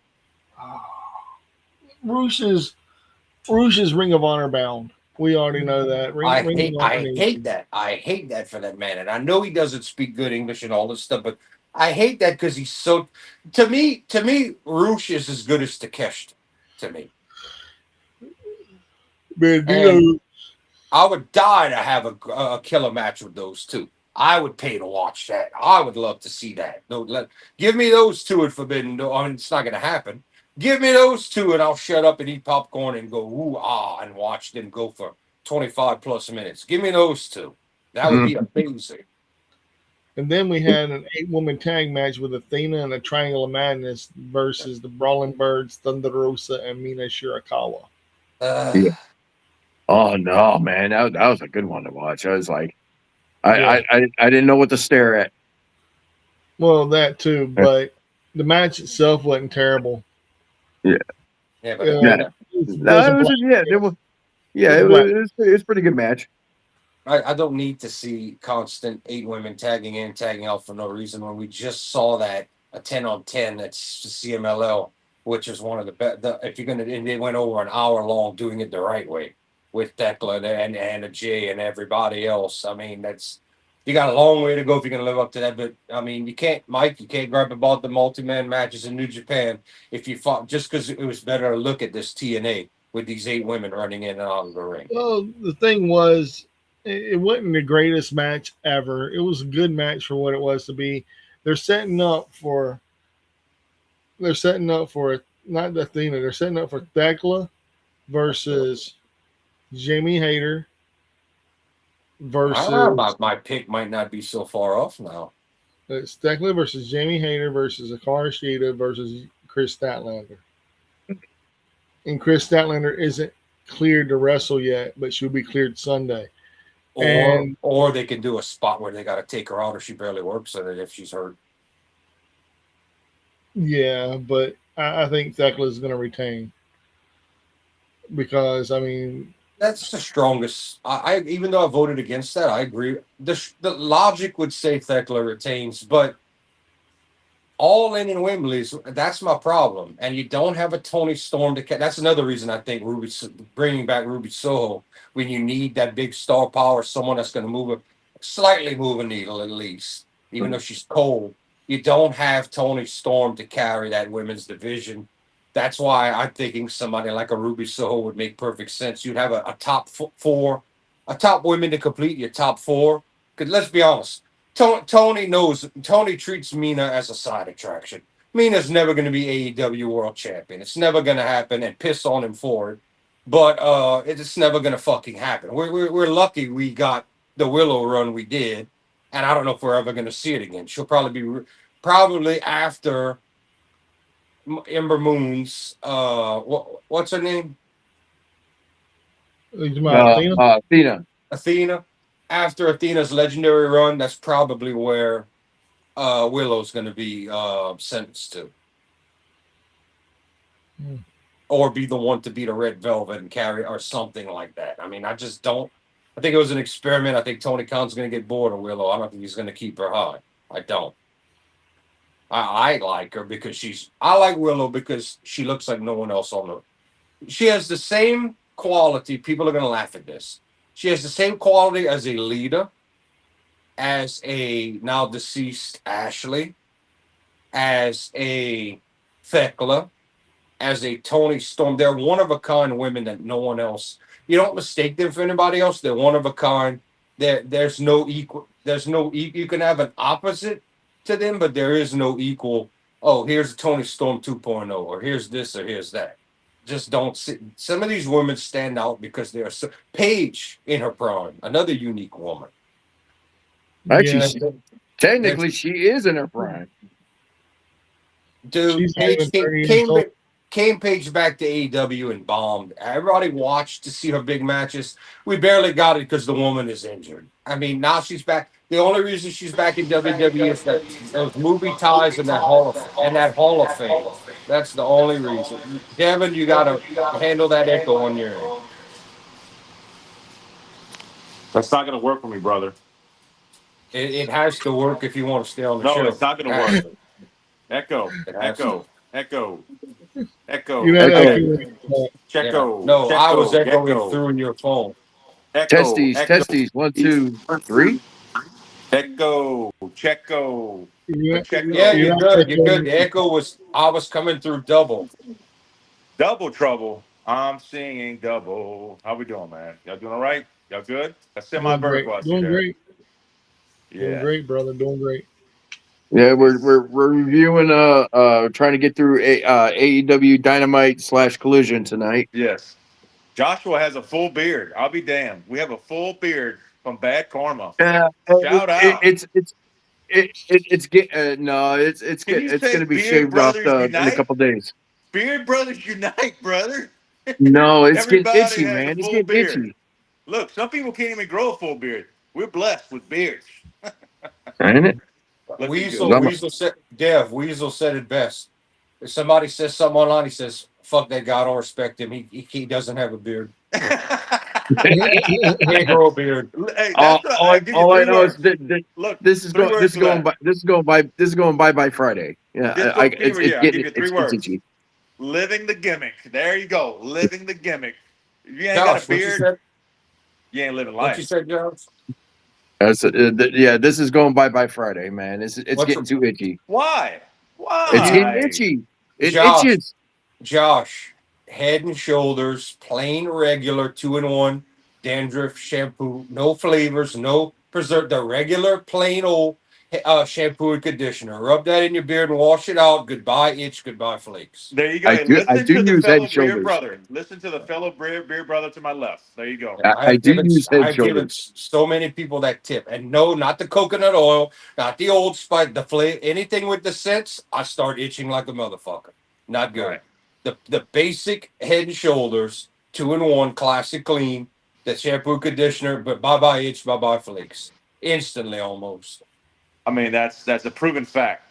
Rouge is Ring of Honor bound. We already know that. I hate that. I hate that for that man. And I know he doesn't speak good English and all this stuff, but I hate that because he's so. To me, Rouge is as good as Takeshita. To me, man, I would die to have a killer match with those two. I would pay to watch that. I would love to see that. Give me those two at Forbidden. I mean, it's not going to happen. Give me those two, and I'll shut up and eat popcorn and go ooh ah and watch them go for 25 plus minutes. Give me those two. That would be amazing. And then we had an 8-woman tag match with Athena and the Triangle of Madness versus the Brawling Birds, Thunder Rosa, and Mina Shirakawa. Yeah. Oh no, man, that was a good one to watch. I was like, I didn't know what to stare at. Well, that too, but the match itself wasn't terrible. Yeah, yeah, but yeah. It No, it was it was pretty good match. I don't need to see constant 8 women tagging in, tagging out for no reason when we just saw that a 10-on-10 at CMLL, which is one of the best. If you're gonna, and it went over an hour long doing it the right way with Tekla and a J and everybody else. I mean, that's you got a long way to go if you're gonna live up to that. But I mean, you can't, Mike. You can't grab about the multi-man matches in New Japan if you fought just because it was better to look at this TNA with these 8 women running in and out of the ring. Well, the thing was, it wasn't the greatest match ever. It was a good match for what it was to be. They're setting up for. They're setting up for not Athena. They're setting up for Thekla versus Jamie Hayter versus My pick might not be so far off now. it's Thekla versus Jamie Hayter versus Akara Shida versus Chris Statlander. And Chris Statlander isn't cleared to wrestle yet, but she'll be cleared Sunday. Or they can do a spot where they got to take her out if she barely works in it if she's hurt. Yeah, but I think Thekla is going to retain because I mean That's the strongest. I even though I voted against that, I agree. The logic would say Thekla retains, but all in Wembley's, that's my problem. And you don't have a Tony Storm to catch. That's another reason I think bringing back Ruby Soho when you need that big star power, someone that's going to slightly move a needle at least, even though she's cold. You don't have Tony Storm to carry that women's division. That's why I'm thinking somebody like a Ruby Soho would make perfect sense. You'd have a top four, a top women to complete your top four. Because let's be honest, Tony treats Mina as a side attraction. Mina's never going to be AEW World Champion. It's never going to happen, and piss on him for it. But it's never going to fucking happen. We're lucky we got the Willow run we did, and I don't know if we're ever going to see it again. She'll probably be probably after Ember Moon's what's her name? Athena. Athena. After Athena's legendary run, that's probably where Willow's going to be sentenced to. Or be the one to beat a Red Velvet and carry or something like that. I mean, I just don't. I think it was an experiment. I think Tony Khan's going to get bored of Willow. I don't think he's going to keep her high. I don't. I like her because I like Willow because she looks like no one else on the. She has the same quality. People are going to laugh at this. She has the same quality as a leader, as a now deceased Ashley, as a Thekla, as a Tony Storm. They're one of a kind women that no one else. You don't mistake them for anybody else. They're one of a kind. There's no equal. You can have an opposite to them, but there is no equal. Oh, here's Tony Storm 2.0, or here's this, or here's that. Just don't sit. Some of these women stand out because they're Paige in her prime, another unique woman. Actually, technically, she is in her prime. Dude, Paige came Paige back to AEW and bombed. Everybody watched to see her big matches. We barely got it because the woman is injured. I mean, now she's back. The only reason she's back in WWE is that those movie ties and that Hall of Fame. That's the only reason. Devin, you got to handle that echo on your end. That's not going to work for me, brother. It has to work if you want to stay on the show. No, it's not going to work. Echo. Checo. No, I was echoing through your phone. Testes. 1, 2, 3. Echo. Checo. Yeah, you're good. You're good. The echo I was coming through double. Double trouble. I'm singing double. How we doing, man? Y'all doing all right? Y'all good? That's semi-vertical. Doing great. Yeah. Doing great, brother. Doing great. Yeah, we're reviewing trying to get through AEW Dynamite / Collision tonight. Yes. Joshua has a full beard. I'll be damned. We have a full beard from Bad Karma. Yeah, Shout out. Can you It's say going to be Beard shaved off Brothers in a Unite? couple days. Beard Brothers Unite, brother. No, it's getting Everybody itchy, has a man. It's full getting beard. itchy. Look, some people can't even grow a full beard. We're blessed with beards. Ain't it? Looking good. Weasel said it best. If somebody says something online, he says, "Fuck that guy, I don't respect him. He doesn't have a beard. He can't grow a beard." Hey, that's I give you All I three know is words. that Look, this is three going words for that. this is going by Friday. Yeah, Disco Fever, it's yeah. I'll give getting you three it's words. itchy. Living the gimmick. There you go. Living the gimmick. If you ain't got a Josh, what you beard, said? you ain't living What you life. said, Josh? Yeah, this is going by Friday, man. It's What's getting too itchy. Why? It's getting Why? itchy. It Josh? itches. Josh, Head and Shoulders, plain regular 2-in-1 dandruff shampoo, no flavors, no preserve. The regular plain old shampoo and conditioner. Rub that in your beard and wash it out. Goodbye itch, goodbye flakes. There you go. Hey, I listen do to the use Head fellow and beard Shoulders. brother. Listen to the fellow beard brother to my left. There you go. I do use Head and I've given Shoulders. so many people that tip, and no, not the coconut oil, not the Old Spice, the flavor, anything with the scents. I start itching like a motherfucker. Not good. Right. The basic Head and Shoulders 2-in-1 classic clean, the shampoo conditioner, but bye bye itch, bye bye flakes, instantly almost. I mean, that's a proven fact.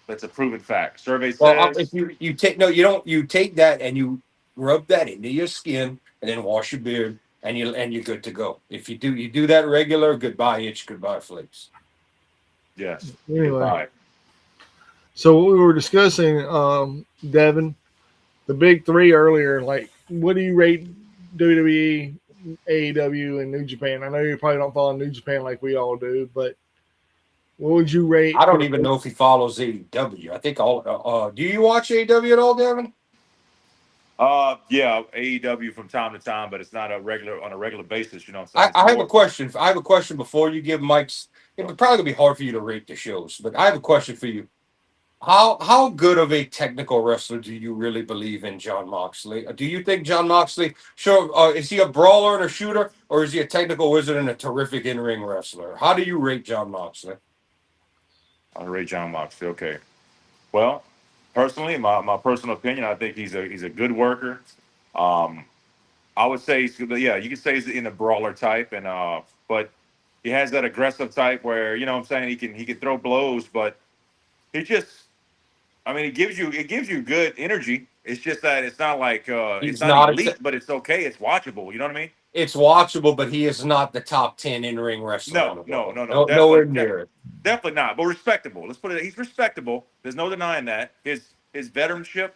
That's a proven fact. Survey Well, says. if you take no, you don't. You take that and you rub that into your skin, and then wash your beard, and you're good to go. If you do that regular, goodbye itch, goodbye flakes. Yes. Anyway, Goodbye. so what we were discussing, Devin, the big three earlier. Like, what do you rate WWE, AEW, and New Japan? I know you probably don't follow New Japan like we all do, but what would you rate I for don't the even know if he follows AEW. I think all. Do you watch AEW at all, Devin? Yeah, AEW from time to time, but it's not on a regular basis. You know what I'm saying? It's I have a more. question. I have a question before you give Mike's. It's probably gonna be hard for you to rate the shows, but I have a question for you. How good of a technical wrestler do you really believe in John Moxley? Do you think John Moxley, sure, is he a brawler and a shooter, or is he a technical wizard and a terrific in-ring wrestler? How do you rate John Moxley? I rate John Moxley. Okay. Well, personally, my personal opinion, I think he's a good worker. Um, I would say, yeah, you could say he's in a brawler type, and but he has that aggressive type where you know what I'm saying he can throw blows, but he just, I mean, it gives you good energy. It's just that it's not like it's He's not not. elite, but it's okay. It's watchable. You know what I mean? It's watchable, but he is not the top 10 in-ring wrestler on No, the no, world. no, no. No, nowhere Definitely, near it. definitely not. But respectable. Let's put it. He's respectable. There's no denying that. His veteranship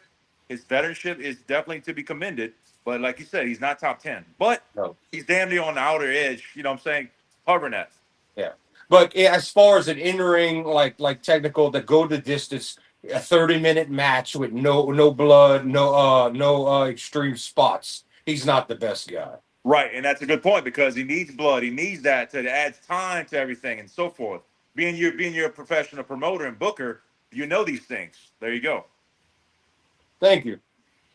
is definitely to be commended. But like you said, he's not top 10. But No. he's damn near on the outer edge. You know what I'm saying? Hovering that. Yeah, but as far as an in-ring like technical that go the distance, a 30-minute match with no blood, no extreme spots. He's not the best guy. Right, and that's a good point because he needs blood. He needs that to add time to everything and so forth. Being your professional promoter and booker, you know these things. There you go. Thank you.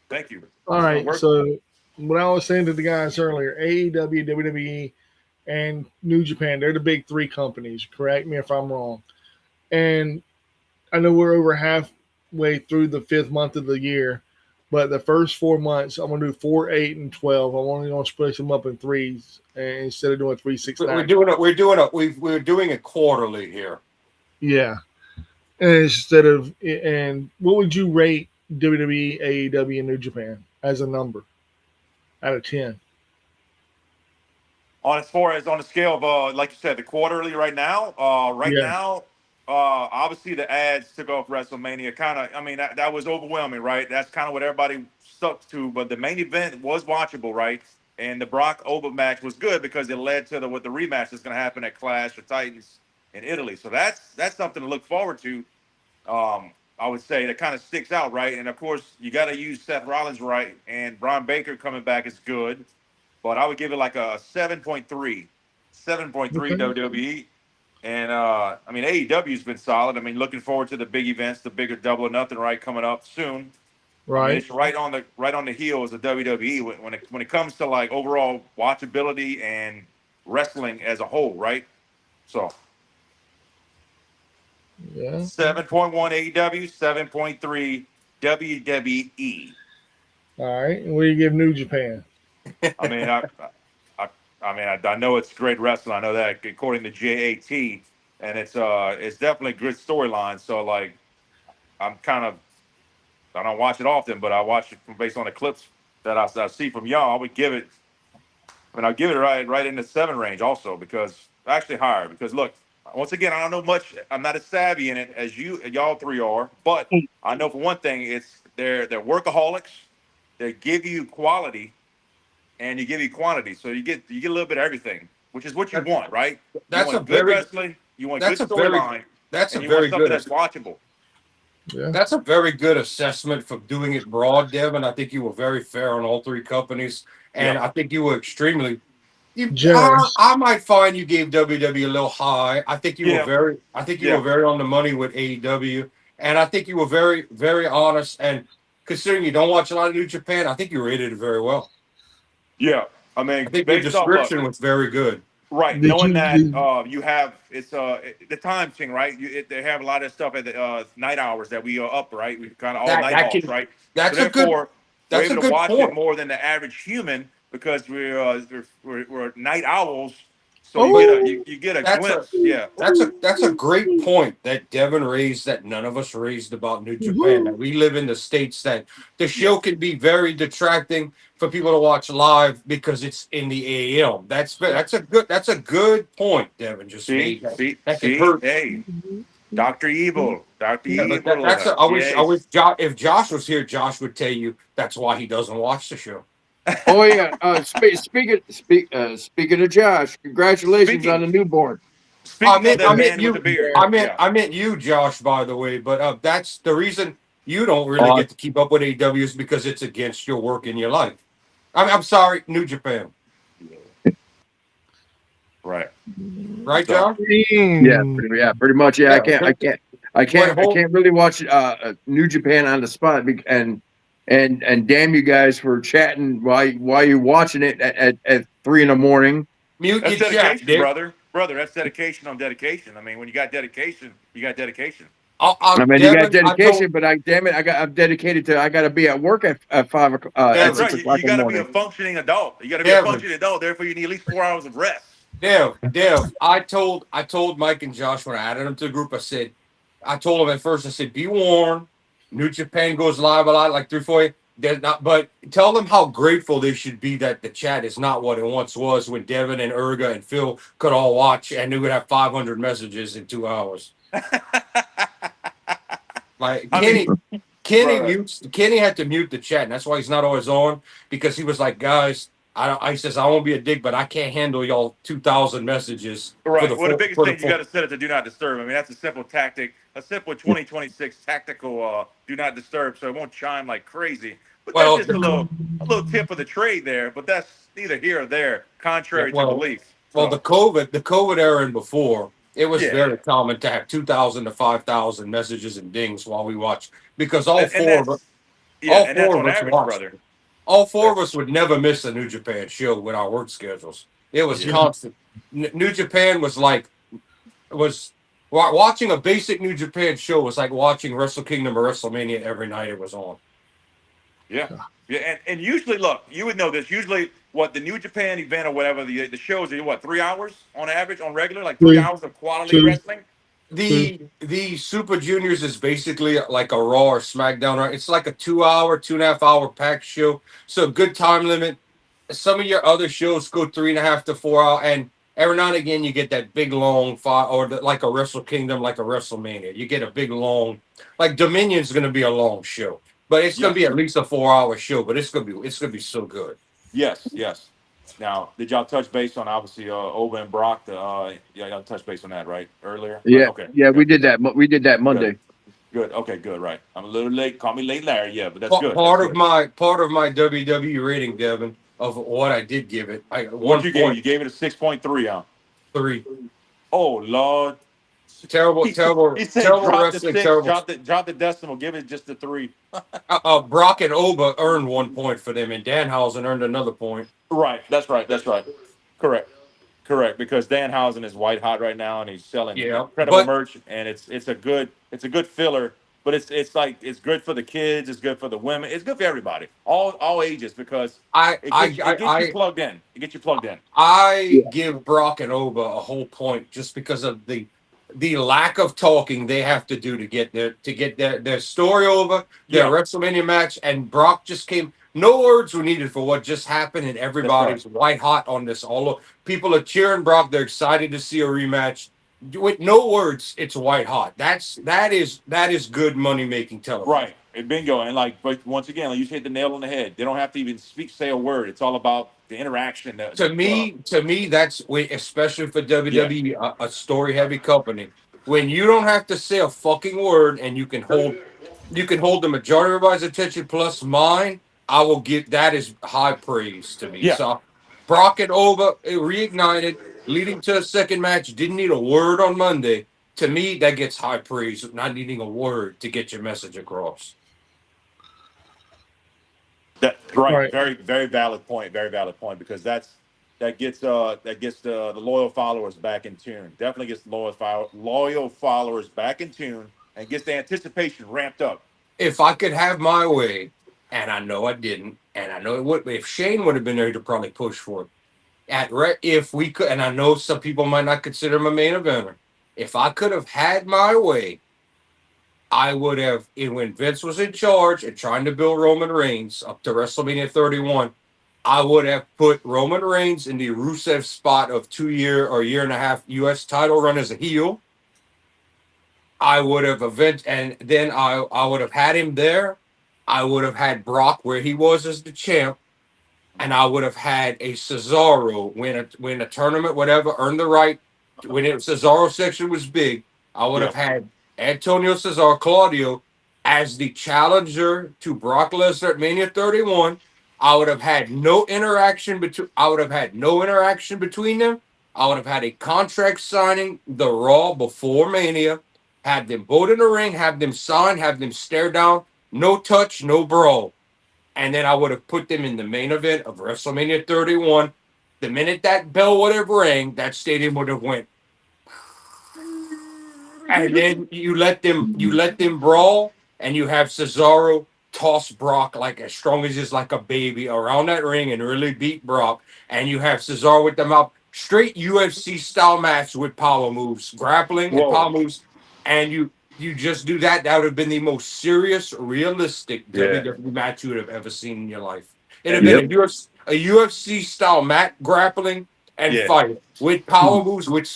Thank you. all right? So what I was saying to the guys earlier, AEW, WWE, and New Japan, they're the big three companies. Correct me if I'm wrong. And I know we're over halfway through the 5th month of the year, but the first 4 months, I'm gonna do 4, 8, and 12. I'm only gonna split them up in threes instead of doing 3, 6, 9. We're doing it quarterly here. Yeah, and what would you rate WWE, AEW, and New Japan as a number out of 10? As far as on the scale of like you said, the quarterly right now, Yeah, obviously the ads took off WrestleMania. Kind of, I mean, that was overwhelming, right? That's kind of what everybody stuck to. But the main event was watchable, right? And the Brock Over match was good because it led to what the rematch is going to happen at Clash of Titans in Italy. So that's something to look forward to. I would say that kind of sticks out, right? And of course, you got to use Seth Rollins, right? And Braun Baker coming back is good, but I would give it like a 7.3, 7.3 okay, WWE. And I mean, AEW's been solid. I mean, looking forward to the big events, the bigger Double or Nothing, right, coming up soon. I mean, right. it's right on the heels of WWE when it comes to like overall watchability and wrestling as a whole, right? So Yeah. 7.1 AEW, 7.3 WWE. All right. And what do you give New Japan? I mean, I, I know it's great wrestling. I know that according to JAT, and it's definitely a good storyline. So like, I'm kind of I don't watch it often, but I watch it based on the clips that I see from y'all. I would give it. I mean, I'll give it right in the 7 range also because actually higher because look, once again, I don't know much. I'm not as savvy in it as y'all three are, but I know for one thing, it's they're workaholics. They give you quality and you give you quantity, so you get a little bit of everything, which is what you That, want, right? You that's a want good very wrestling, you want good that's a very storyline, that's a and you want very something good that's watchable. Yeah. That's a very good assessment for doing it broad, Devin. I think you were very fair on all three companies, and Yep. I think you were extremely. Generous. I might find you gave WWE a little high. Yeah. I think you were Yeah. very on the money with AEW, and I think you were very, very honest. And considering you don't watch a lot of New Japan, I think you rated it very well. Yeah. I I mean, think your based off look, description was very good. right, Did knowing you that did, you have it's the time thing, right? They have a lot of stuff at the night hours that we are up, right? We kind of all That night that hawks, can right? So that's a good therefore, we're that's a able to good watch it point. more than the average human because we're night owls. So you get a oh, you get a That's a glimpse, yeah. that's a great point that Devin raised that none of us raised about New Japan. woohoo. That we live in the states that the show Yes. can be very detracting for people to watch live because it's in the AM. Yeah. That's a good point Devin just See, made. That see, that can see. hurt. Hey, Doctor Evil, Doctor Yeah, but Evil. that's a, I wish Yes. If Josh was here, Josh would tell you that's why he doesn't watch the show. Oh yeah. Speaking of Josh, congratulations on speaking the newborn. speaking of I that meant man with the you. beard, yeah. I meant you, Josh. By the way, but that's the reason you don't really Uh, get to keep up with AEW is because it's against your work in your life. I'm sorry, New Japan, Right. right, So John? Dang. pretty much. Yeah, Yeah. But I hold, can't really watch New Japan on the spot. And damn you guys for chatting while you're watching it at 3 in the morning. mute that's your chat, dedication, Dick. brother. Brother, that's dedication on dedication. I mean, when you got dedication, you got dedication. I mean, you got Devin, I told dedication, but damn it, I'm dedicated to. I got to be at work at at That's Devin, right. six You o'clock in the got to be a morning. functioning adult. You got to be a Devin, functioning adult. Therefore, you need at least 4 hours of rest. Dev. I told Mike and Josh when I added them to the group. I told them at first. I said, be warned. New Japan goes live a lot, like 3, 4. They're not, but tell them how grateful they should be that the chat is not what it once was when Devin and Urga and Phil could all watch and they would have 500 messages in 2 hours. Like I mean, right. Kenny had to mute the chat, and that's why he's not always on because he was like, guys, I says I won't be a dick, but I can't handle y'all 2,000 messages Right. Well, the biggest for the thing you got full. to set it to do not disturb. I mean, that's a simple tactic, a simple 2026 tactical do not disturb, so it won't chime like crazy. But that's Well, just a little tip of the trade there. But that's neither here or there, yeah, contrary to belief. the So COVID era and before, it was yeah, very common to have 2,000 to 5,000 messages and dings while we watched because and that's yeah, and that's on average, watched. brother. All four of That's us would never miss a New Japan show with our work schedules. It was yeah, constant. New Japan was like was watching a basic New Japan show was like watching Wrestle Kingdom or WrestleMania every night it was on. yeah, yeah. And usually, look, you would know this. Usually, what the New Japan event or whatever the shows are, what 3 hours on average on regular, like three Three, hours of quality two, wrestling. two. The Super Juniors is basically like a Raw or SmackDown. Right? It's like a 2 hour, 2.5 hour packed show. So good time limit. Some of your other shows go 3.5 to 4 hours, and every now and again you get that big long fight, or like a Wrestle Kingdom, like a WrestleMania. You get a big long, like Dominion's going to be a long show, but it's going to be Yes, at least a 4 hour show. But it's going to be so good. yes, yes. Now, did y'all touch base on obviously Oba and Brock? Yeah, y'all touched base on that right earlier. Right? Yeah, Okay. yeah, Good. we did that Good. Monday. Good. Okay. Good. Right. I'm a little late. Call me late, Larry. Yeah, but that's good. That's good. Part of my WWE rating, Devin, of what I did give it, I What'd one you give? point You gave it a 6.3, huh? three. Oh Lord. He said Terrible drop the wrestling, six, terrible. drop the decimal, give it just a 3. Brock and Oba earned 1 point for them, and Danhausen earned another point. Right. That's right. That's right. Correct. Correct, because Danhausen is white hot right now, and he's selling Yeah, incredible but merch, and it's a good filler. But it's like it's good for the kids, it's good for the women, it's good for everybody, all ages, because I it gets you I plugged in. It gets you plugged in. Yeah. I give Brock and Oba a whole point just because of the lack of talking they have to do to get their story over, their Yeah, WrestleMania match, and Brock just came. No words were needed for what just happened, and that's right. everybody's white hot on this. All people are cheering Brock. They're excited to see a rematch. With no words, it's white hot. That is good money making television. Right, and bingo, and like, but once again, like you hit the nail on the head. They don't have to even say a word. It's all about the interaction. To me, that's especially for Yeah, WWE, a story heavy company. When you don't have to say a fucking word and you can hold the majority of everybody's attention plus mine, I will give that is high praise to me. yeah. So Brock and Ova it reignited, leading to a second match. Didn't need a word on Monday. To me, that gets high praise. Not needing a word to get your message across. That right, Right. very very valid point. Very valid point, because that gets the loyal followers back in tune. Definitely gets loyal followers back in tune, and gets the anticipation ramped up. If I could have my way, and I know I didn't, and I know it would. If Shane would have been there, he'd probably push for it. If we could, and I know some people might not consider him a main eventer. If I could have had my way, I would have. And when Vince was in charge and trying to build Roman Reigns up to WrestleMania 31, I would have put Roman Reigns in the Rusev spot of 2 year or year and a half U.S. title run as a heel. I would have and then I would have had him there. I would have had Brock where he was as the champ, and I would have had a Cesaro win a tournament, whatever, earn the right. When Cesaro section was big, I would Yeah, have had Antonio Cesaro Claudio as the challenger to Brock Lesnar at Mania 31. I would have had no interaction between. I would have had no interaction between them. I would have had a contract signing the Raw before Mania. Had them both in the ring, have them sign, have them stare down, no touch, no brawl, and then I would have put them in the main event of WrestleMania 31. The minute that bell would have rang, that stadium would have went, and then you let them brawl, and you have Cesaro toss Brock like as strong as he's like a baby around that ring and really beat Brock, and you have Cesaro with them out straight UFC style match with power moves, grappling and whoa, power moves, and you just do that. That would have been the most serious, realistic yeah, WWE match you would have ever seen in your life. It'd have and been Yep. a UFC style mat grappling and yeah, fight with power moves, with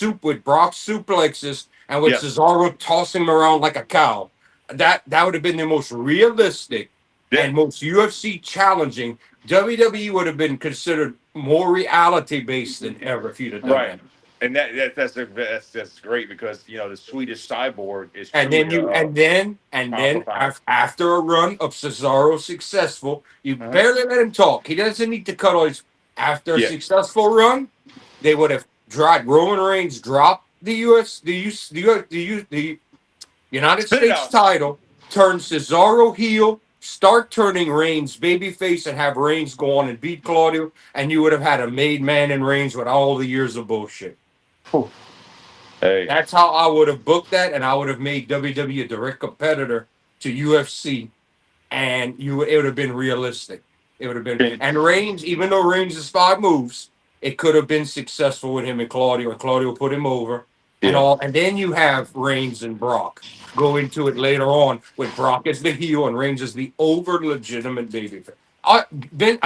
Brock suplexes, and with yeah, Cesaro tossing him around like a cow. That would have been the most realistic yeah. and most UFC challenging. WWE would have been considered more reality based than ever if you'd have done Right, that. and that's great, because the Swedish cyborg is And truly then a, you and then and pound for then pound. after a run of Cesaro successful, you Uh-huh. barely let him talk. He doesn't need to cut all his. After a Yeah, successful run, they would have tried Roman Reigns drop the US the United spit it States out. title, turn Cesaro heel, start turning Reigns babyface, and have Reigns go on and beat Claudio, and you would have had a made man in Reigns with all the years of bullshit. Hey, That's how I would have booked that, and I would have made WWE a direct competitor to UFC, and it would have been realistic. It would have been, can, and Reigns, even though Reigns is 5 moves, it could have been successful with him and Claudio put him over, and yeah, all, and then you have Reigns and Brock go into it later on with Brock as the heel and Reigns as the over legitimate baby. I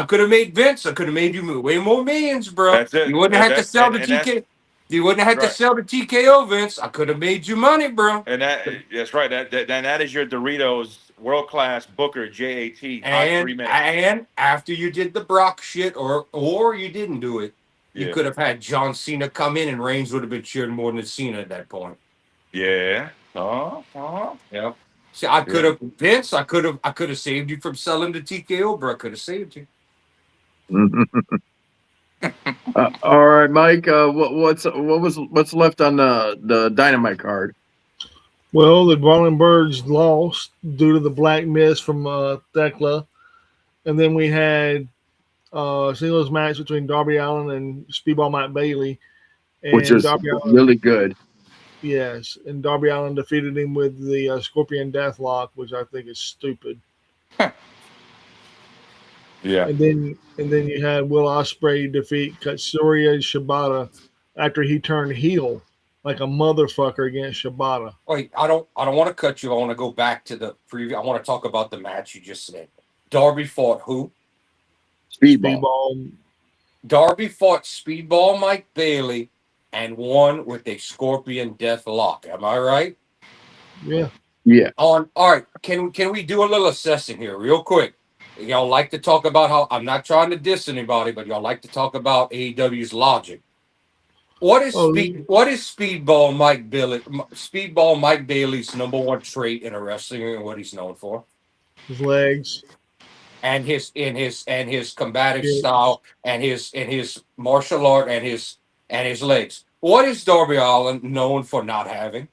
could have made Vince. I could have made you way more millions, bro. that's it. You wouldn't have had to sell the And that's TK. You wouldn't have had to right. sell the TKO, Vince. I could have made you money, bro. And that's right. That is your Doritos world class Booker JAT hot And 3 minutes. and after you did the Brock shit, or you didn't do it, you Yeah, could have had John Cena come in, and Reigns would have been cheering more than Cena at that point. yeah. Yeah. See, I could Yeah. have Vince. I could have saved you from selling the TKO, bro. I could have saved you. All right, Mike. What's left on the Dynamite card? Well, the Brawling Birds lost due to the black mist from Thekla. And then we had a singles match between Darby Allin and Speedball Mike Bailey. which and is Darby Allin. really good. Yes, and Darby Allin defeated him with the Scorpion Deathlock, which I think is stupid. Yeah. And then you had Will Ospreay defeat Katsuya Shibata after he turned heel like a motherfucker against Shibata. Wait, I don't want to cut you. I want to go back to the preview. I want to talk about the match you just said. Darby fought who? Speedball. Speedball. Darby fought Speedball Mike Bailey and won with a Scorpion Death Lock. Am I right? Yeah. Yeah. On all right, can we do a little assessing here, real quick? Y'all like to talk about how I'm not trying to diss anybody, but y'all like to talk about AEW's logic. Oh, What is Speedball Mike Bailey's number one trait in a wrestling and what he's known for? his legs. And his combative Kicks. style and his martial art and his legs. What is Darby Allin known for not having?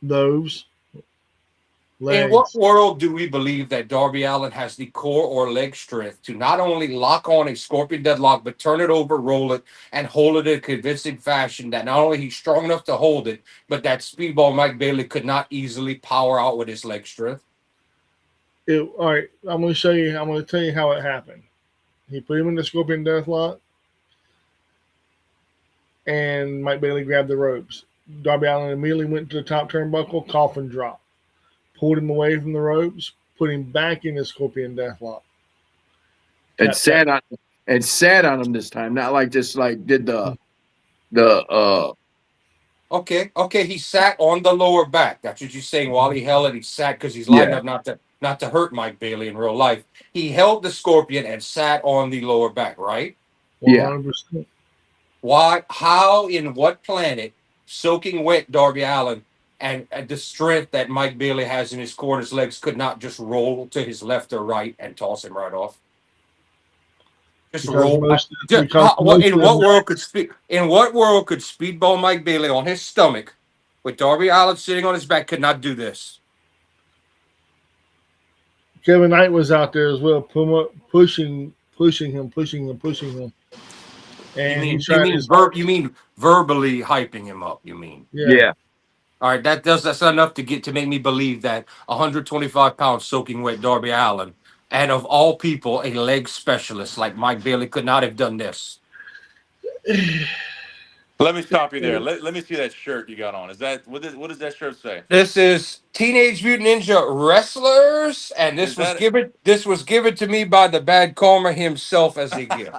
Those In what legs. world do we believe that Darby Allin has the core or leg strength to not only lock on a scorpion deadlock, but turn it over, roll it, and hold it in a convincing fashion that not only he's strong enough to hold it, but that Speedball Mike Bailey could not easily power out with his leg strength? All right, I'm going to show you. I'm going to tell you how it happened. He put him in the Scorpion Deathlock, and Mike Bailey grabbed the ropes. Darby Allin immediately went to the top turnbuckle, coffin drop, pulled him away from the ropes, put him back in the Scorpion Deathlock. And sat on him this time, not like just like did the Okay. He sat on the lower back. That's what you're saying. While he held it, he sat because he's lined yeah. up not to hurt Mike Bailey in real life. He held the scorpion and sat on the lower back, right? 100%. Why? How? In what planet? Soaking wet Darby Allin and the strength that Mike Bailey has in his core and his legs could not just roll to his left or right and toss him right off. Just Because roll. most, Just, because most in of what them, world could Speedball Mike Bailey on his stomach with Darby Allin sitting on his back could not do this? Kevin Knight was out there as well, pushing him, and he tried his You mean verbally hyping him up? You mean? yeah. All right, that's enough to make me believe that 125 pounds soaking wet Darby Allin, and of all people, a leg specialist like Mike Bailey could not have done this. Let me stop you there. Let me see that shirt you got on. Is that what does that shirt say? This is Teenage Mutant Ninja Wrestlers, and Is that this was given to me by the Bad Karma himself as a gift.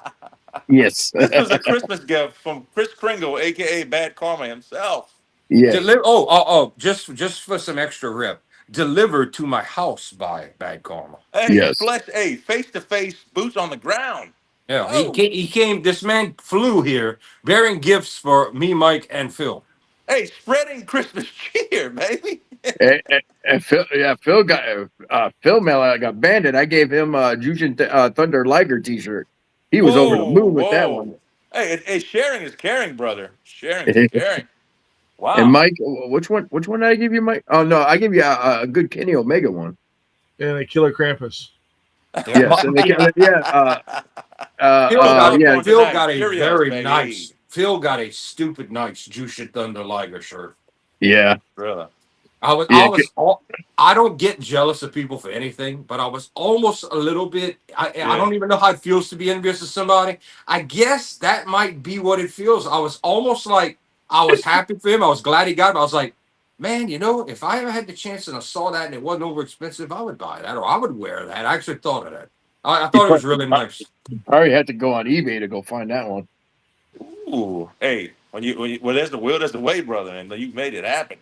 Yes. this was a Christmas gift from Chris Kringle, aka Bad Karma himself. Yes. Just for some extra rep. Delivered to my house by Bad Karma. Hey, Yes. face to face, boots on the ground. Yeah, Oh, he came. This man flew here bearing gifts for me, Mike, and Phil. hey, spreading Christmas cheer, baby. And Phil got Phil Mel got banded. I gave him a Jushin Thunder Liger T-shirt. He was over the moon with that one. Hey, sharing is caring, brother. Sharing is caring. And Wow. Mike, which one? Which one did I give you, Mike? Oh no, I gave you a good Kenny Omega one. And a Killer Krampus. Yes, and Phil got a Cheerios, very baby. nice. Phil got a stupid nice Jushin Thunder Liger shirt. yeah. Brother. I don't get jealous of people for anything, but I was almost a little bit. I don't even know how it feels to be envious of somebody. I guess that might be what it feels. I was almost like I was happy for him. I was glad he got it. I was like, man, if I ever had the chance and I saw that and it wasn't over expensive, I would buy that or I would wear that. I actually thought of that. I thought it was really nice. I already had to go on eBay to go find that one. Ooh, hey, when there's the will, there's the way, brother, and you made it happen.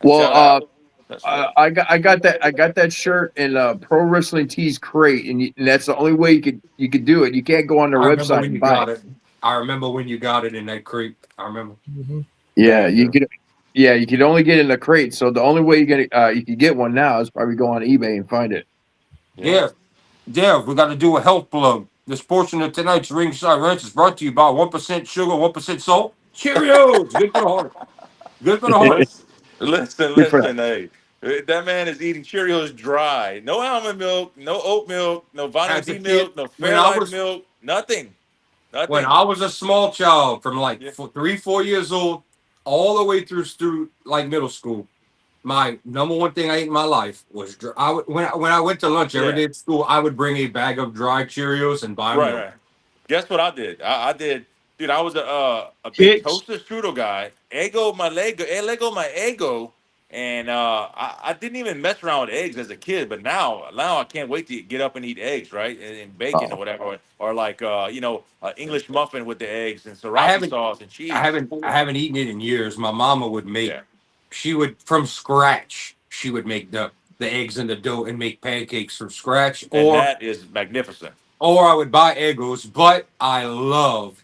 Well, That's right. I got that shirt in Pro Wrestling Tees crate, and that's the only way you could do it. You can't go on their I remember website when you and buy got it. I remember when you got it in that crate. I remember. Mm-hmm. Yeah, you could. Yeah, you could only get it in the crate. So the only way you could get one now is probably go on eBay and find it. Yeah. We got to do a health plug. This portion of tonight's Ringside Rants is brought to you by 1% sugar, 1% salt. Cheerios! Good for the heart. Good for the heart. Good for that. Hey, that man is eating Cheerios dry. No almond milk, no oat milk, no vitamin As a D kid, milk, no when I Fairlife was milk, nothing. I When think I was a small child, from like yeah. 3, 4 years old, all the way through like middle school, my number one thing I ate in my life was when I went to lunch every Yeah. day at school, I would bring a bag of dry Cheerios and buy Right, milk. right. Guess what I did? I did, dude. I was a big Kicks. toaster strudel guy. Lego my ego, and I didn't even mess around with eggs as a kid. But now I can't wait to get up and eat eggs, right? And bacon or Oh, whatever, or like English muffin with the eggs and I sriracha haven't sauce and cheese. I haven't eaten it in years. My mama would make Yeah, she would from scratch. She would make the eggs in the dough and make pancakes from scratch, and that is magnificent. or I would buy Eggos. But I loved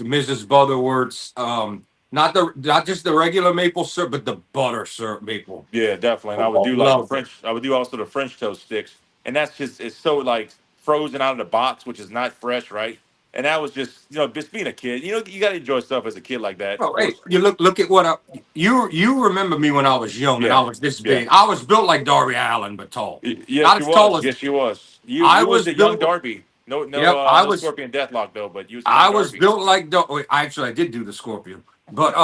Mrs. Butterworth's not just the regular maple syrup, but the butter syrup maple. Yeah, definitely. And I would oh, do like the Loved it. French. I would do also the French toast sticks, and that's just it's so like frozen out of the box, which is not fresh, right? And that was just just being a kid. You got to enjoy stuff as a kid like that, of Oh, hey, course. you look at what you remember me when I was young and I Yeah, was this yeah. big. I was built like Darby Allen, but tall. Yes, Not you as tall was. as Yes, you was. You I you was was the young built. Darby. No, no, Yep, no Scorpion Deathlock though, but you was the I young was Darby. built like actually I did do the scorpion, but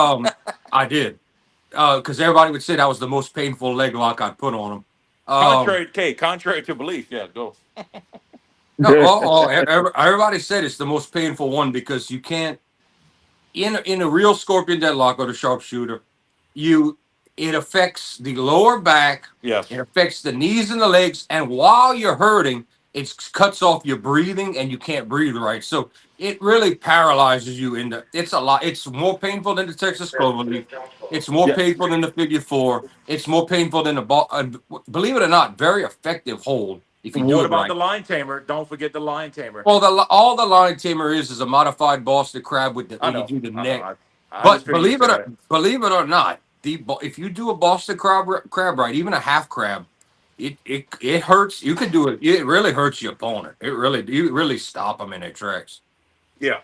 I did because everybody would say that was the most painful leg lock I put on them. Contrary to belief. Yeah, go. No, everybody said it's the most painful one because you can't in a real scorpion deadlock or the sharpshooter, you it affects the lower back, it Yes. affects the knees and the legs, and while you're hurting, it cuts off your breathing and you can't breathe right. So it really paralyzes you in the it's a lot. It's more painful than the Texas cloverleaf. It's more Yeah. painful than the figure four. It's more painful than the ball. Believe it or not, very effective hold if you do What it about right. the lion tamer? Don't forget the lion tamer. Well, all the line tamer is a modified Boston crab with I when you know. do the I know. neck. I just But figured you'd say that. believe it or not, if you do a Boston crab right, even a half crab, it hurts. You could do it. It really hurts your opponent. You really stop them in their tracks. Yeah.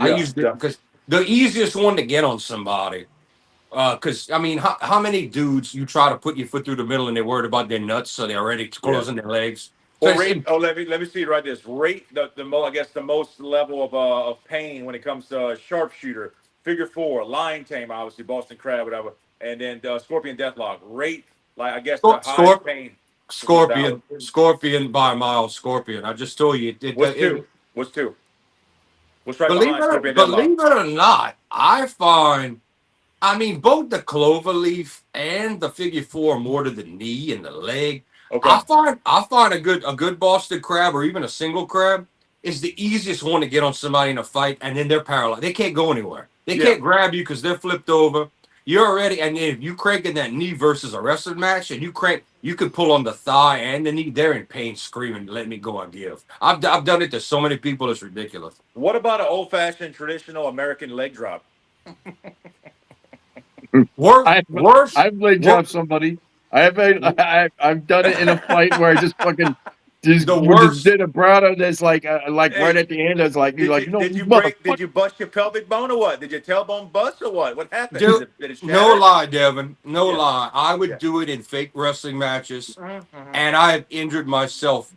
I Yeah. used it because the easiest one to get on somebody. Because I mean, how many dudes you try to put your foot through the middle and they're worried about their nuts, so they're already Yeah. closing their legs. So Or rate. Oh, let me see it right. This rate I guess the most level of pain when it comes to sharpshooter, figure four, lion tame, obviously Boston crab, whatever, and then Scorpion deathlock. Rate like I guess the highest Scorp- pain for 2000. Scorpion by a mile, Scorpion. I just told you What's two? What's two? What's right behind Scorpion deathlock? believe it or not, I find I mean both the clover leaf and the figure four more to the knee and the leg. Okay. I find a good Boston crab or even a single crab is the easiest one to get on somebody in a fight, and then they're paralyzed. They can't go anywhere. They Yeah. can't grab you because they're flipped over. You're already, and if you crank in that knee versus a wrestling match, and you can pull on the thigh and the knee. They're in pain, screaming, "Let me go and give." I've done it to so many people. It's ridiculous. What about an old fashioned traditional American leg drop? Worse, I've worse, I've leg wor- dropped somebody. I've done it in a fight where I just fucking the just worst. did a brado that's like right Hey, at the end. I was like, he's did like, you you know, did you you break? Did motherfucker. you bust your pelvic bone or what? Did your tailbone bust or what? What happened? Dude, Did it no shatter? lie, Devin. No Yeah. lie. I would Yeah. do it in fake wrestling matches, Mhm. and I have injured myself.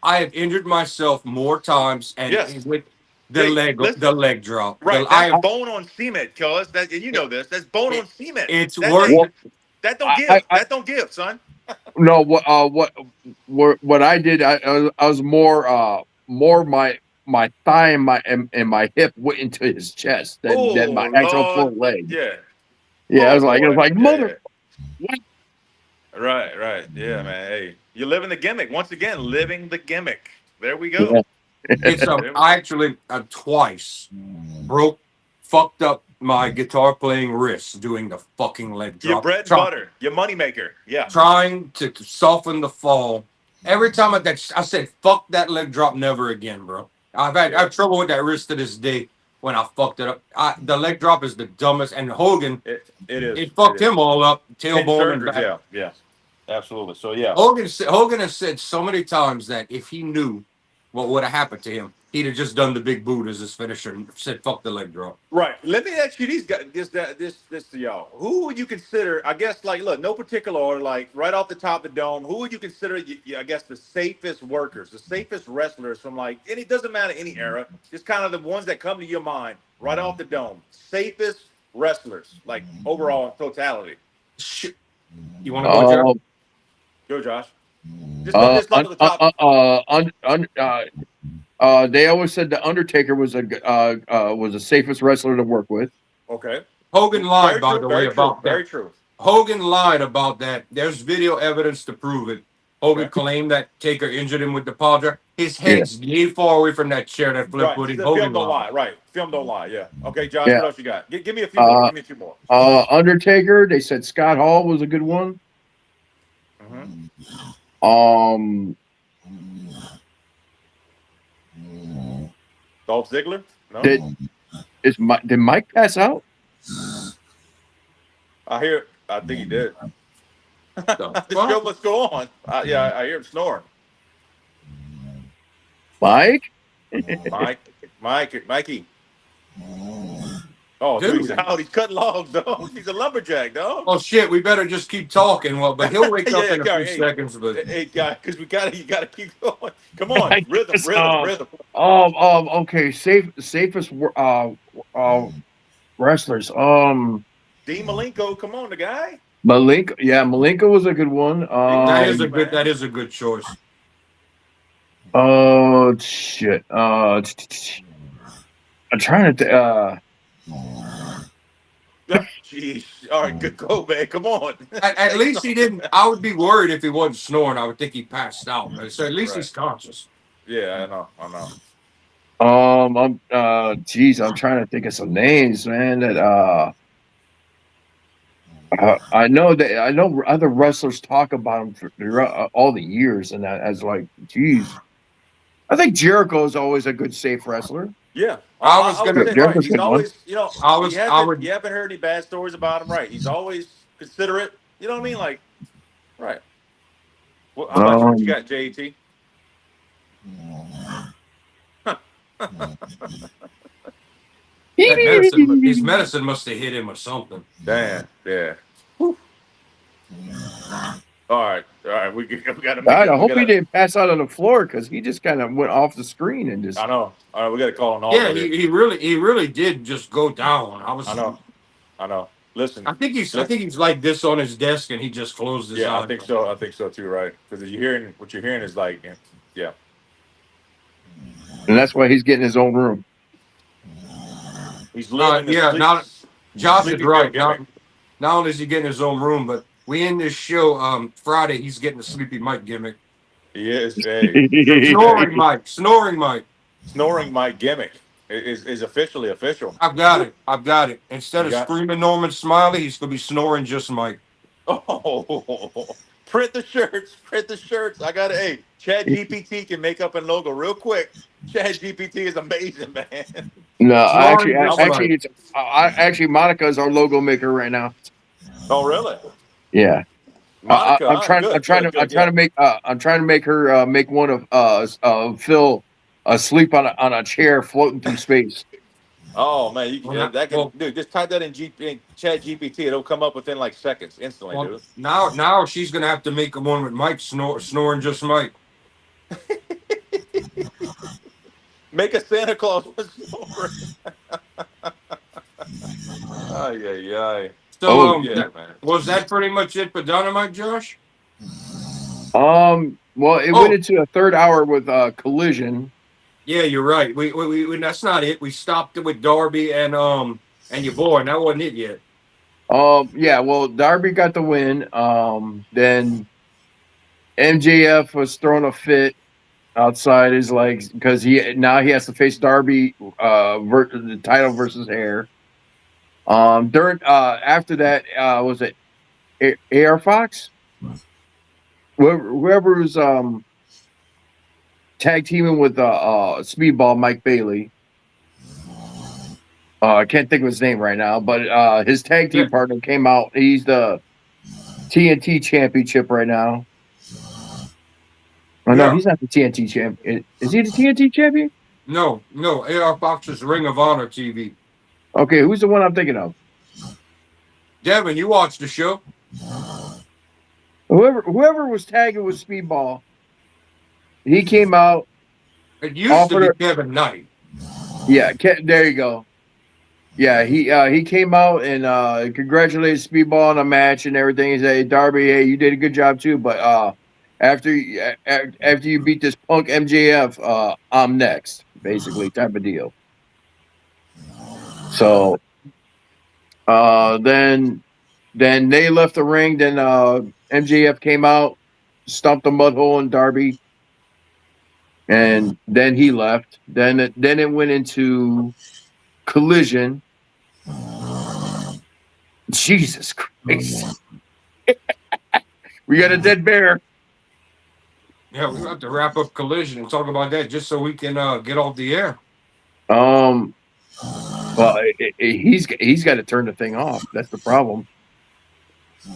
I have injured myself more times, and Yes. with Hey, the listen. leg drop. Right. I That's have bone on cement, cuz. That and you know this. That's bone it, on cement. it's That worse. hey, What that don't I give. That don't give, son. no what I did I was more my thigh and my hip went into his chest than my Oh actual full Lord. leg. Yeah. Yeah, Oh I was boy. like Yeah, mother. yeah. Right, right. Yeah, man. Hey, you're living the gimmick. Once again, living the gimmick. There we go. Yeah. It's There we I go. actually twice fucked up my guitar playing wrist doing the fucking leg Your drop. bread and butter, your moneymaker. Yeah. Trying to soften the fall. Every time I said, "Fuck that leg drop, never again, bro." I Yeah. have trouble with that wrist to this day. When I fucked it up, the leg drop is the dumbest. And Hogan, It is. it It fucked is. him all up, 10 tailbone and surgeries. back. Yeah. Yeah. Absolutely. So yeah. Hogan has said so many times that if he knew what would have happened to him? He'd have just done the big boot as his finisher and said, "Fuck the leg drop." Right. Let me ask you these guys, this to y'all. Who would you consider? I guess like look, no particular order. Like right off the top of the dome, who would you consider? I guess the safest workers, the safest wrestlers from like any. It doesn't matter any era. Just kind of the ones that come to your mind right off the dome. Safest wrestlers, like overall in totality. Shit. You want to go, Joe? Go, Josh. Just like at the top. They always said the Undertaker was the safest wrestler to work with. Okay. Hogan lied, by the way, about that. Very true. Hogan lied about that. There's video evidence to prove it. Hogan Okay. claimed that Taker injured him with the power drive. His head's way far away from that chair that flipped with him. Film don't lie. Right. Film don't lie. Yeah. Okay, Josh, Yeah. what else you got? Give me a few more. Give me a few more. Undertaker, they said Scott Hall was a good one. Dolph Ziggler? No. Did Mike pass out? I think he did. The show must go on. I hear him snoring. Mike? Mikey. Oh, dude, he's out. He's cutting logs, though. He's a lumberjack, though. Oh shit, we better just keep talking. Well, but he'll wake up in a few seconds. But hey, guy, because you gotta keep going. Come on, rhythm. Okay, safest wrestlers. Dean Malenko, come on, the guy. Malenko was a good one. that is a good choice. Oh shit. I'm trying to. Jeez. All right, good go, man. Come on. At least he didn't. I would be worried if he wasn't snoring. I would think he passed out. So at least he's conscious. Yeah, I know. I'm trying to think of some names, man. That I know other wrestlers talk about him for all the years, and that as like, geez. I think Jericho is always a good safe wrestler. Yeah, I was gonna. Right. He's always, you haven't heard any bad stories about him, right? He's always considerate. You know what I mean? Like, right. Well, how about what you got, JT? His medicine must have hit him or something. Damn. Yeah. All right. We got to. I hope he didn't pass out on the floor because he just kind of went off the screen and just. I know. All right, we got to call an Yeah, he really did just go down. I know. Listen, I think he's like this on his desk and he just closed his eyes. Yeah, I think so too. Right? Because what you're hearing is like, yeah. And that's why he's getting his own room. He's living. Josh is right. Not only is he getting his own room, but we end this show Friday. He's getting a Sleepy Mike gimmick. He is. Hey. Snoring Mike gimmick is officially official. I've got it. Instead of screaming Norman Smiley, he's gonna be snoring just Mike. Oh, print the shirts. I got it. Hey, Chad GPT can make up a logo real quick. Chad GPT is amazing, man. No, actually, Monica is our logo maker right now. Oh, really? Yeah. Monica, I'm trying to make her make one of Phil asleep on a chair floating through space. Oh man, dude, just type that in Chat GPT. It'll come up within like seconds, instantly, dude. Now she's gonna have to make one with Mike snoring just Mike. Make a Santa Claus snoring. Ay. So was that pretty much it for Dynamite, Josh? Well, it went into a third hour with Collision. Yeah, you're right. We that's not it. We stopped it with Darby and your boy, and that wasn't it yet. Yeah, well, Darby got the win. Then MJF was throwing a fit outside his legs because he has to face Darby the title versus Hair. After that, was it AR Fox? Whoever was tag teaming with Speedball Mike Bailey. I can't think of his name right now, but his tag team partner came out. He's the TNT Championship right now. Oh, no, Yeah. he's not the TNT champion. Is he the TNT champion? No, AR Fox is Ring of Honor TV. Okay, who's the one I'm thinking of? Devin, you watched the show? Whoever was tagging with Speedball, he came out, It used to offered be her. Kevin Knight. Yeah, there you go. Yeah, he came out and congratulated Speedball on a match and everything. He said, hey, Darby, hey, you did a good job too, but after you beat this punk MJF, I'm next, basically type of deal. So then they left the ring. Then MJF came out, stomped a mud hole in Darby, and then he left. Then it went into Collision. Jesus Christ. We got a dead bear. Yeah, we have to wrap up Collision and talk about that just so we can get off the air. Well, he's got to turn the thing off. That's the problem.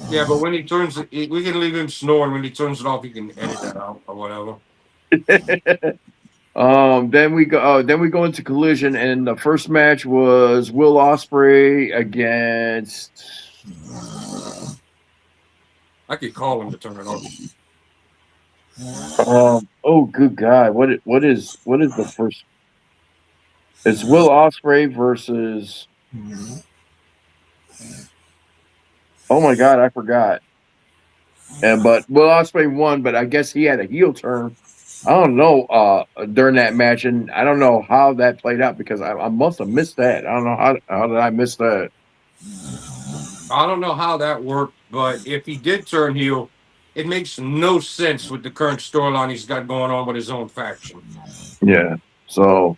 Yeah, but when he turns it, we can leave him snoring. When he turns it off, he can edit that out or whatever. Then we go into Collision, and the first match was Will Ospreay against. I could call him to turn it off. Oh, good God! What is the first? It's Will Ospreay versus. Oh my God, I forgot. But Will Ospreay won, but I guess he had a heel turn. I don't know during that match, and I don't know how that played out because I must have missed that. I don't know how did I miss that. I don't know how that worked, but if he did turn heel, it makes no sense with the current storyline he's got going on with his own faction. Yeah. So,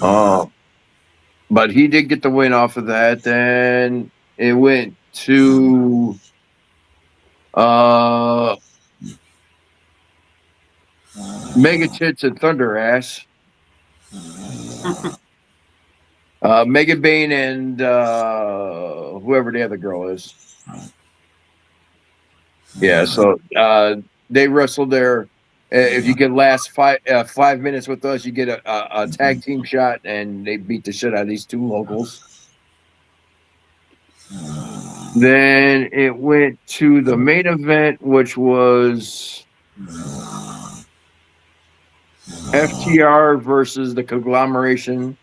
but he did get the win off of that. Then it went to Mega Tits and Thunder Ass. Megan Bain and whoever the other girl is. Yeah, so they wrestled there. If you can last 5 minutes with us, you get a tag team shot, and they beat the shit out of these two locals. Then it went to the main event, which was FTR versus the Conglomeration.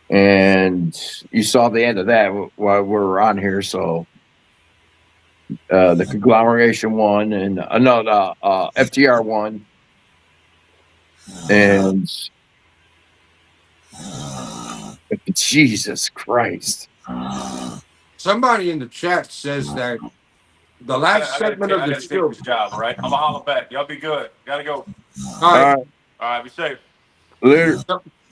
And you saw the end of that while we were on here. So the Conglomeration won, and FTR won. And Jesus Christ. Somebody in the chat says that the last segment of the show. Job, all right? I'm gonna holler back. Y'all be good. Gotta go. All right. All right, be safe. Later.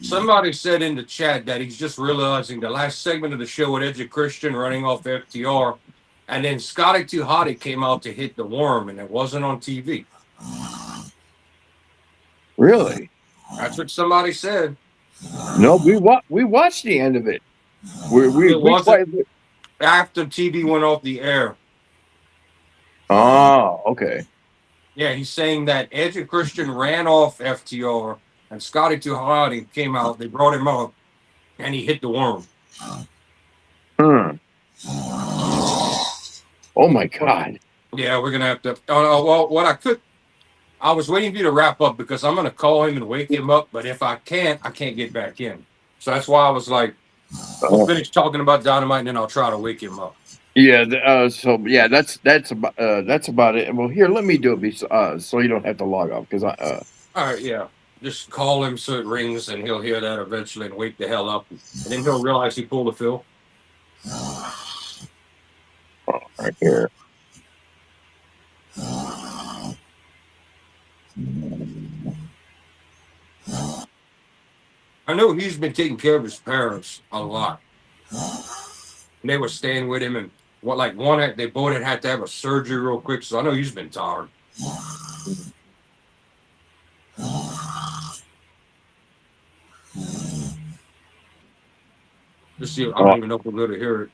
Somebody said in the chat that he's just realizing the last segment of the show with Edge and Christian running off FTR, and then Scotty Too Hottie came out to hit the worm, and it wasn't on TV. Really? That's what somebody said. No, we watched the end of it. We wasn't after TV went off the air. Oh, okay. Yeah, he's saying that Edge and Christian ran off FTR, and Scotty Too Hottie came out. They brought him up, and he hit the worm. Oh my God. Yeah, we're gonna have to. Well, I was waiting for you to wrap up because I'm gonna call him and wake him up. But if I can't get back in. So that's why I was like, we'll finish talking about Dynamite, and then I'll try to wake him up. Yeah. So yeah, that's about it. Well, here, let me do it so you don't have to log off because All right, yeah. Just call him so it rings, and he'll hear that eventually and wake the hell up, and then he'll realize he pulled a Phil. Right here. I know he's been taking care of his parents a lot. And they were staying with him, and they both had to have a surgery real quick, so I know he's been tired. Just see, I don't even know if we're going to hear it.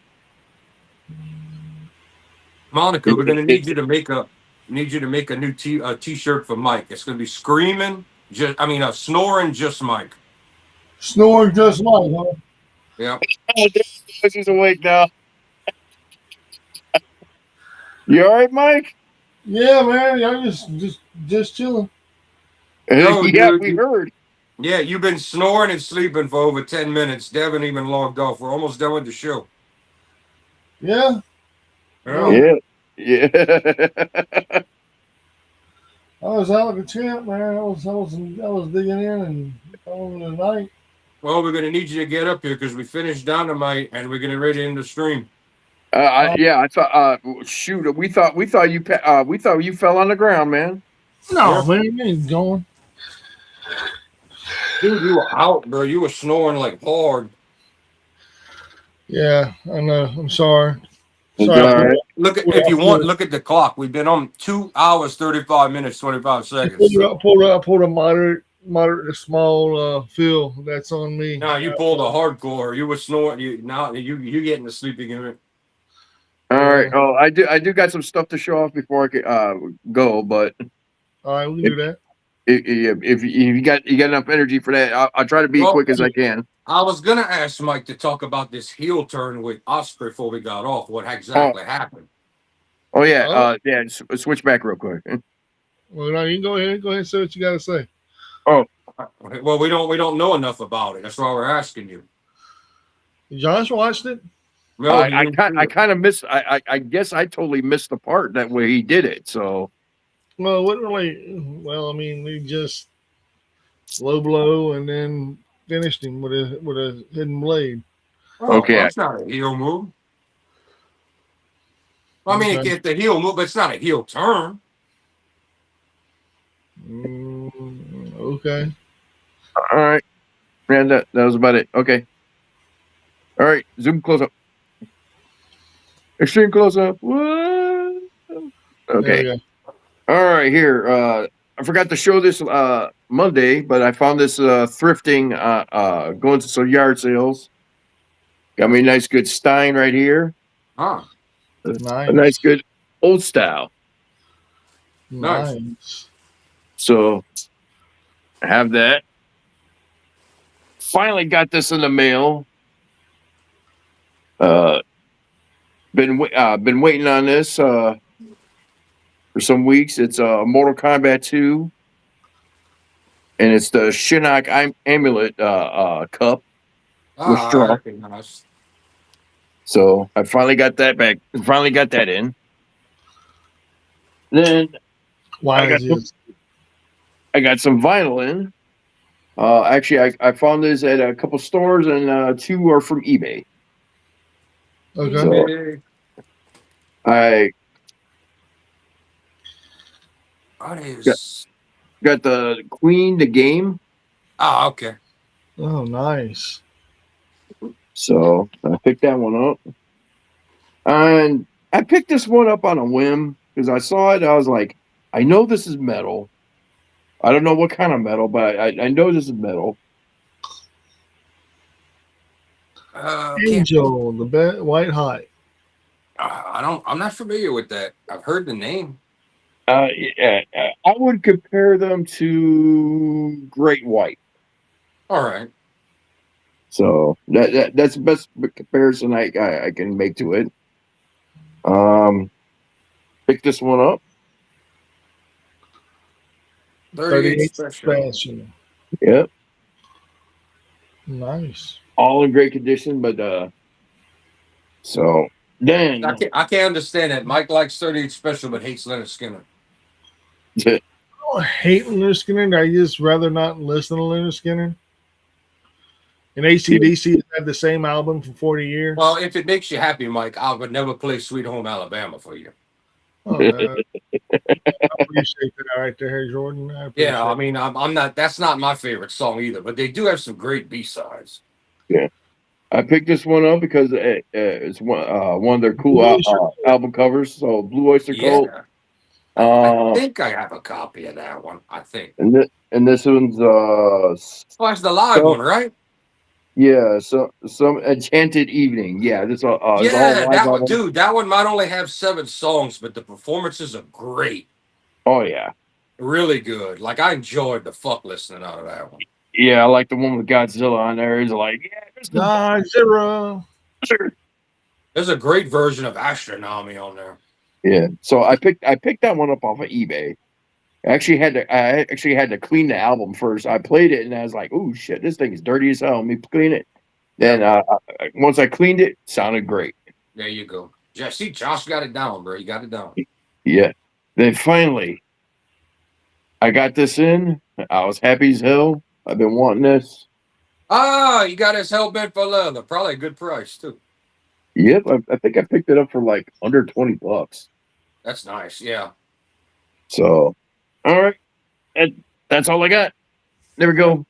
Monica, we're going to need you to make a need you to make a new t-shirt for Mike. It's gonna be screaming, snoring, just Mike. Snoring just like, huh? Yeah. He's awake now. You all right, Mike? Yeah, man. I'm just chilling. No, Yeah, dude. we heard. Yeah, you've been snoring and sleeping for over 10 minutes. Devin even logged off. We're almost done with the show. Yeah. Yeah. Yeah. I was out like a champ, man. I was digging in and calling it a night. Well, we're gonna need you to get up here because we finished Dynamite and we're gonna ready to end the stream. I thought. Shoot, we thought you fell on the ground, man. No, Yeah. man, you ain't going. Dude, you were out, bro. You were snoring like hard. Yeah, I know. I'm sorry. It's Sorry. all right. Look at if you want, look at the clock. We've been on 2 hours, 35 minutes, 25 seconds. I pulled a moderate to small fill. That's on me. No, you pulled a hardcore. You were snoring. You getting the sleeping in it. All right. Oh, I do got some stuff to show off before I can go, but All right, we can do that. if you got enough energy for that, I'll try to be as quick as I can. I was gonna ask Mike to talk about this heel turn with Osprey before we got off. What exactly happened? Oh yeah, switch back real quick. Well, no, you can go ahead and say what you got to say. Oh, well, we don't know enough about it. That's why we're asking you. Josh watched it. No, I kind of missed. I guess I totally missed the part that way he did it. So, well, what really? Well, I mean, we just low blow and then finished him with a hidden blade. Okay. That's not a heel move. I mean, Okay. it's a heel move, but it's not a heel turn. Okay. all right, man. That was about it. Okay. All right. Zoom close up. Extreme close up. What? Okay. All right. Here. I forgot to show this Monday, but I found this thrifting going to some yard sales. Got me a nice good Stein right here. Huh. Nice. A nice good old style. Nice. So I have that. Finally got this in the mail. Been waiting on this for some weeks. It's Mortal Kombat 2, and it's the Shinnok Amulet cup with straw. Nice. So I finally got that back. Finally got that in. Then I got some vinyl in. Actually, I found this at a couple stores, and 2 are from eBay. Okay. So I got the Queen, the game. Oh, okay. Oh, nice. So I picked that one up. And I picked this one up on a whim because I saw it. I was like, I know this is metal. I don't know what kind of metal, but I know this is metal. Angel, the white hot. I'm not familiar with that. I've heard the name. I would compare them to Great White. All right. So that's the best comparison I can make to it. Pick this one up. 38 special. Yep. Nice. All in great condition, but so then I can't understand that. Mike likes 38 special, but hates Leonard Skinner. I don't hate Leonard Skinner. I just rather not listen to Leonard Skinner. And AC/DC has had the same album for 40 years. Well, if it makes you happy, Mike, I would never play Sweet Home Alabama for you. Oh, I appreciate that right there, Jordan. I mean, I'm not. That's not my favorite song either. But they do have some great B-sides. Yeah, I picked this one up because it's one of their cool album covers. So Blue Oyster Cult. I think I have a copy of that one. I think. And this one's that's the live one, right? Yeah, so some Enchanted Evening. Yeah, this that one, dude. That one might only have 7 songs, but the performances are great. Oh yeah. Really good. Like I enjoyed the fuck listening out of that one. Yeah, I like the one with Godzilla on there. He's like, yeah, there's the Godzilla. buzzer. There's a great version of Astronomy on there. Yeah. So I picked that one up off of eBay. I actually had to clean the album first. I played it and I was like, oh shit, this thing is dirty as hell. Let me clean it. Then once I cleaned it, sounded great. There you go. See, Josh got it down, bro. You got it down. Yeah. Then finally, I got this in. I was happy as hell. I've been wanting this. Ah, you got his Hellbent for leather. Probably a good price too. Yep, I think I picked it up for like under $20. That's nice. Yeah. So, all right, and that's all I got. There we go.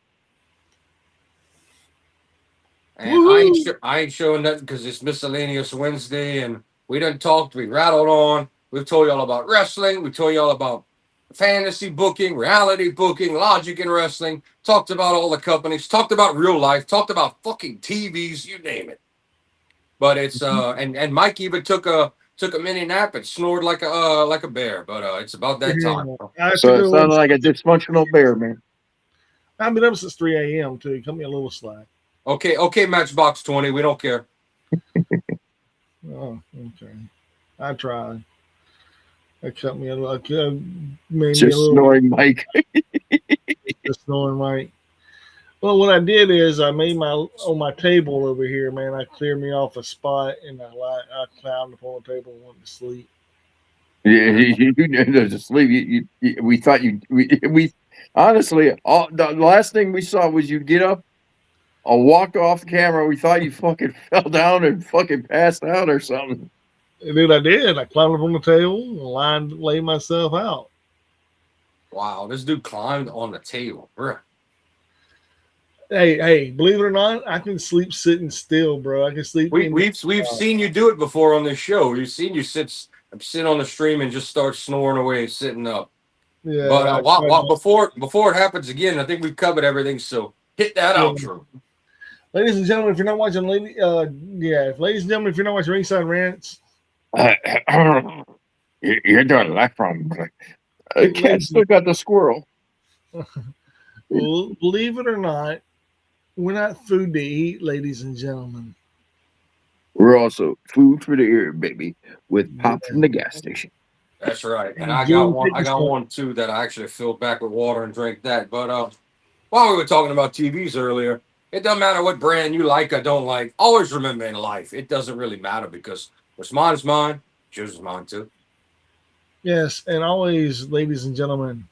And I ain't showing nothing because it's miscellaneous Wednesday, and we done talked. We rattled on. We've told y'all about wrestling. We told y'all about fantasy booking, reality booking, logic in wrestling. Talked about all the companies. Talked about real life. Talked about fucking TVs. You name it. But it's and Mike even took a mini nap and snored like a bear. But it's about that time. So it sounded like a dysfunctional bear, man. I've been up since 3 a.m. too. Cut me a little slack. Okay, Matchbox 20. We don't care. Oh, okay. I tried. That cut me a little. Snoring Mike. Just snoring Mike. Well, what I did is I made on my table over here, man. I cleared me off a spot and I climbed up on the table and went to sleep. Yeah, you to sleep. We thought we honestly the last thing we saw was you get up, walk off camera. We thought you fucking fell down and fucking passed out or something. Dude, I did. I climbed up on the table and laid myself out. Wow, this dude climbed on the table, bro. Hey, believe it or not, I can sleep sitting still, bro. I can sleep. We've seen you do it before on this show. We've seen you sit on the stream and just start snoring away, sitting up. Yeah. But before it happens again, I think we've covered everything. So hit that outro. Ladies and gentlemen, if you're not watching, ladies and gentlemen, if you're not watching Ringside Rants, you're doing life from. Cat still got the squirrel. Well, believe it or not, we're not food to eat, ladies and gentlemen. We're also food for the ear, baby, with pop from the gas station. That's right. And I got one too that I actually filled back with water and drank that. But while we were talking about TVs earlier, it doesn't matter what brand you like or don't like. Always remember in life, it doesn't really matter because what's mine is mine, yours is mine too. Yes, and always, ladies and gentlemen,